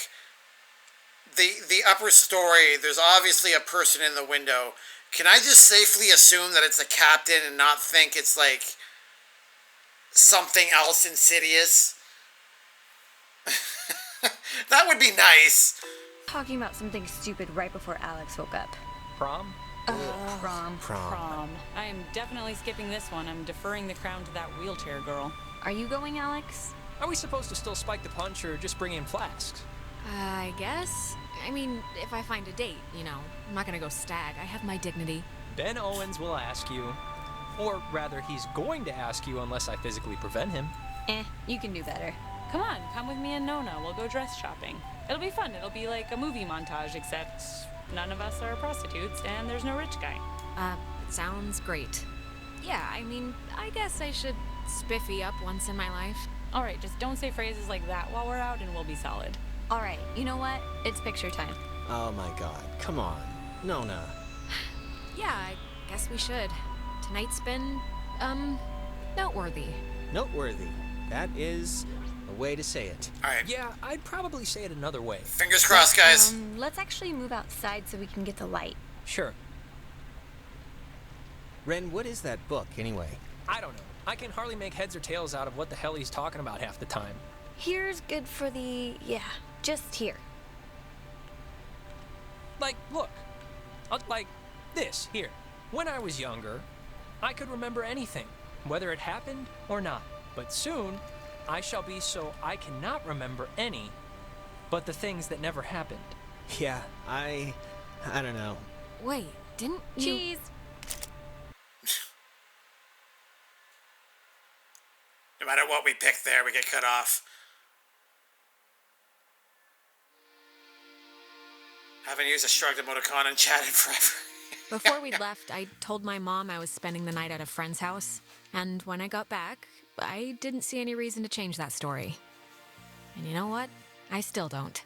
The upper story, there's obviously a person in the window. Can I just safely assume that it's a captain and not think it's like something else insidious? That would be nice. Talking about something stupid right before Alex woke up. Prom? Prom. I am definitely skipping this one. I'm deferring the crown to that wheelchair girl. Are you going, Alex? Are we supposed to still spike the punch or just bring in flasks? I guess. I mean, if I find a date, you know. I'm not gonna go stag. I have my dignity. Ben Owens will ask you. Or rather, he's going to ask you unless I physically prevent him. You can do better. Come on, come with me and Nona. We'll go dress shopping. It'll be fun. It'll be like a movie montage, except none of us are prostitutes and there's no rich guy. Sounds great. Yeah, I mean, I guess I should spiffy up once in my life. All right, just don't say phrases like that while we're out and we'll be solid. All right, you know what? It's picture time. Oh my god, come on. Nona. Yeah, I guess we should. Tonight's been, noteworthy. Noteworthy. That is a way to say it. Alright. Yeah, I'd probably say it another way. Fingers crossed, guys. Let's actually move outside so we can get the light. Sure. Ren, what is that book, anyway? I don't know. I can hardly make heads or tails out of what the hell he's talking about half the time. Here's good for the... yeah, just here. Like, look. Like this, here. When I was younger, I could remember anything, whether it happened or not. But soon, I shall be so I cannot remember any, but the things that never happened. Yeah, I don't know. Wait, didn't you... Cheese! No matter what we pick there, we get cut off. Haven't used a shrugged emoticon and chatted forever. Before we left, I told my mom I was spending the night at a friend's house. And when I got back, I didn't see any reason to change that story. And you know what? I still don't.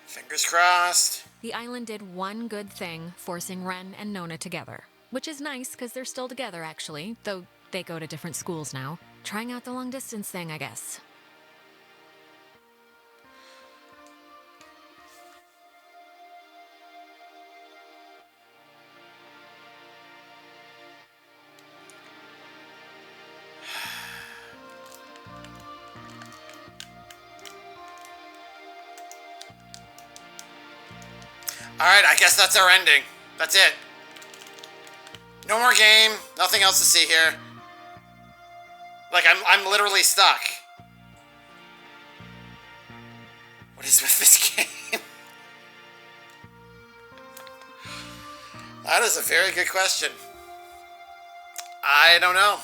Fingers crossed. The island did one good thing, forcing Ren and Nona together. Which is nice, because they're still together, actually. Though they go to different schools now. Trying out the long-distance thing, I guess. Alright, I guess that's our ending. That's it. No more game. Nothing else to see here. Like, I'm literally stuck. What is with this game? That is a very good question. I don't know.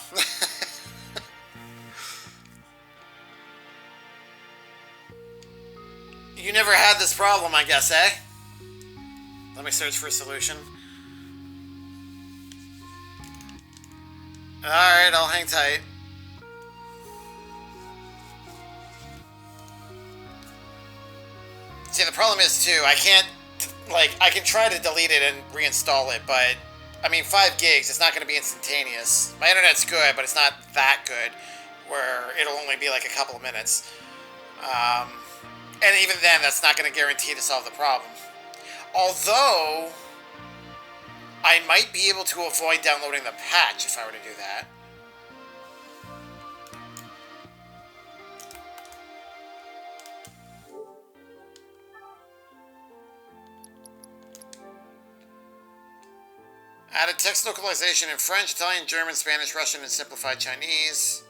You never had this problem, I guess, eh? Let me search for a solution. Alright, I'll hang tight. See, the problem is, too, I can't like, I can try to delete it and reinstall it, but, I mean, 5 gigs, it's not going to be instantaneous. My internet's good, but it's not that good, where it'll only be like a couple of minutes. And even then, that's not going to guarantee to solve the problem. Although, I might be able to avoid downloading the patch if I were to do that. Added text localization in French, Italian, German, Spanish, Russian, and simplified Chinese.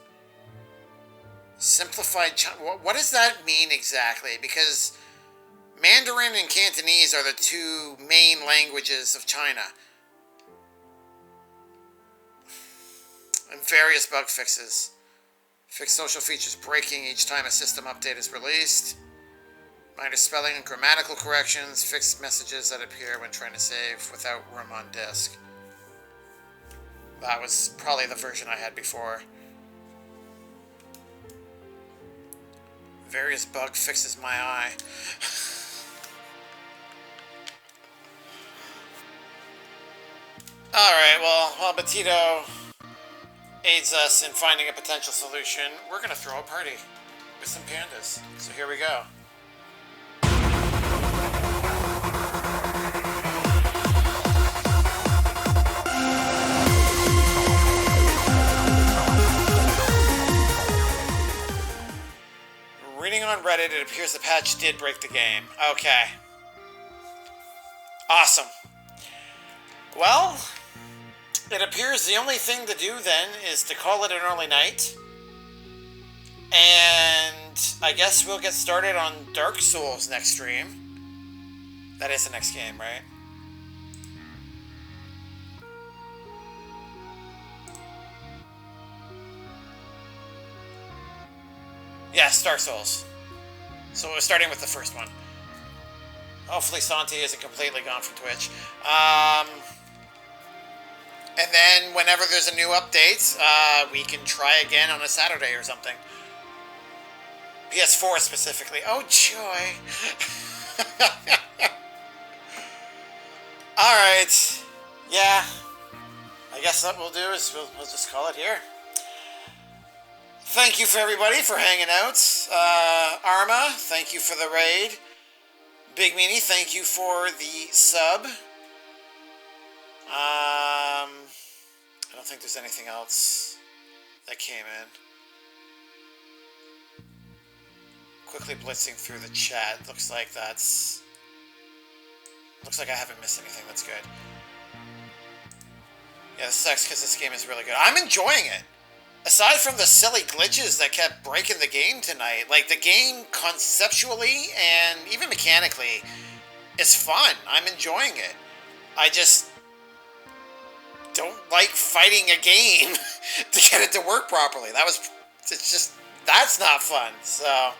Simplified what does that mean exactly? Because Mandarin and Cantonese are the 2 main languages of China. And various bug fixes. Fix social features breaking each time a system update is released. Minor spelling and grammatical corrections. Fix messages that appear when trying to save without room on disk. That was probably the version I had before. Various bug fixes my eye. Alright, well, while Batito aids us in finding a potential solution, we're going to throw a party with some pandas. So here we go. Reading on Reddit, it appears the patch did break the game. Okay. Awesome. Well, it appears the only thing to do then is to call it an early night. And I guess we'll get started on Dark Souls next stream. That is the next game, right? Yes, Dark Souls. So we're starting with the first one. Hopefully Santi isn't completely gone from Twitch. And then whenever there's a new update, we can try again on a Saturday or something. PS4 specifically. Oh, joy. Alright. Yeah. I guess what we'll do is we'll just call it here. Thank you for everybody for hanging out. Arma, thank you for the raid. Big Meanie, thank you for the sub. I don't think there's anything else that came in. Quickly blitzing through the chat. Looks like I haven't missed anything. That's good. Yeah, this sucks because this game is really good. I'm enjoying it. Aside from the silly glitches that kept breaking the game tonight, like, the game conceptually and even mechanically is fun. I'm enjoying it. I just don't like fighting a game to get it to work properly. That's not fun. So,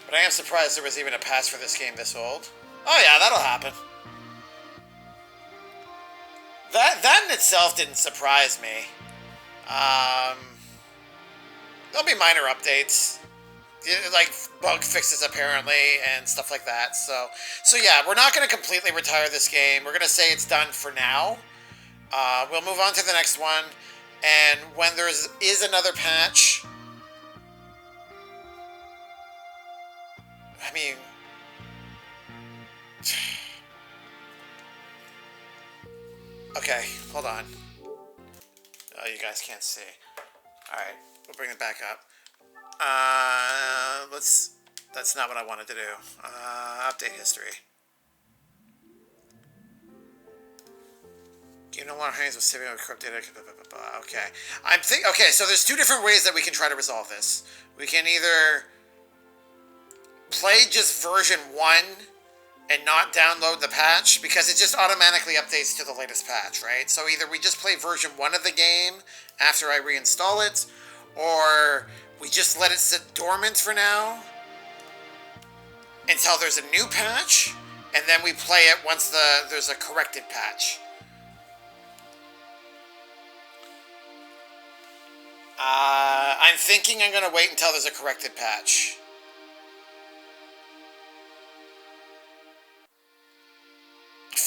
but I am surprised there was even a patch for this game this old. Oh yeah, that'll happen. That in itself didn't surprise me. There'll be minor updates, like bug fixes apparently, and stuff like that. So yeah, we're not going to completely retire this game. We're going to say it's done for now. We'll move on to the next one, and when there is another patch, I mean, okay, hold on. Oh, you guys can't see. Alright, we'll bring it back up. That's not what I wanted to do. Update history. Game no longer hangs with saving of corrupt data. Okay. Okay, so there's 2 different ways that we can try to resolve this. We can either play just version 1 and not download the patch, because it just automatically updates to the latest patch, right? So either we just play version 1 of the game after I reinstall it, or we just let it sit dormant for now until there's a new patch, and then we play it once there's a corrected patch. I'm thinking I'm going to wait until there's a corrected patch.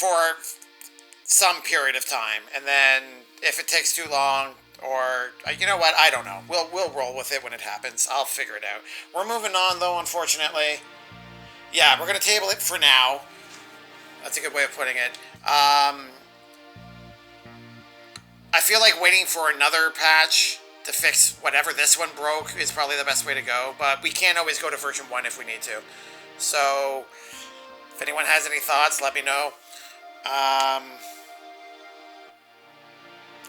for some period of time, and then if it takes too long, or you know what, I don't know. We'll roll with it when it happens. I'll figure it out. We're moving on though, unfortunately. Yeah, we're gonna table it for now. That's a good way of putting it. I feel like waiting for another patch to fix whatever this one broke is probably the best way to go, but we can always go to version 1 if we need to. So, if anyone has any thoughts, let me know.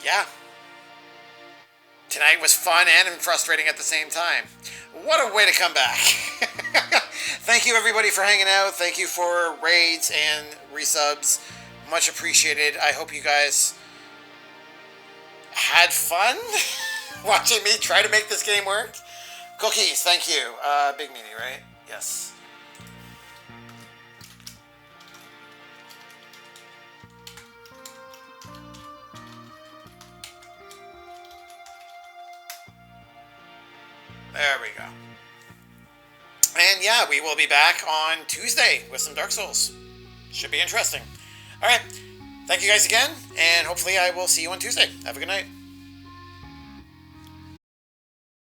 Yeah. Tonight was fun and frustrating at the same time. What a way to come back. Thank you everybody for hanging out. Thank you for raids and resubs. Much appreciated. I hope you guys had fun watching me try to make this game work. Cookies, thank you. Big meanie, right? Yes. There we go. And yeah, we will be back on Tuesday with some Dark Souls. Should be interesting. Alright, thank you guys again, and hopefully I will see you on Tuesday. Have a good night.